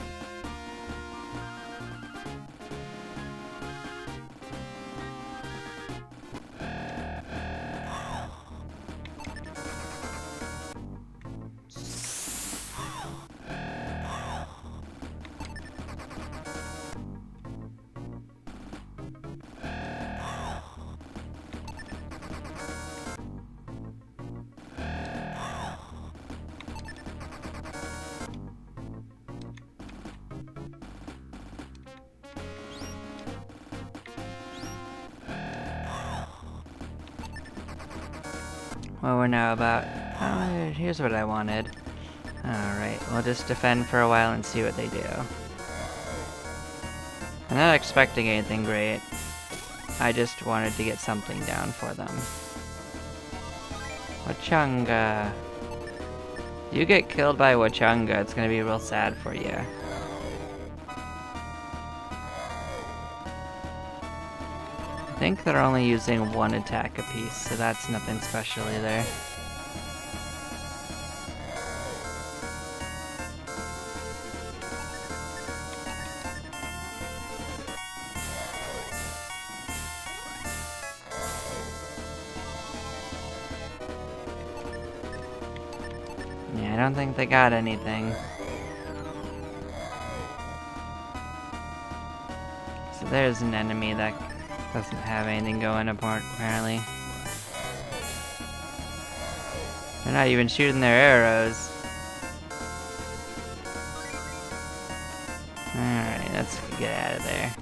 Well, we're now about... Oh, here's what I wanted. Alright, we'll just defend for a while and see what they do. I'm not expecting anything great. I just wanted to get something down for them. Wachunga. You get killed by Wachunga, it's gonna be real sad for you. I think they're only using one attack apiece, so that's nothing special either. Yeah, I don't think they got anything. So there's an enemy that doesn't have anything going apparently. They're not even shooting their arrows. Alright, let's get out of there.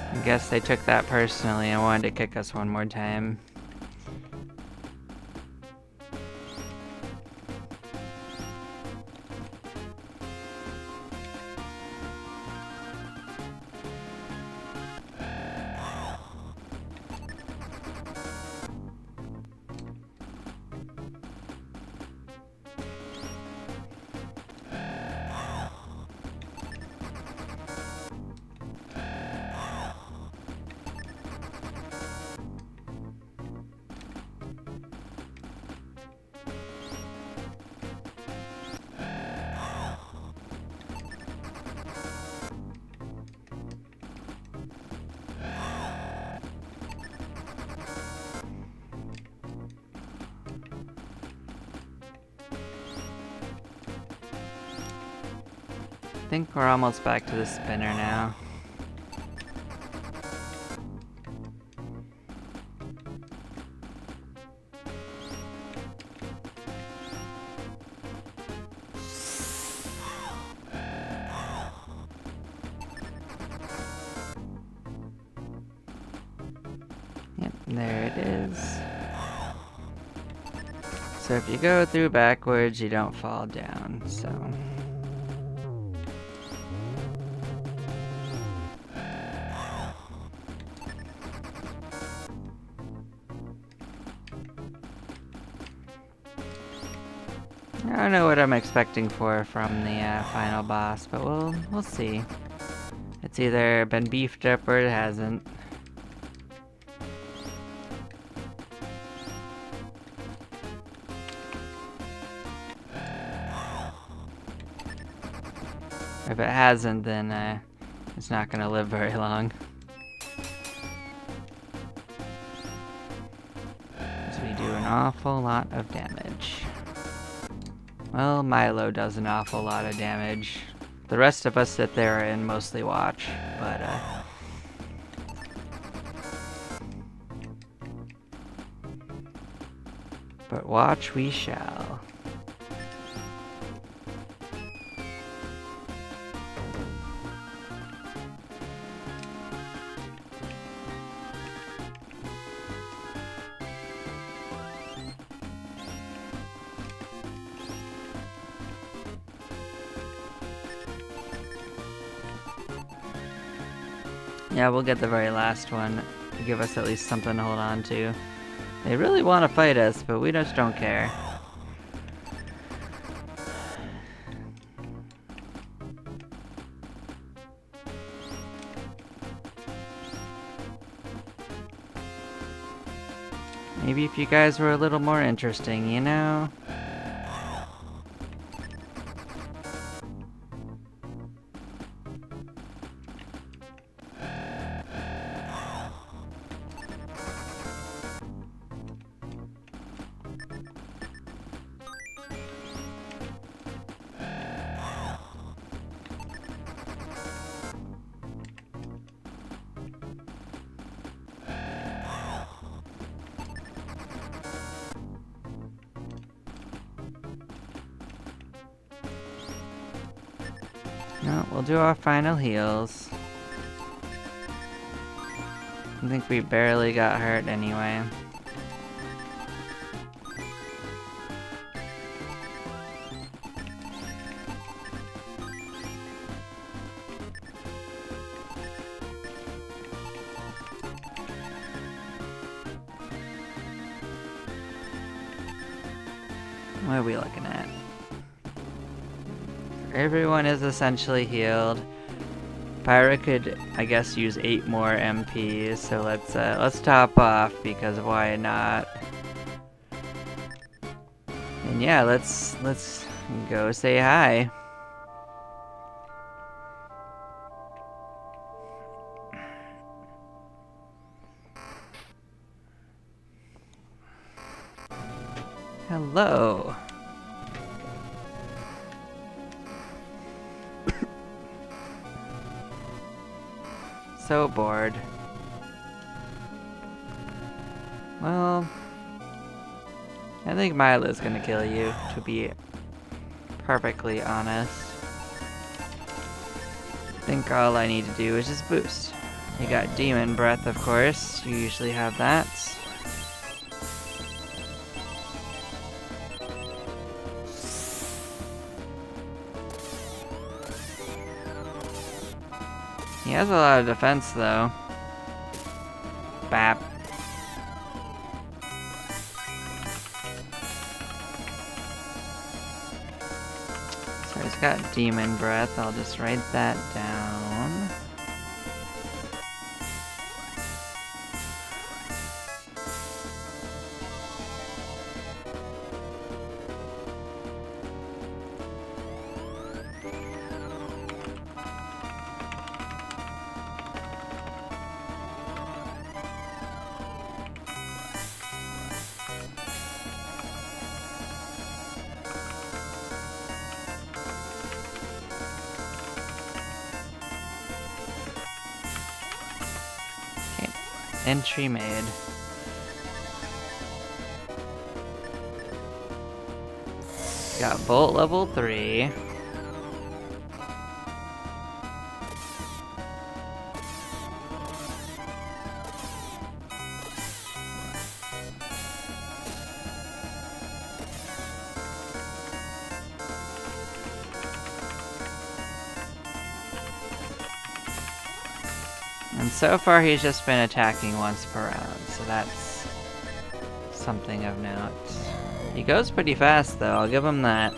I guess they took that personally and wanted to kick us one more time. I think we're almost back to the spinner now. Yep, there it is. So if you go through backwards, you don't fall down, so... I don't know what I'm expecting from the final boss, but we'll see. It's either been beefed up or it hasn't. If it hasn't, then it's not gonna live very long. So we do an awful lot of damage. Well, Milo does an awful lot of damage. The rest of us sit there and mostly watch, but watch we shall. Yeah, we'll get the very last one to give us at least something to hold on to. They really want to fight us, but we just don't care. Maybe if you guys were a little more interesting, you know? No, we'll do our final heals. I think we barely got hurt anyway. What are we looking at? Everyone is essentially healed. Pyra could, I guess, use 8 more MPs, so let's top off, because why not? And yeah, let's go say hi. Hello. So bored. Well, I think Milo's gonna kill you, to be perfectly honest. I think all I need to do is just boost. You got Demon Breath, of course. You usually have that. He has a lot of defense, though. Bap. So he's got Demon Breath. I'll just write that down. Entry made. Got Bolt level 3. And so far he's just been attacking once per round, so that's something of note. He goes pretty fast though, I'll give him that.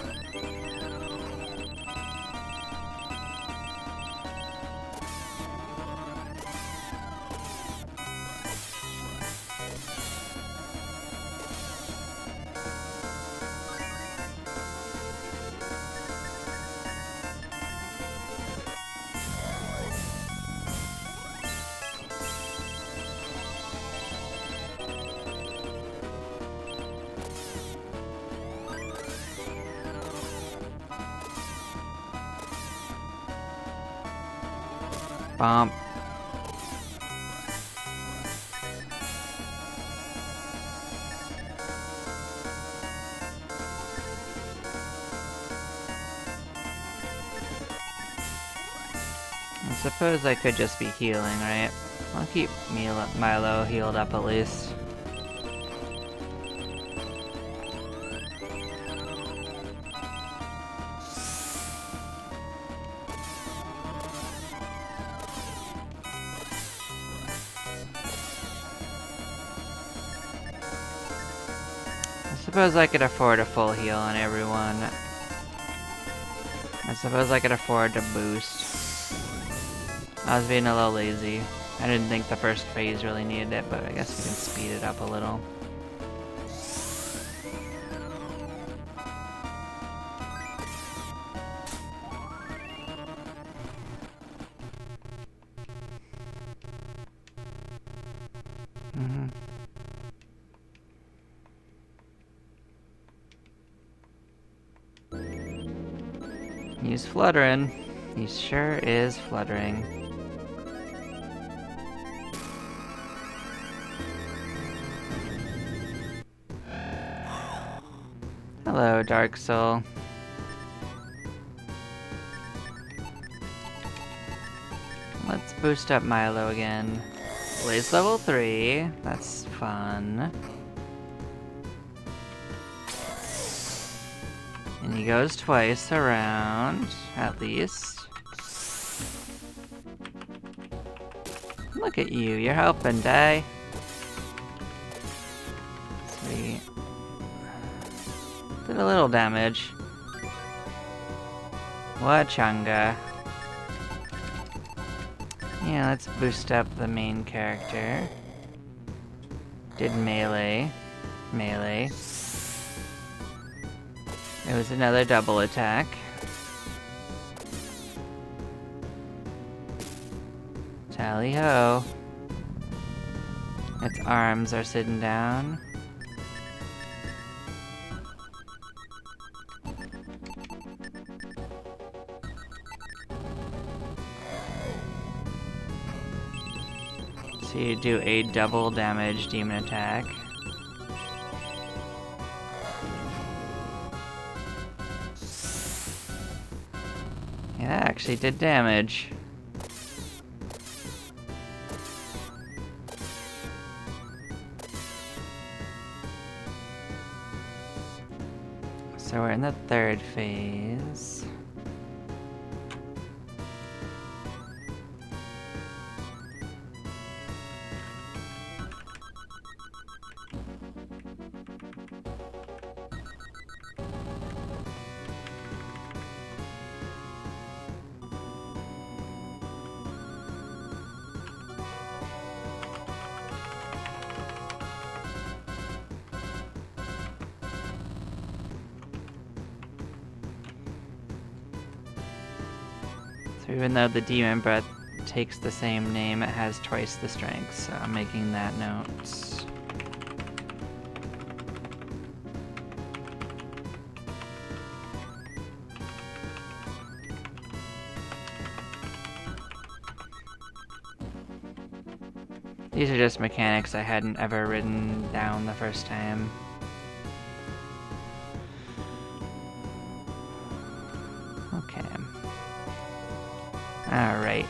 Bomb. I suppose I could just be healing, right? I'll keep Milo healed up at least. suppose I could afford a full heal on everyone. I suppose I could afford to boost. I was being a little lazy. I didn't think the first phase really needed it, but I guess we can speed it up a little. He's fluttering. He sure is fluttering. Hello, Dark Soul. Let's boost up Milo again. Blaze level 3. That's fun. And he goes twice around, at least. Look at you, you're helping, Day. Sweet. Did a little damage. Wachanga. Yeah, let's boost up the main character. Did melee. Melee. It was another double attack. Tally ho. Its arms are sitting down. So you do a double damage demon attack. Yeah, that actually did damage. So we're in the third phase. So even though the demon breath takes the same name, it has twice the strength, so I'm making that note. These are just mechanics I hadn't ever written down the first time. Okay. Alright.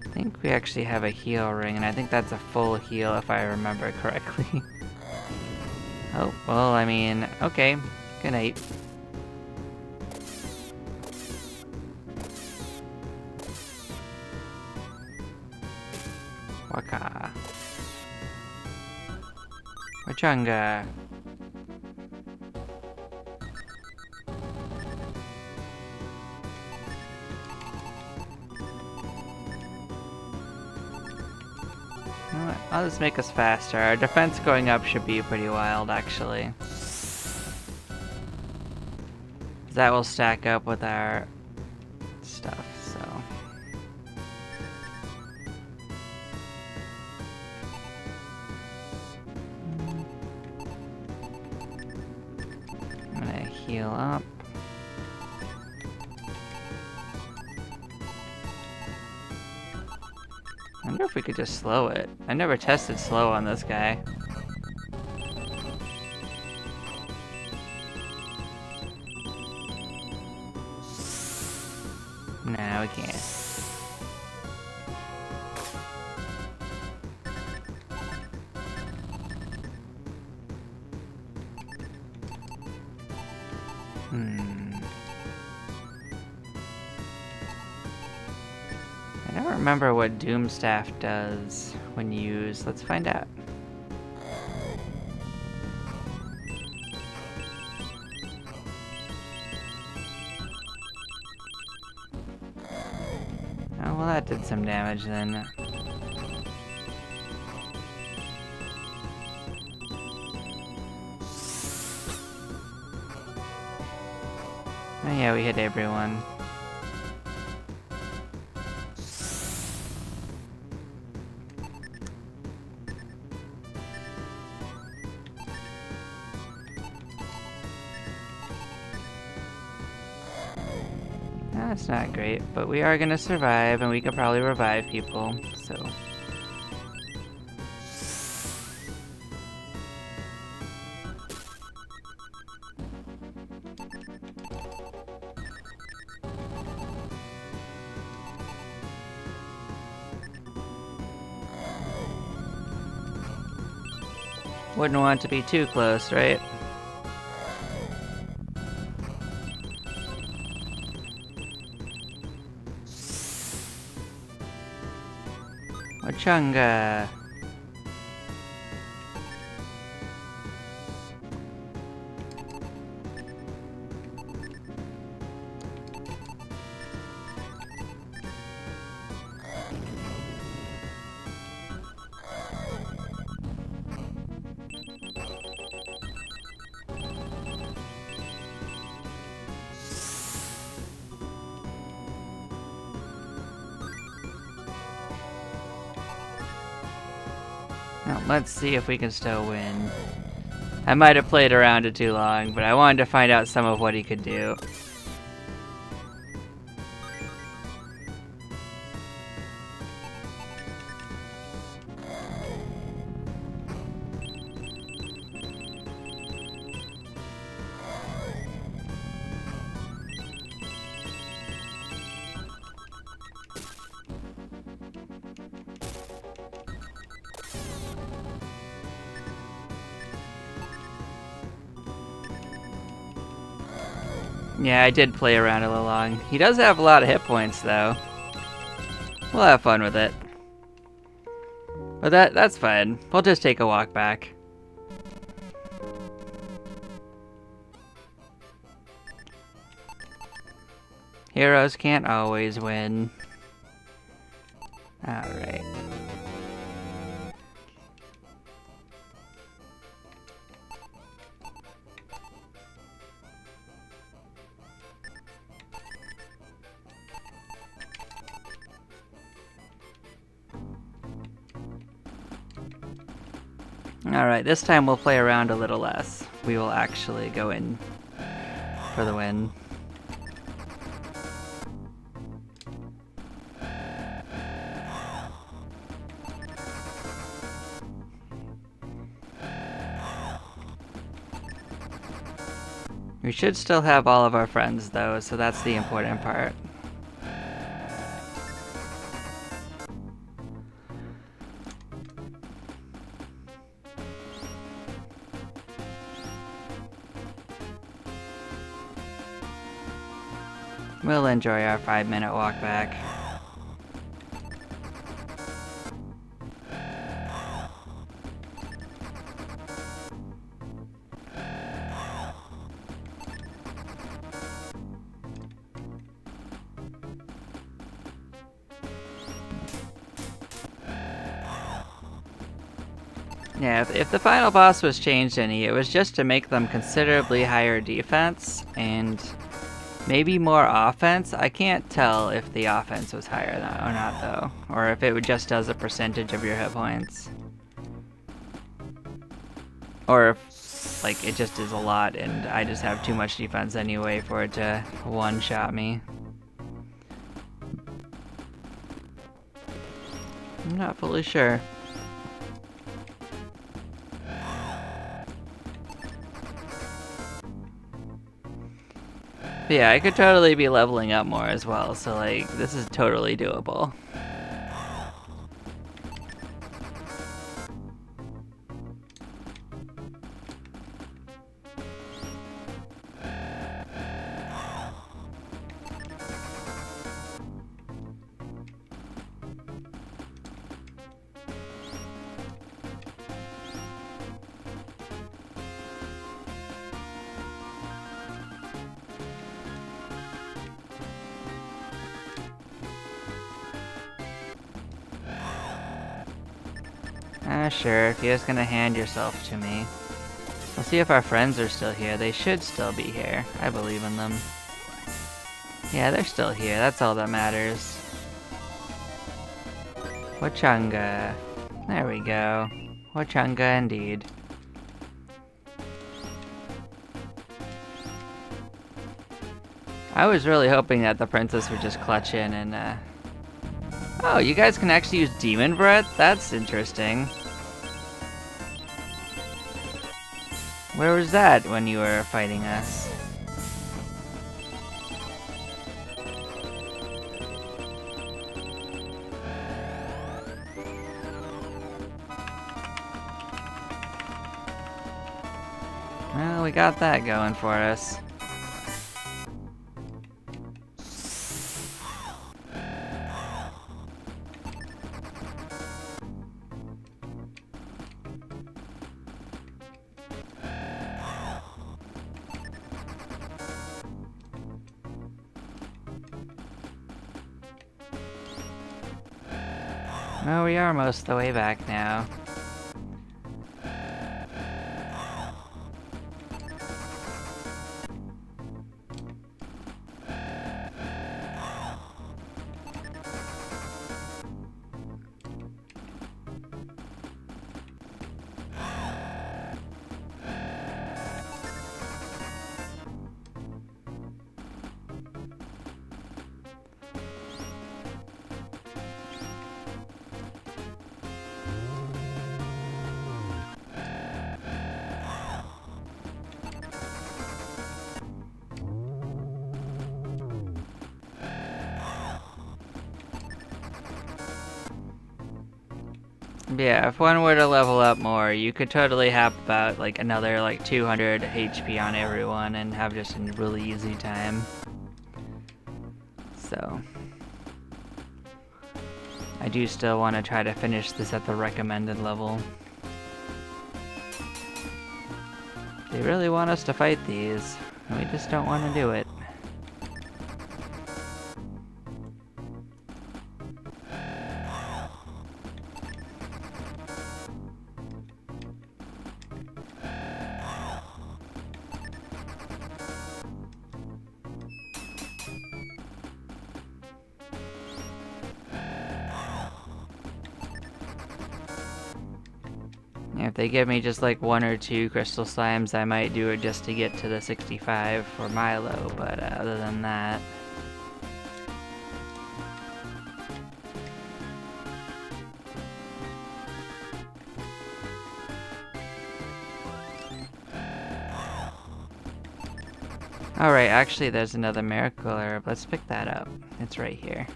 I think we actually have a heal ring, and I think that's a full heal if I remember correctly. Oh, well, I mean, okay. Good night. Waka. Wachanga. You know what? I'll just make us faster. Our defense going up should be pretty wild, actually. That will stack up with our stuff, so. I'm gonna heal up. I wonder if we could just slow it. I never tested slow on this guy. Nah, we can't. I don't remember what Doomstaff does when used. Let's find out. Oh, well, that did some damage then. Oh yeah, we hit everyone. That's not great, but we are gonna survive, and we can probably revive people, so... Wouldn't want to be too close, right? Wachunga! Now, let's see if we can still win. I might have played around it too long, but I wanted to find out some of what he could do. Yeah, I did play around a little long. He does have a lot of hit points, though. We'll have fun with it. But that's fine. We'll just take a walk back. Heroes can't always win. Alright. Alright, this time we'll play around a little less. We will actually go in for the win. We should still have all of our friends though, so that's the important part. We'll enjoy our 5-minute walk back. Yeah, if the final boss was changed any, it was just to make them considerably higher defense and maybe more offense. I can't tell if the offense was higher or not though, or if it just does a percentage of your hit points. Or if like it just is a lot and I just have too much defense anyway for it to one-shot me. I'm not fully sure. But yeah, I could totally be leveling up more as well, so like, this is totally doable. Sure, if you're just gonna hand yourself to me. We'll see if our friends are still here. They should still be here. I believe in them. Yeah, they're still here. That's all that matters. Wachunga. There we go. Wachunga indeed. I was really hoping that the princess would just clutch in and, Oh, you guys can actually use demon breath? That's interesting. Where was that when you were fighting us? Well, we got that going for us. Well, we are most of the way back now. Yeah, if one were to level up more, you could totally have about like another like 200 HP on everyone and have just a really easy time. So I do still want to try to finish this at the recommended level. They really want us to fight these, and we just don't want to do it. If they give me just like 1 or 2 crystal slimes, I might do it just to get to the 65 for Milo, but other than that... Alright, actually there's another miracle herb. Let's pick that up. It's right here.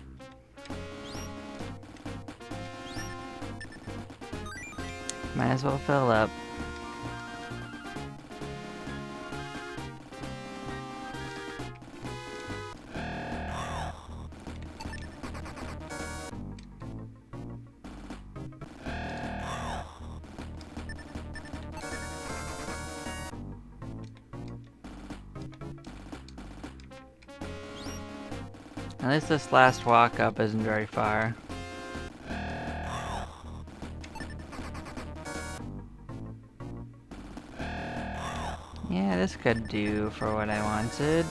Might as well fill up. At least this last walk up isn't very far. Yeah, this could do for what I wanted.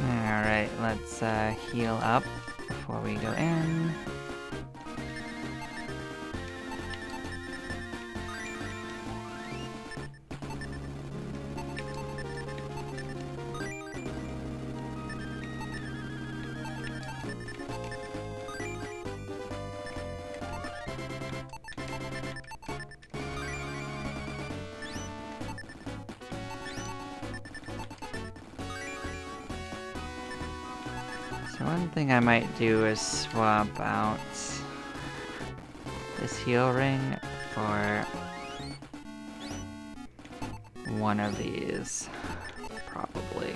Alright, let's heal up before we go in. So one thing I might do is swap out this heal ring for one of these. probably.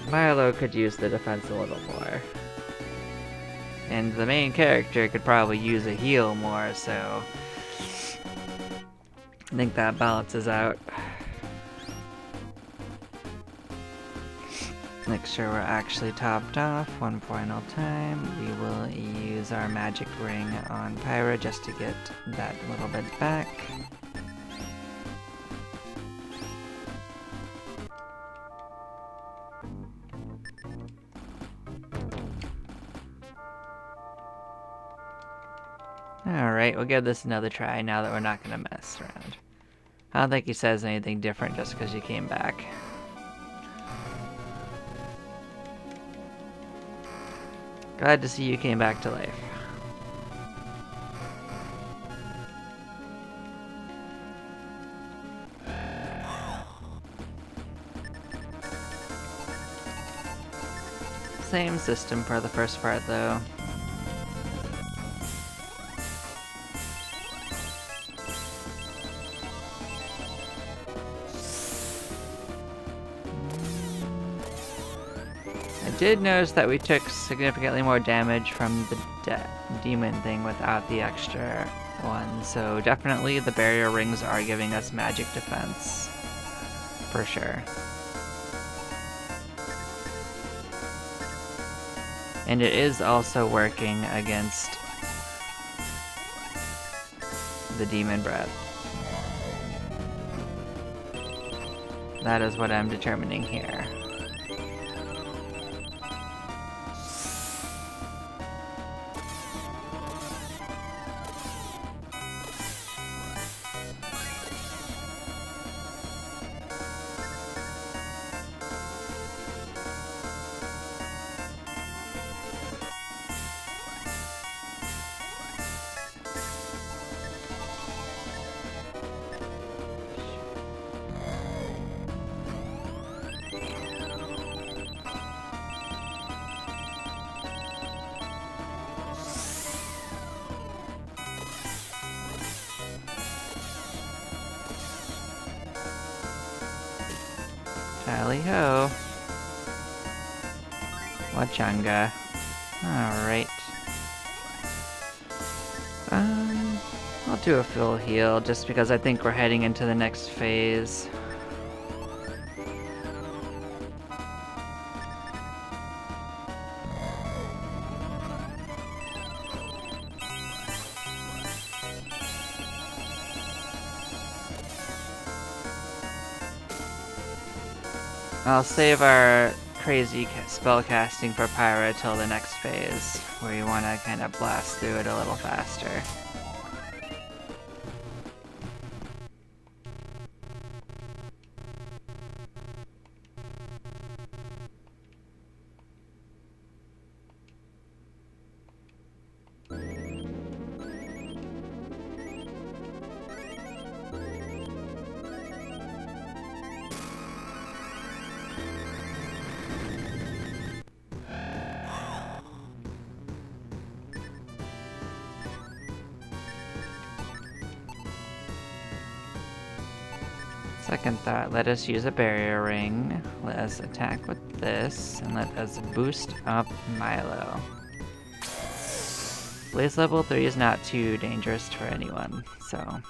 Milo could use the defense a little more. And the main character could probably use a heal more, so I think that balances out. Make sure we're actually topped off. One final time. We will use our magic ring on Pyra just to get that little bit back. Alright, we'll give this another try now that we're not going to mess around. I don't think he says anything different just because you came back. Glad to see you came back to life. Same system for the first part though. I did notice that we took significantly more damage from the demon thing without the extra one, so definitely the barrier rings are giving us magic defense. For sure. And it is also working against the demon breath. That is what I'm determining here. Tally-ho. Wachanga. Alright. I'll do a full heal just because I think we're heading into the next phase. I'll save our crazy spell casting for Pyra till the next phase, where you want to kind of blast through it a little faster. Second thought, let us use a barrier ring, let us attack with this, and let us boost up Milo. Blaze level 3 is not too dangerous for anyone, so...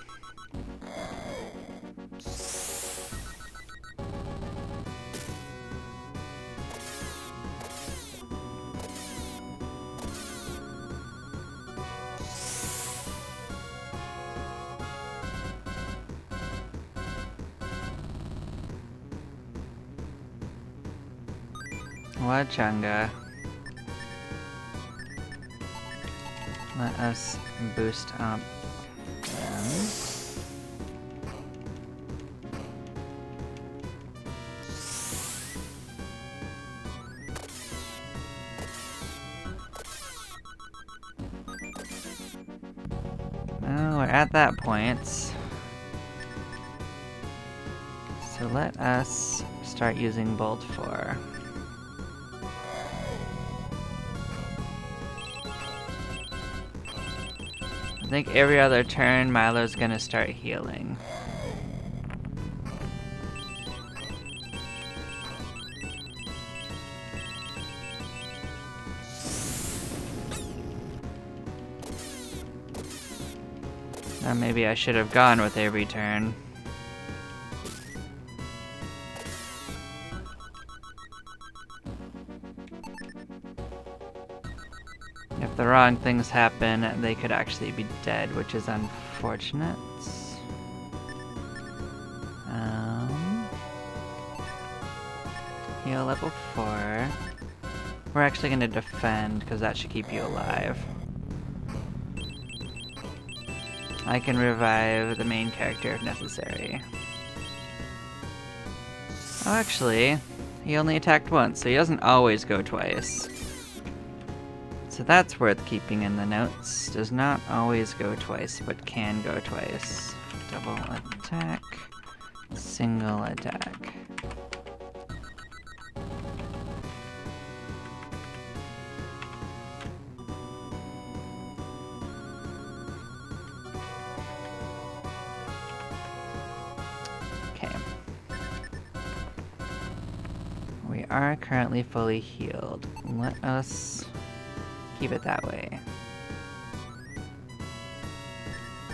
Wachanga. Let us boost up them. Well, we're at that point. So let us start using Bolt 4. I think every other turn Milo's gonna start healing. So maybe I should have gone with every turn. If the wrong things happen, they could actually be dead, which is unfortunate. Heal level 4. We're actually going to defend, because that should keep you alive. I can revive the main character if necessary. Oh, actually, he only attacked once, so he doesn't always go twice. So that's worth keeping in the notes. Does not always go twice, but can go twice. Double attack, single attack. Okay. We are currently fully healed. Let us keep it that way.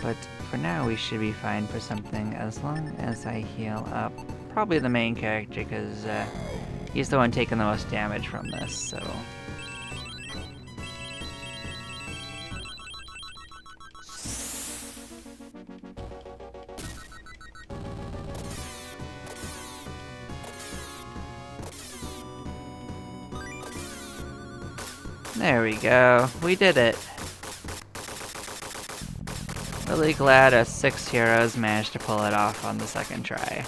But for now we should be fine for something as long as I heal up. Probably the main character, because he's the one taking the most damage from this, so... There we go. We did it. Really glad us 6 heroes managed to pull it off on the second try.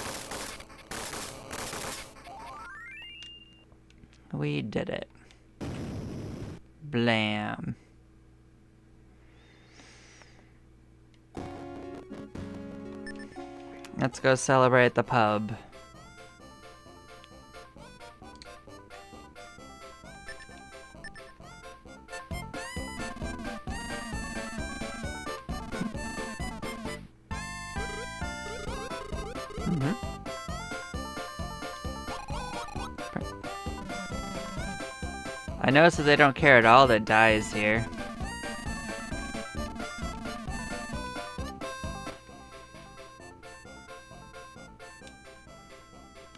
We did it. Blam. Let's go celebrate the pub. I notice that they don't care at all that dies here.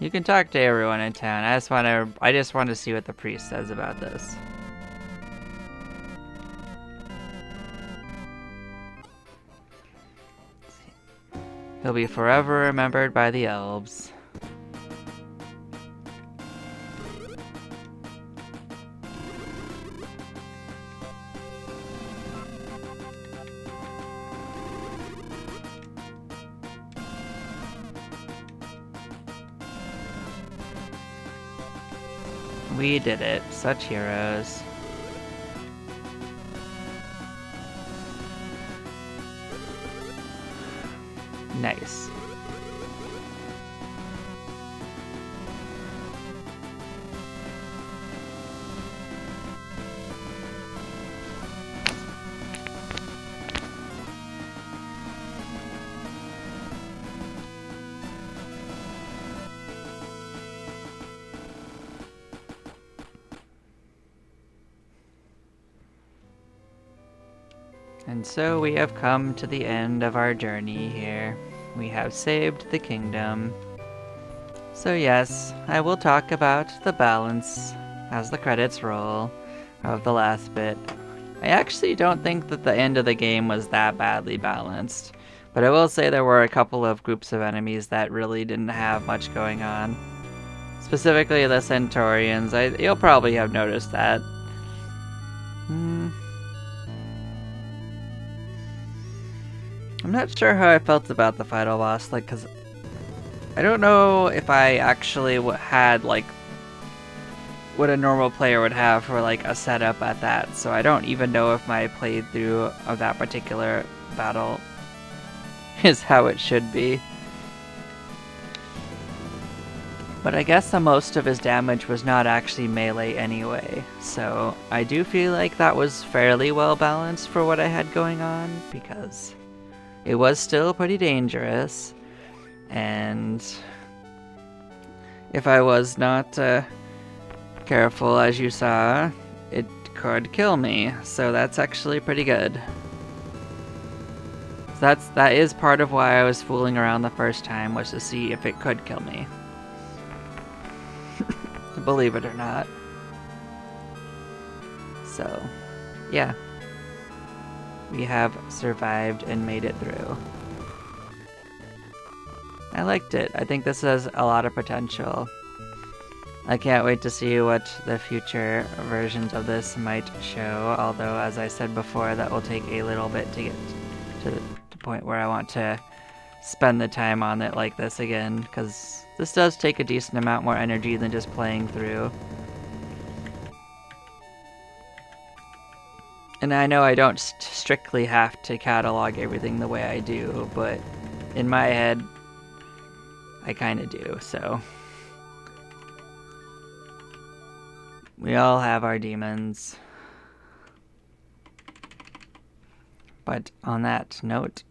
You can talk to everyone in town. I just want to see what the priest says about this. He'll be forever remembered by the elves. We did it. Such heroes. Nice. And so we have come to the end of our journey here. We have saved the kingdom. So yes, I will talk about the balance as the credits roll of the last bit. I actually don't think that the end of the game was that badly balanced, but I will say there were a couple of groups of enemies that really didn't have much going on. Specifically the Centaurians. You'll probably have noticed that. I'm not sure how I felt about the final boss, like, cause I don't know if I actually had, like, what a normal player would have for, like, a setup at that, so I don't even know if my playthrough of that particular battle is how it should be. But I guess the most of his damage was not actually melee anyway, so I do feel like that was fairly well balanced for what I had going on, because it was still pretty dangerous, and if I was not careful, as you saw, it could kill me, so that's actually pretty good. So that is part of why I was fooling around the first time, was to see if it could kill me. Believe it or not. So, yeah. We have survived and made it through. I liked it. I think this has a lot of potential. I can't wait to see what the future versions of this might show, although, as I said before, that will take a little bit to get to the point where I want to spend the time on it like this again, because this does take a decent amount more energy than just playing through. And I know I don't strictly have to catalog everything the way I do, but in my head, I kind of do, so. We all have our demons. But on that note,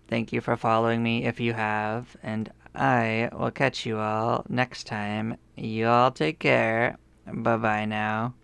thank you for following me if you have, and I will catch you all next time. You all take care. Bye-bye now.